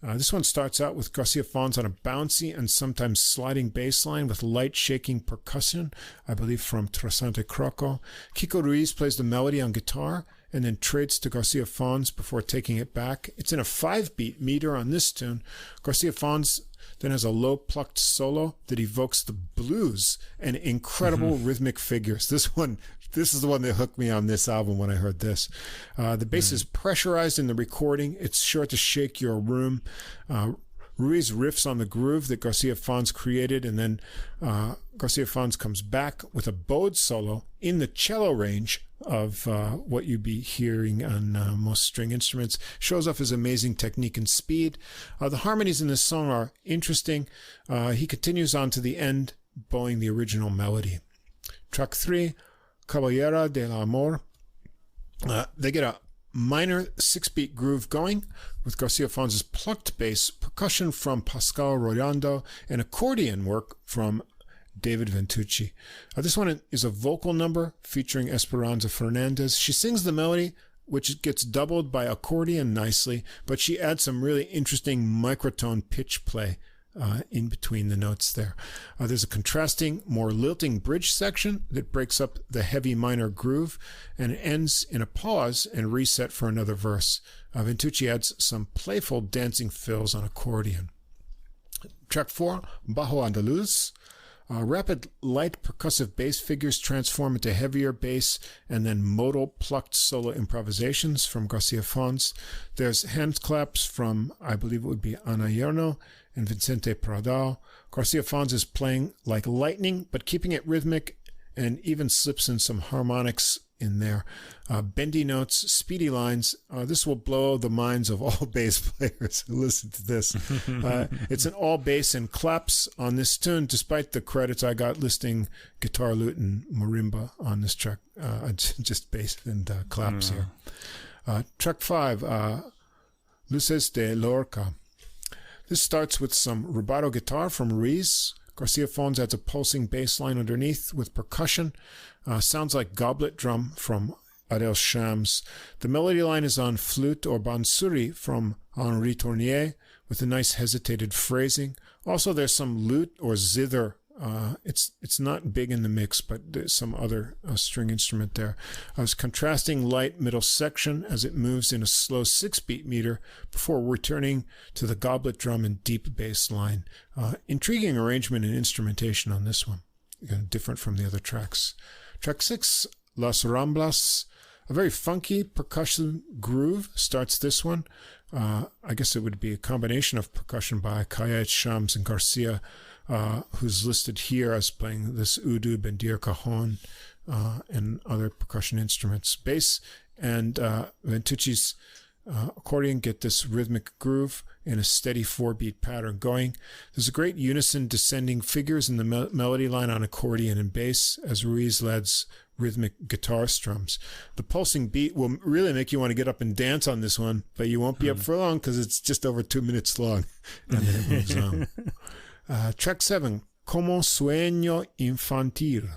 This one starts out with Garcia-Fons on a bouncy and sometimes sliding bass line with light shaking percussion, I believe from Trasante Croco. Kiko Ruiz plays the melody on guitar and then trades to Garcia-Fons before taking it back. It's in a 5-beat meter on this tune. Garcia-Fons then has a low plucked solo that evokes the blues and incredible rhythmic figures. This is the one that hooked me on this album when I heard this. The bass is pressurized in the recording. It's sure to shake your room. Ruiz riffs on the groove that Garcia-Fons created, and then Garcia-Fons comes back with a bowed solo in the cello range of what you'd be hearing on most string instruments. Shows off his amazing technique and speed. The harmonies in this song are interesting. He continues on to the end, bowing the original melody. Track 3, Caballera del Amor. They get a minor 6-beat groove going with Garcia-Fons' plucked bass, percussion from Pascal Royando, and accordion work from David Ventucci. This one is a vocal number featuring Esperanza Fernandez. She sings the melody, which gets doubled by accordion nicely, but she adds some really interesting microtone pitch play in between the notes there. There's a contrasting, more lilting bridge section that breaks up the heavy minor groove, and it ends in a pause and reset for another verse. Ventucci adds some playful dancing fills on accordion. Track 4, Bajo Andaluz. Rapid, light, percussive bass figures transform into heavier bass and then modal, plucked solo improvisations from Garcia-Fons. There's hand claps from, I believe it would be Ana Yerno and Vicente Pradal. Garcia-Fons is playing like lightning, but keeping it rhythmic, and even slips in some harmonics in there. Bendy notes, speedy lines. This will blow the minds of all bass players who listen to this. It's an all bass and claps on this tune, despite the credits I got listing guitar, lute, and marimba on this track. Just bass and claps here. Track 5, Luces de Lorca. This starts with some rubato guitar from Ries. Garcia-Fons adds a pulsing bass line underneath with percussion. Sounds like goblet drum from Adel Shams. The melody line is on flute or bansuri from Henri Tournier with a nice hesitated phrasing. Also, there's some lute or zither. It's not big in the mix, but there's some other string instrument there. It's contrasting light middle section as it moves in a slow 6-beat meter before returning to the goblet drum and deep bass line. Intriguing arrangement and instrumentation on this one, different from the other tracks. Track 6, Las Ramblas. A very funky percussion groove starts this one. I guess it would be a combination of percussion by Kayet Shams and Garcia, who's listed here as playing this udu, bendir, cajon, and other percussion instruments. Bass and Ventucci's accordion get this rhythmic groove in a steady 4-beat pattern going. There's a great unison descending figures in the melody line on accordion and bass as Ruiz adds rhythmic guitar strums. The pulsing beat will really make you want to get up and dance on this one, but you won't be up for long because it's just over 2 minutes long. And then it moves on. Track 7, Como Sueño Infantil.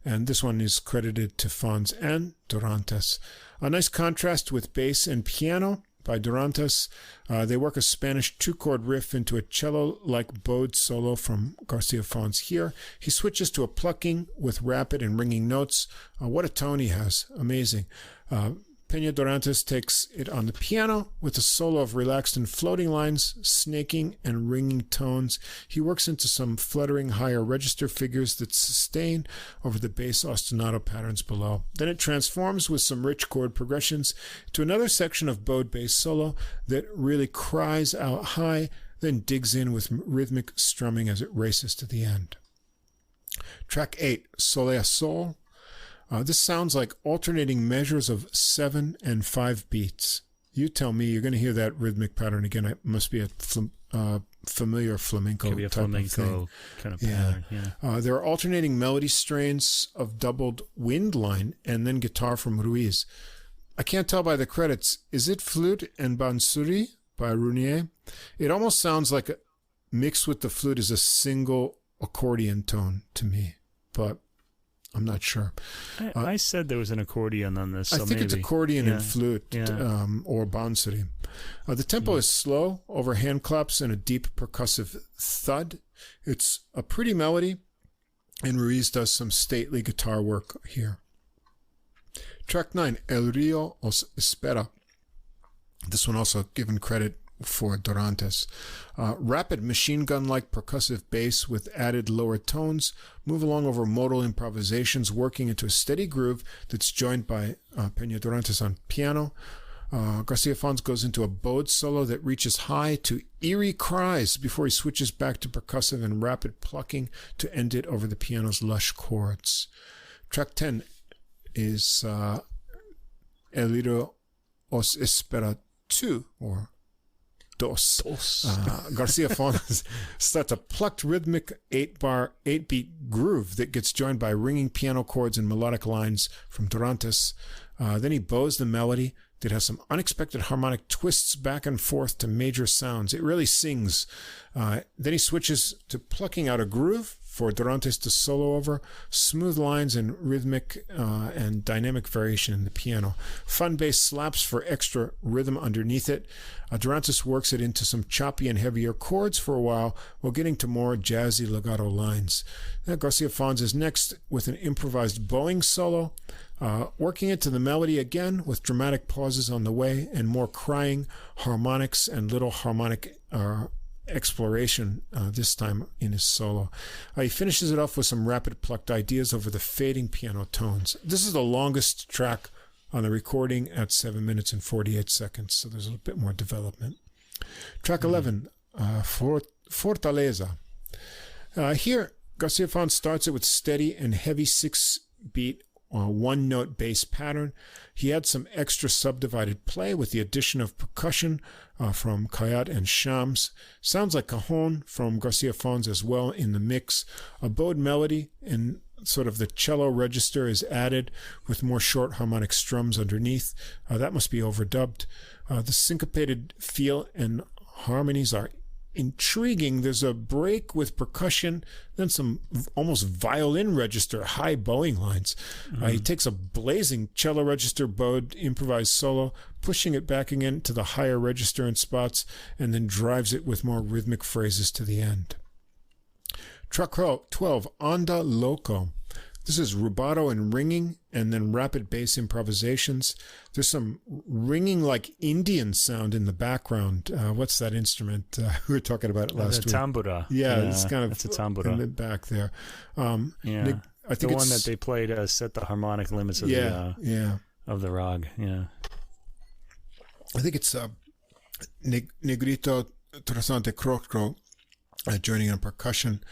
and this one is credited to Fons and Dorantes. A nice contrast with bass and piano by Dorantes. They work a Spanish 2-chord riff into a cello-like bowed solo from Garcia-Fons here. He switches to a plucking with rapid and ringing notes. What a tone he has. Amazing. Peña Dorantes takes it on the piano with a solo of relaxed and floating lines, snaking and ringing tones. He works into some fluttering higher register figures that sustain over the bass ostinato patterns below. Then it transforms with some rich chord progressions to another section of bowed bass solo that really cries out high, then digs in with rhythmic strumming as it races to the end. Track 8, Sole a Sol. This sounds like alternating measures of 7 and 5 beats. You tell me. You're going to hear that rhythmic pattern again. It must be a familiar flamenco Could be a type flamenco of kind of pattern. Yeah. There are alternating melody strains of doubled wind line and then guitar from Ruiz. I can't tell by the credits. Is it flute and bansuri by Runier? It almost sounds like mixed with the flute is a single accordion tone to me, but I'm not sure. I said there was an accordion on this. So I think maybe. it's accordion and flute or bansuri. The tempo is slow over hand claps and a deep percussive thud. It's a pretty melody, and Ruiz does some stately guitar work here. Track 9, El Río os espera. This one also given credit for Dorantes. Rapid machine gun-like percussive bass with added lower tones move along over modal improvisations, working into a steady groove that's joined by Peña Dorantes on piano. Garcia-Fons goes into a bowed solo that reaches high to eerie cries before he switches back to percussive and rapid plucking to end it over the piano's lush chords. Track 10 is El Río os espera 2, or Dos. Garcia-Fons starts a plucked rhythmic 8-beat groove that gets joined by ringing piano chords and melodic lines from Dorantes. Then he bows the melody that has some unexpected harmonic twists back and forth to major sounds. It really sings. Then he switches to plucking out a groove for Dorantes to solo over, smooth lines and rhythmic and dynamic variation in the piano. Fun bass slaps for extra rhythm underneath it. Dorantes works it into some choppy and heavier chords for a while getting to more jazzy legato lines. Now Garcia-Fons is next with an improvised bowing solo, working it to the melody again with dramatic pauses on the way and more crying harmonics and little harmonic exploration this time in his solo. He finishes it off with some rapid plucked ideas over the fading piano tones. This is the longest track on the recording at 7 minutes and 48 seconds, so there's a bit more development. Track 11, Fortaleza. Here, Garcia-Fons starts it with steady and heavy 6-beat one-note bass pattern. He adds some extra subdivided play with the addition of percussion from Kayat and Shams. Sounds like cajon from Garcia-Fons as well in the mix. A bowed melody and sort of the cello register is added with more short harmonic strums underneath. That must be overdubbed. The syncopated feel and harmonies are intriguing. There's a break with percussion, then some almost violin register high bowing lines. He takes a blazing cello register bowed improvised solo, pushing it back again to the higher register in spots, and then drives it with more rhythmic phrases to the end. Track 12, Onda Loco. This is rubato and ringing, and then rapid bass improvisations. There's some ringing like Indian sound in the background. What's that instrument? We were talking about it last week. Tambura. Yeah, it's kind of it's a tambura in the back there. I think the one that they played set the harmonic limits of the rag. Yeah, I think it's Negrito Trasante Crocro joining on percussion.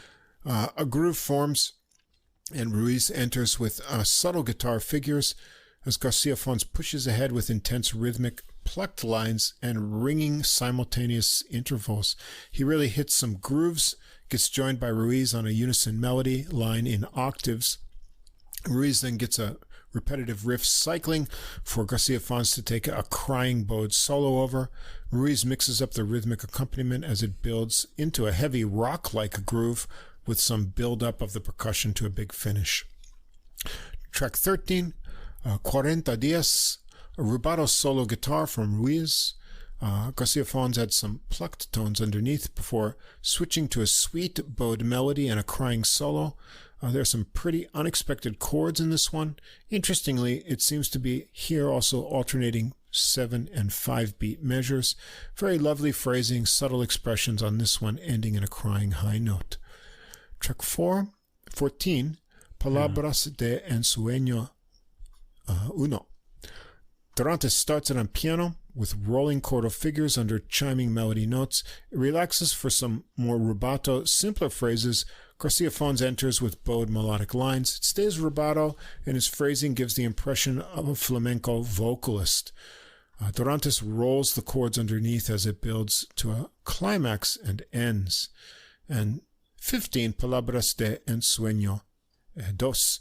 A groove forms, and Ruiz enters with subtle guitar figures as Garcia-Fons pushes ahead with intense rhythmic plucked lines and ringing simultaneous intervals. He really hits some grooves, gets joined by Ruiz on a unison melody line in octaves. Ruiz then gets a repetitive riff cycling for Garcia-Fons to take a crying bowed solo over. Ruiz mixes up the rhythmic accompaniment as it builds into a heavy rock-like groove with some build-up of the percussion to a big finish. Track 13, Quartets, a rubato solo guitar from Ries. Garcia-Fons had some plucked tones underneath before switching to a sweet bowed melody and a crying solo. There are some pretty unexpected chords in this one. Interestingly, it seems to be here also alternating 7 and 5 beat measures. Very lovely phrasing, subtle expressions on this one, ending in a crying high note. Track 14, Palabras de Ensueño Uno. Dorantes starts it on piano with rolling chordal figures under chiming melody notes. It relaxes for some more rubato, simpler phrases. Garcia-Fons enters with bowed melodic lines. It stays rubato, and his phrasing gives the impression of a flamenco vocalist. Dorantes rolls the chords underneath as it builds to a climax and ends. And 15, Palabras de Ensueño Dos.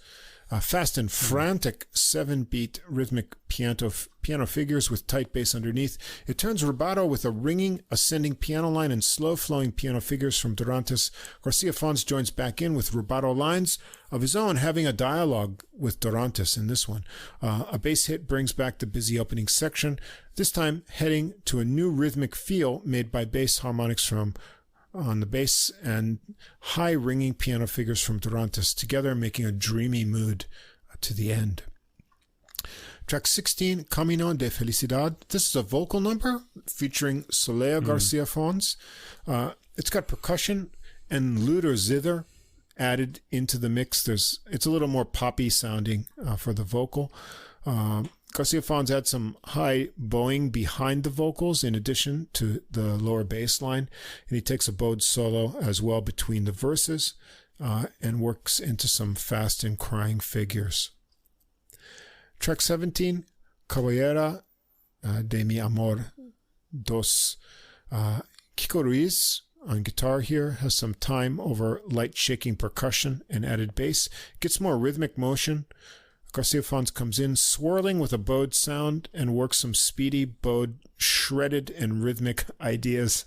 Fast and frantic 7-beat rhythmic piano figures with tight bass underneath. It turns rubato with a ringing ascending piano line and slow-flowing piano figures from Dorantes. Garcia-Fons joins back in with rubato lines of his own, having a dialogue with Dorantes in this one. A bass hit brings back the busy opening section, this time heading to a new rhythmic feel made by bass harmonics from on the bass and high ringing piano figures from Dorantes, together making a dreamy mood to the end. Track 16, Camino de Felicidad. This is a vocal number featuring Soleil Garcia-Fons. It's got percussion and lute or zither added into the mix. It's a little more poppy sounding for the vocal. Garcia-Fons had some high bowing behind the vocals in addition to the lower bass line, and he takes a bowed solo as well between the verses and works into some fast and crying figures. Track 17, Caballera de mi amor dos. Kiko Ries on guitar here has some time over light shaking percussion and added bass. Gets more rhythmic motion. Garcia-Fons comes in swirling with a bowed sound and works some speedy, bowed, shredded, and rhythmic ideas.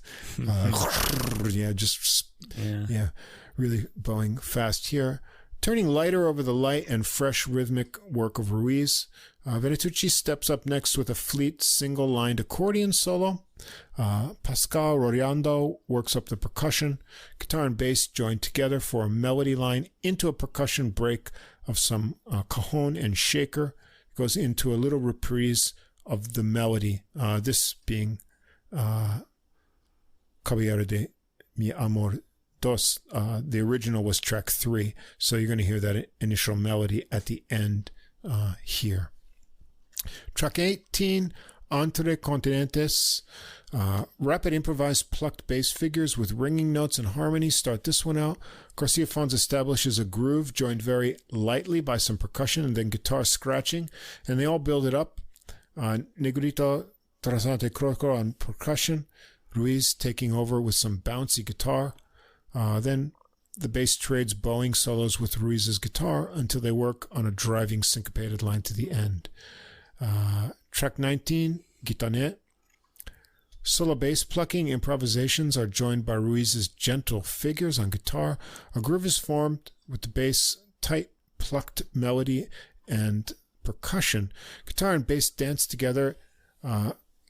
Really bowing fast here. Turning lighter over the light and fresh rhythmic work of Ruiz. Venetucci steps up next with a fleet single-lined accordion solo. Pascal Roriando works up the percussion. Guitar and bass join together for a melody line into a percussion break of some cajon and shaker. It goes into a little reprise of the melody, this being Caballero de mi amor dos. The original was track 3, so you're going to hear that initial melody at the end here. Track 18, Entre Continentes. Rapid improvised plucked bass figures with ringing notes and harmonies start this one out. Garcia-Fons establishes a groove joined very lightly by some percussion and then guitar scratching, and they all build it up. Negrito Trasante Croco on percussion, Ruiz taking over with some bouncy guitar. Then the bass trades bowing solos with Ruiz's guitar until they work on a driving syncopated line to the end. Track 19, Gitanet. Solo bass plucking improvisations are joined by Ruiz's gentle figures on guitar. A groove is formed with the bass tight plucked melody and percussion. Guitar and bass dance together,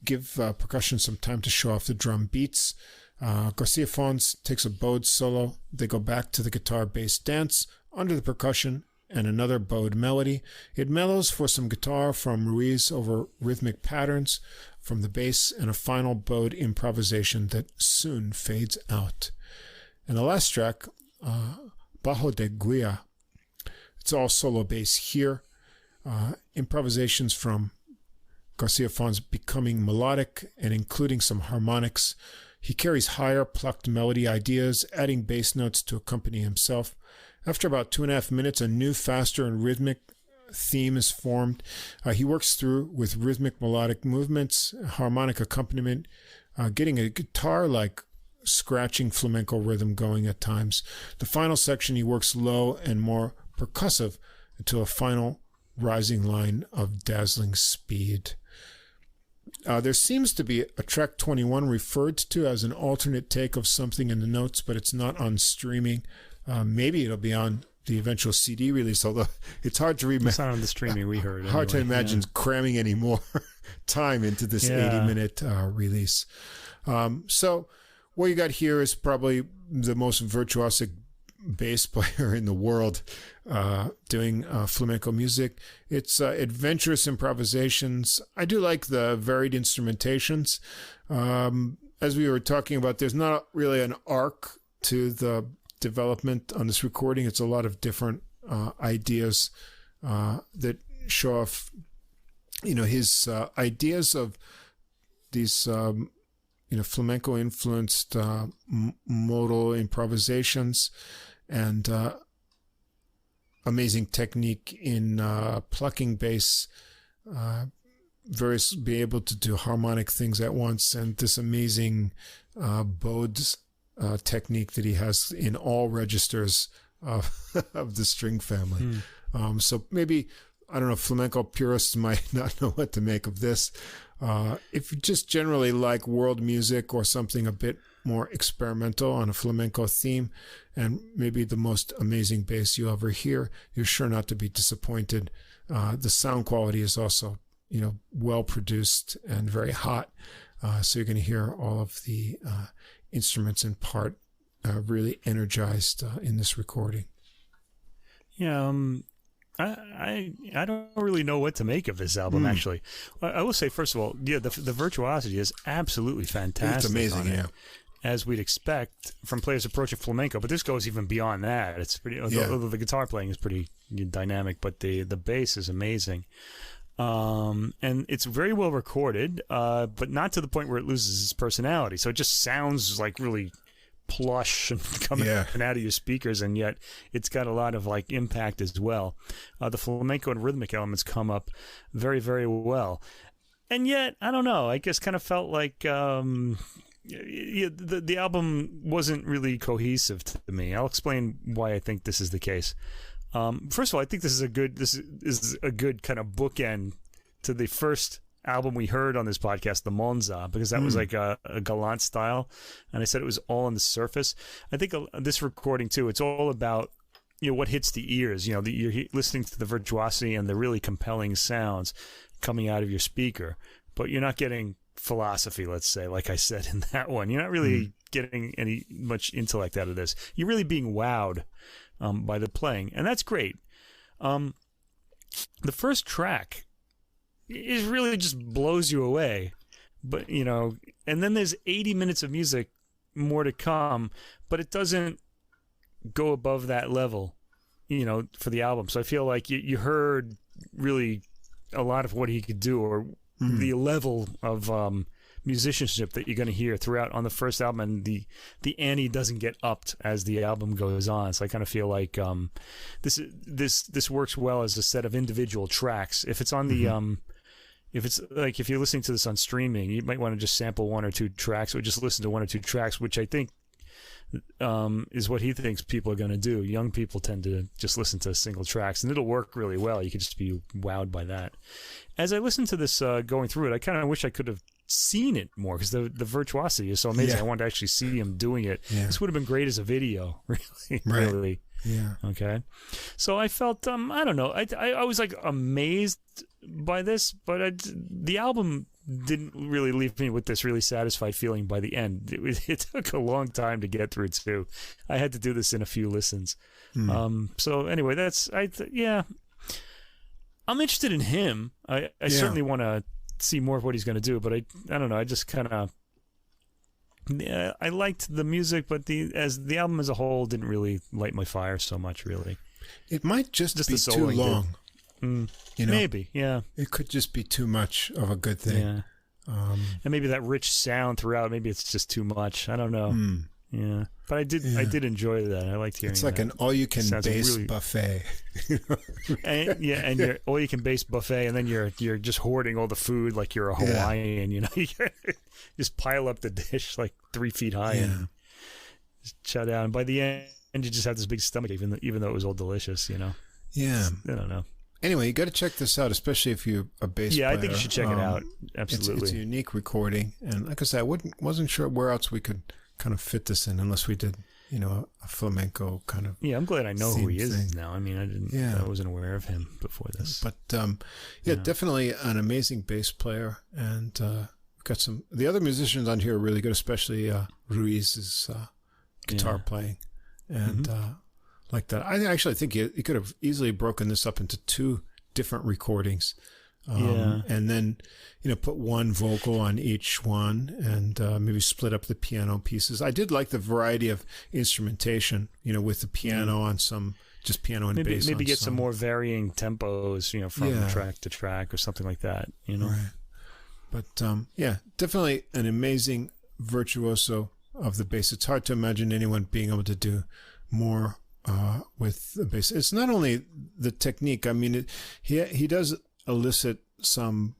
give percussion some time to show off the drum beats. Garcia-Fons takes a bowed solo. They go back to the guitar bass dance under the percussion and another bowed melody. It mellows for some guitar from Ruiz over rhythmic patterns from the bass and a final bowed improvisation that soon fades out. And the last track, Bajo de Guia. It's all solo bass here. Improvisations from Garcia-Fons becoming melodic and including some harmonics. He carries higher plucked melody ideas, adding bass notes to accompany himself. After about 2.5 minutes, a new, faster and rhythmic theme is formed. He works through with rhythmic melodic movements, harmonic accompaniment, getting a guitar-like scratching flamenco rhythm going at times. The final section, he works low and more percussive until a final rising line of dazzling speed. There seems to be a track 21 referred to as an alternate take of something in the notes, but it's not on streaming. Maybe it'll be on the eventual CD release, although it's hard to remember. It's not on the streaming we heard. Hard to imagine cramming any more time into this 80-minute release. So what you got here is probably the most virtuosic bass player in the world doing flamenco music. It's adventurous improvisations. I do like the varied instrumentations. As we were talking about, there's not really an arc to the development on this recording. It's a lot of different ideas that show off, his ideas of these, flamenco influenced modal improvisations and amazing technique in plucking bass, be able to do harmonic things at once, and this amazing bodes technique that he has in all registers of the string family. So maybe, I don't know, flamenco purists might not know what to make of this. If you just generally like world music or something a bit more experimental on a flamenco theme, and maybe the most amazing bass you'll ever hear, you're sure not to be disappointed. The sound quality is also, well produced and very hot. So you're going to hear all of the instruments in part really energized in this recording. Yeah, I don't really know what to make of this album, actually. I will say, first of all, the virtuosity is absolutely fantastic. It's amazing, as we'd expect from players approaching flamenco, but this goes even beyond that. It's pretty. Although the guitar playing is pretty dynamic, but the bass is amazing. And it's very well recorded, but not to the point where it loses its personality. So it just sounds like really plush and coming out of your speakers, and yet it's got a lot of impact as well. The flamenco and rhythmic elements come up very, very well. And yet, I don't know, I just kind of felt like the album wasn't really cohesive to me. I'll explain why I think this is the case. First of all, I think this is a good kind of bookend to the first album we heard on this podcast, the Monza, because that was like a Galante style, and I said it was all on the surface. I think this recording too, it's all about what hits the ears. You're listening to the virtuosity and the really compelling sounds coming out of your speaker, but you're not getting philosophy, let's say, like I said in that one. You're not really getting any much intellect out of this. You're really being wowed by the playing, and that's great. The first track is really just blows you away, but and then there's 80 minutes of music more to come, but it doesn't go above that level, for the album. So I feel like you heard really a lot of what he could do, or the level of musicianship that you're going to hear throughout on the first album, and the ante doesn't get upped as the album goes on. So I kind of feel like this works well as a set of individual tracks. If it's on the if you're listening to this on streaming, you might want to just sample one or two tracks, or just listen to one or two tracks, which I think is what he thinks people are going to do. Young people tend to just listen to single tracks, and it'll work really well. You could just be wowed by that. As I listened to this going through it, I kind of wish I could have seen it more, because the virtuosity is so amazing. I wanted to actually see him doing it. This would have been great as a video, really. Right. Really. Yeah. Okay. So I felt I don't know. I was amazed by this, but the album didn't really leave me with this really satisfied feeling by the end. It took a long time to get through too. I had to do this in a few listens. So anyway, I'm interested in him. I certainly want to see more of what he's going to do, but I don't know. I just kind of I liked the music, but the album as a whole didn't really light my fire so much. Really, it might just be too long. Maybe, yeah. It could just be too much of a good thing. Yeah. And maybe that rich sound throughout, maybe it's just too much. I don't know. Yeah. But I did enjoy that. I liked hearing It's like that. an all-you-can-base buffet. And you're all-you-can-base buffet, and then you're just hoarding all the food like you're a Hawaiian, You just pile up the dish like 3 feet high and just chow down. And by the end, you just have this big stomach, even though it was all delicious, Yeah. I don't know. Anyway, you got to check this out, especially if you're a bass player. Yeah, I think you should check it out. Absolutely. It's a unique recording. And like I said, I wasn't sure where else we could kind of fit this in unless we did a flamenco kind of. Yeah, I'm glad I know who he is now. I mean, I wasn't aware of him before this. But definitely an amazing bass player, and got the other musicians on here are really good, especially Ries's guitar playing, and like that. I actually think he could have easily broken this up into 2 different recordings. And then, put one vocal on each one, and maybe split up the piano pieces. I did like the variety of instrumentation, with the piano on some, just piano and bass. Maybe get some more varying tempos, from track to track or something like that, Right. But definitely an amazing virtuoso of the bass. It's hard to imagine anyone being able to do more with the bass. It's not only the technique. I mean, he does elicit some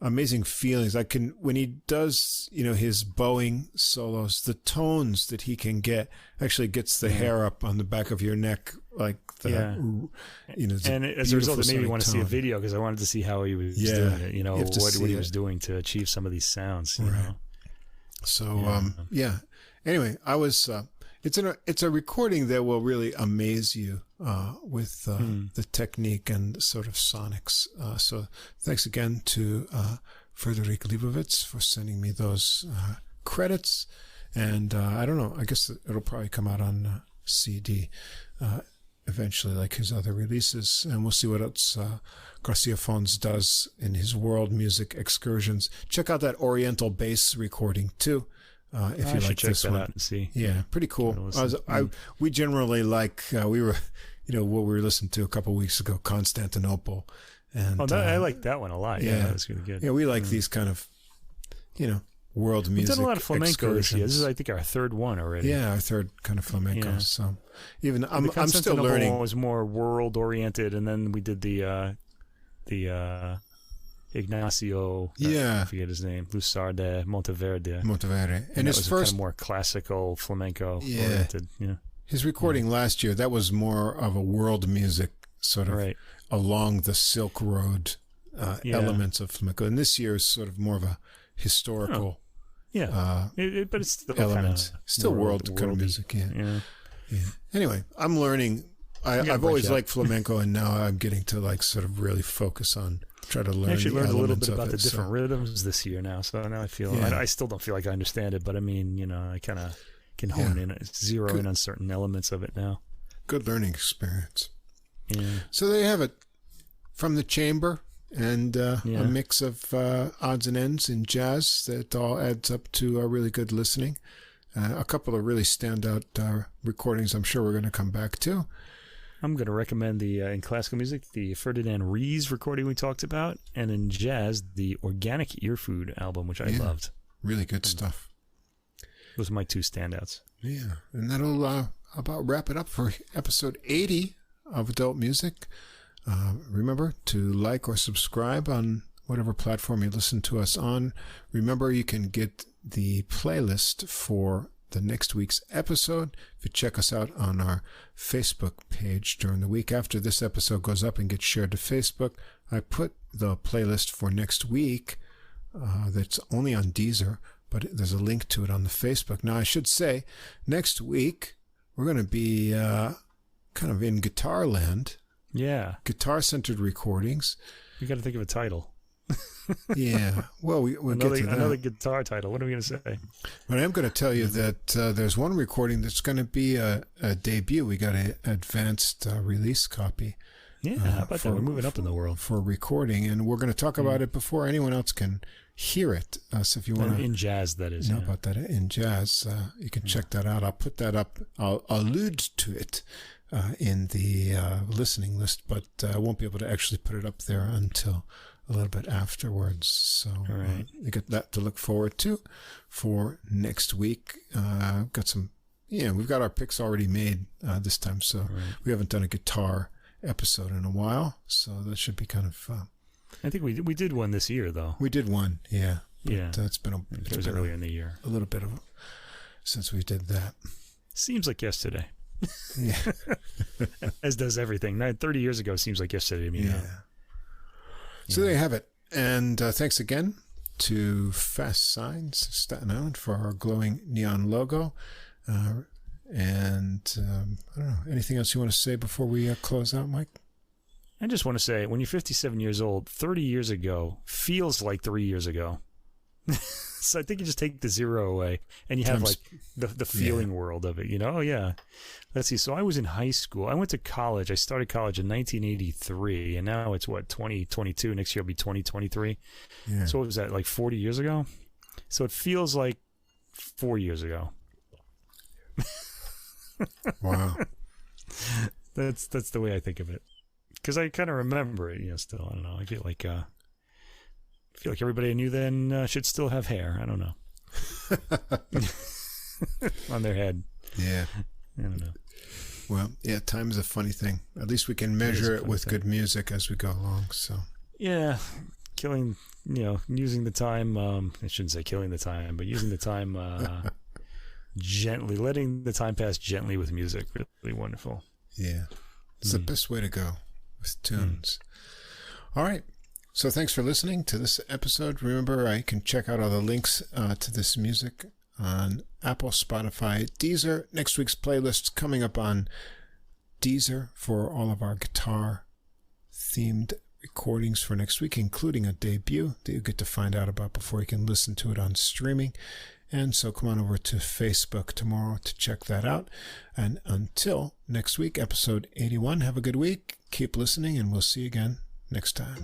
amazing feelings. When he does, his bowing solos, the tones that he can get actually gets the hair up on the back of your neck, like and as a result, it made me want to see a video, because I wanted to see how he was doing it. What he was doing to achieve some of these sounds. Right. So Anyway, I was. It's a recording that will really amaze you with the technique and sort of sonics. So thanks again to Frederic Leibovitz for sending me those credits. And I don't know, I guess it'll probably come out on CD eventually, like his other releases. And we'll see what else Garcia-Fons does in his world music excursions. Check out that Oriental bass recording too. If you like check this that one, out and see. Yeah, pretty cool. We generally like we were, what we were listening to a couple of weeks ago, Constantinople, and I like that one a lot. Yeah, that was really good. Yeah, we like these kind of, world music. We've done a lot of flamenco this year. This is, I think, our 3rd one already. Yeah, our 3rd kind of flamenco. Yeah. So even I'm still learning. One was more world oriented, and then we did the Ignacio, I forget his name, Luçar de Monteverde, and his was first kind of more classical flamenco oriented. Yeah, his recording last year, that was more of a world music sort of along the Silk Road elements of flamenco, and this year is sort of more of a historical. But it's still elements, still world kind of music. Yeah. Anyway, I'm learning. I've always liked flamenco, and now I'm getting to sort of really focus on. Try to learn. I actually learned a little bit about the different rhythms this year now. So now I feel I still don't feel like I understand it, but I mean, I kind of can hone in, zero in on certain elements of it now. Good learning experience. Yeah. So there you have it, from the chamber, and a mix of odds and ends in jazz that all adds up to a really good listening. A couple of really standout recordings I'm sure we're going to come back to. I'm going to recommend in classical music, the Ferdinand Ries recording we talked about, and in jazz, the Organic Earfood album, which I loved. Really good stuff. Those are my 2 standouts. Yeah, and that'll about wrap it up for episode 80 of Adult Music. Remember to like or subscribe on whatever platform you listen to us on. Remember, you can get the playlist for the next week's episode if you check us out on our Facebook page during the week. After this episode goes up and gets shared to Facebook, I put the playlist for next week that's only on Deezer, but there's a link to it on the Facebook. Now, I should say, next week we're going to be kind of in guitar land. Yeah. Guitar-centered recordings. We got to think of a title. Yeah, well, we'll get to that. Another guitar title. What are we going to say? But I am going to tell you that there's one recording that's going to be a debut. We got an advanced release copy. Yeah, how about that? We're moving up in the world. For recording, and we're going to talk about it before anyone else can hear it. So if you want to... In jazz, that is. Know about that in jazz, you can check that out. I'll put that up. I'll allude to it in the listening list, but I won't be able to actually put it up there until a little bit afterwards. So you got that to look forward to for next week. Got some, we've got our picks already made this time, so we haven't done a guitar episode in a while, so that should be kind of... I think we did one this year, though. We did one, yeah. But, it's been it was earlier in the year. A little bit of since we did that. Seems like yesterday. Yeah. As does everything. 30 years ago seems like yesterday to me now. So there you have it. And thanks again to Fast Signs, Staten Island, for our glowing neon logo. And I don't know, anything else you want to say before we close out, Mike? I just want to say, when you're 57 years old, 30 years ago feels like 3 years ago. So I think you just take the zero away and you have like the feeling world of it, you know? Oh, yeah. Let's see. So I was in high school. I went to college. I started college in 1983, and now it's 2022. Next year will be 2023. Yeah. So what was that, like 40 years ago? So it feels like 4 years ago. Wow. That's the way I think of it. Because I kind of remember it, still. I don't know. I feel like everybody I knew then should still have hair. I don't know. On their head. Yeah. I don't know. Well, yeah, time is a funny thing. At least we can measure it with good music as we go along. So. Yeah. Using the time, I shouldn't say killing the time, but using the time gently, letting the time pass gently with music. Really wonderful. Yeah. It's the best way to go with tunes. All right. So thanks for listening to this episode. Remember, I can check out all the links to this music on Apple, Spotify, Deezer. Next week's playlist coming up on Deezer for all of our guitar-themed recordings for next week, including a debut that you get to find out about before you can listen to it on streaming. And so come on over to Facebook tomorrow to check that out. And until next week, episode 81, have a good week. Keep listening, and we'll see you again next time.